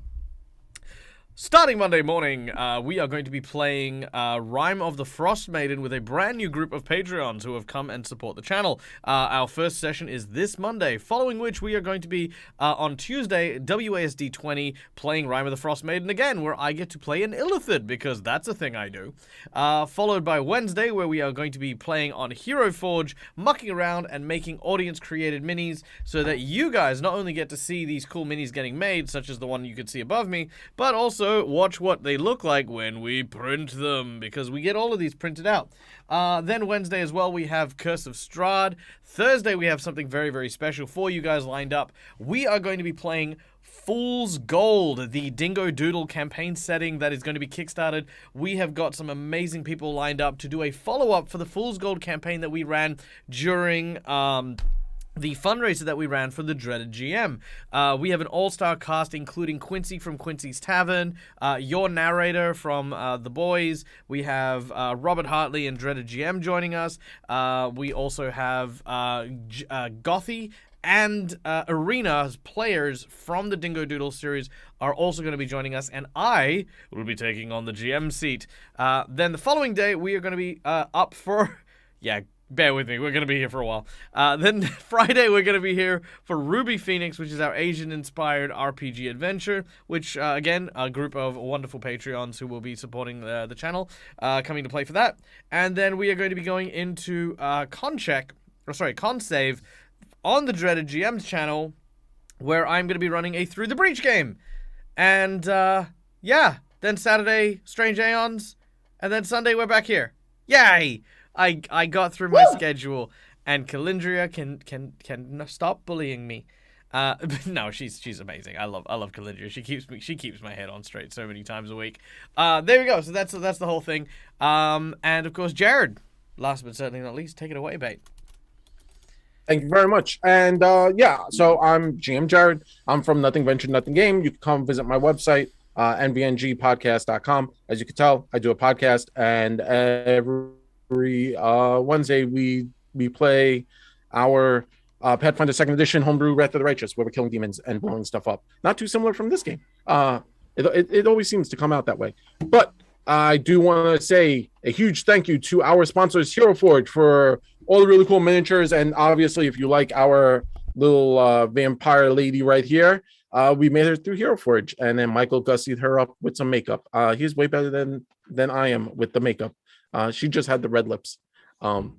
starting Monday morning, we are going to be playing Rime of the Frost Maiden with a brand new group of Patreons who have come and support the channel. Our first session is this Monday, following which we are going to be on Tuesday, WASD 20, playing Rime of the Frost Maiden again, where I get to play an Illithid, because that's a thing I do. Followed by Wednesday, where we are going to be playing on Hero Forge, mucking around and making audience-created minis, so that you guys not only get to see these cool minis getting made, such as the one you could see above me, but also watch what they look like when we print them, because we get all of these printed out. Then Wednesday as well, we have Curse of Strahd. Thursday, we have something very, very special for you guys lined up. We are going to be playing Fool's Gold, the Dingo Doodle campaign setting that is going to be kickstarted. We have got some amazing people lined up to do a follow-up for the Fool's Gold campaign that we ran during the fundraiser that we ran for the dreaded GM. We have an all-star cast, including Quincy from Quincy's Tavern, your narrator from The Boys. We have Robert Hartley and dreaded GM joining us. We also have Gothy and Arena's players from the Dingo Doodle series are also going to be joining us, and I will be taking on the GM seat. Then the following day, we are going to be up for... yeah, bear with me, we're going to be here for a while. Then Friday, we're going to be here for Ruby Phoenix, which is our Asian-inspired RPG adventure, which, again, a group of wonderful Patreons who will be supporting the channel coming to play for that. And then we are going to be going into Con-Save on the dreaded GM's channel, where I'm going to be running a Through the Breach game. And, yeah, then Saturday, Strange Aeons, and then Sunday, we're back here. Yay! I got through my schedule, and Calindria can stop bullying me. No, she's amazing. I love Calindria. She keeps my head on straight so many times a week. There we go. So that's the whole thing. And of course, Jared, last but certainly not least, take it away, mate. Thank you very much. And yeah, so I'm GM Jared. I'm from Nothing Venture, Nothing Game. You can come visit my website, nvngpodcast.com. As you can tell, I do a podcast, and every Wednesday we play our Pathfinder 2nd Edition homebrew Wrath of the Righteous, where we're killing demons and blowing stuff up. Not too similar from this game. It always seems to come out that way. But I do want to say a huge thank you to our sponsors, Hero Forge, for all the really cool miniatures. And obviously, if you like our little vampire lady right here, we made her through Hero Forge. And then Michael gussied her up with some makeup. He's way better than I am with the makeup. She just had the red lips. And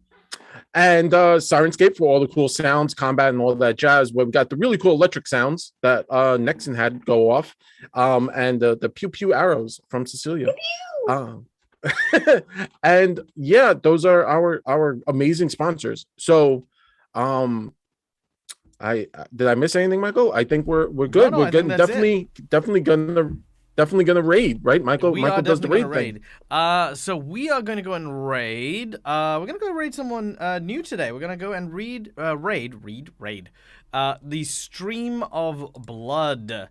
Sirenscape for all the cool sounds, combat, and all that jazz. Where we got the really cool electric sounds that Nexon had go off, and the pew pew arrows from Cecilia. And yeah, those are our amazing sponsors. So, I did I miss anything, Michael? I think we're good. No, we're getting definitely gonna raid, right, Michael? Michael does the raid thing. So we are going to go and raid. We're going to go raid someone new today. We're going to go and raid the Stream of Blood.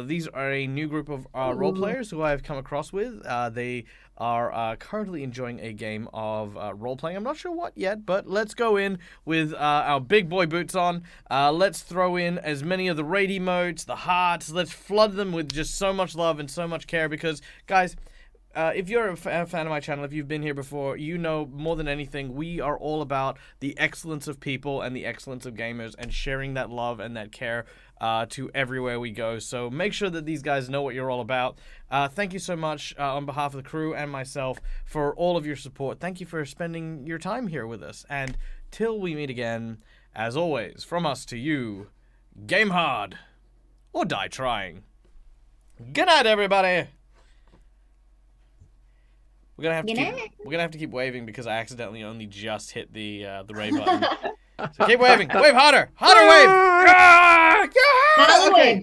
These are a new group of role players who I've come across with. They are currently enjoying a game of role playing. I'm not sure what yet, but let's go in with our big boy boots on. Let's throw in as many of the raid emotes, the hearts. Let's flood them with just so much love and so much care because, guys, if you're a fan of my channel, if you've been here before, you know more than anything, we are all about the excellence of people and the excellence of gamers and sharing that love and that care to everywhere we go. So make sure that these guys know what you're all about. Thank you so much on behalf of the crew and myself for all of your support. Thank you for spending your time here with us. And till we meet again, as always, from us to you, game hard or die trying. Good night, everybody. We're gonna have to keep waving because I accidentally only just hit the ray button. So keep waving. Wave harder. Harder wave. Harder wave.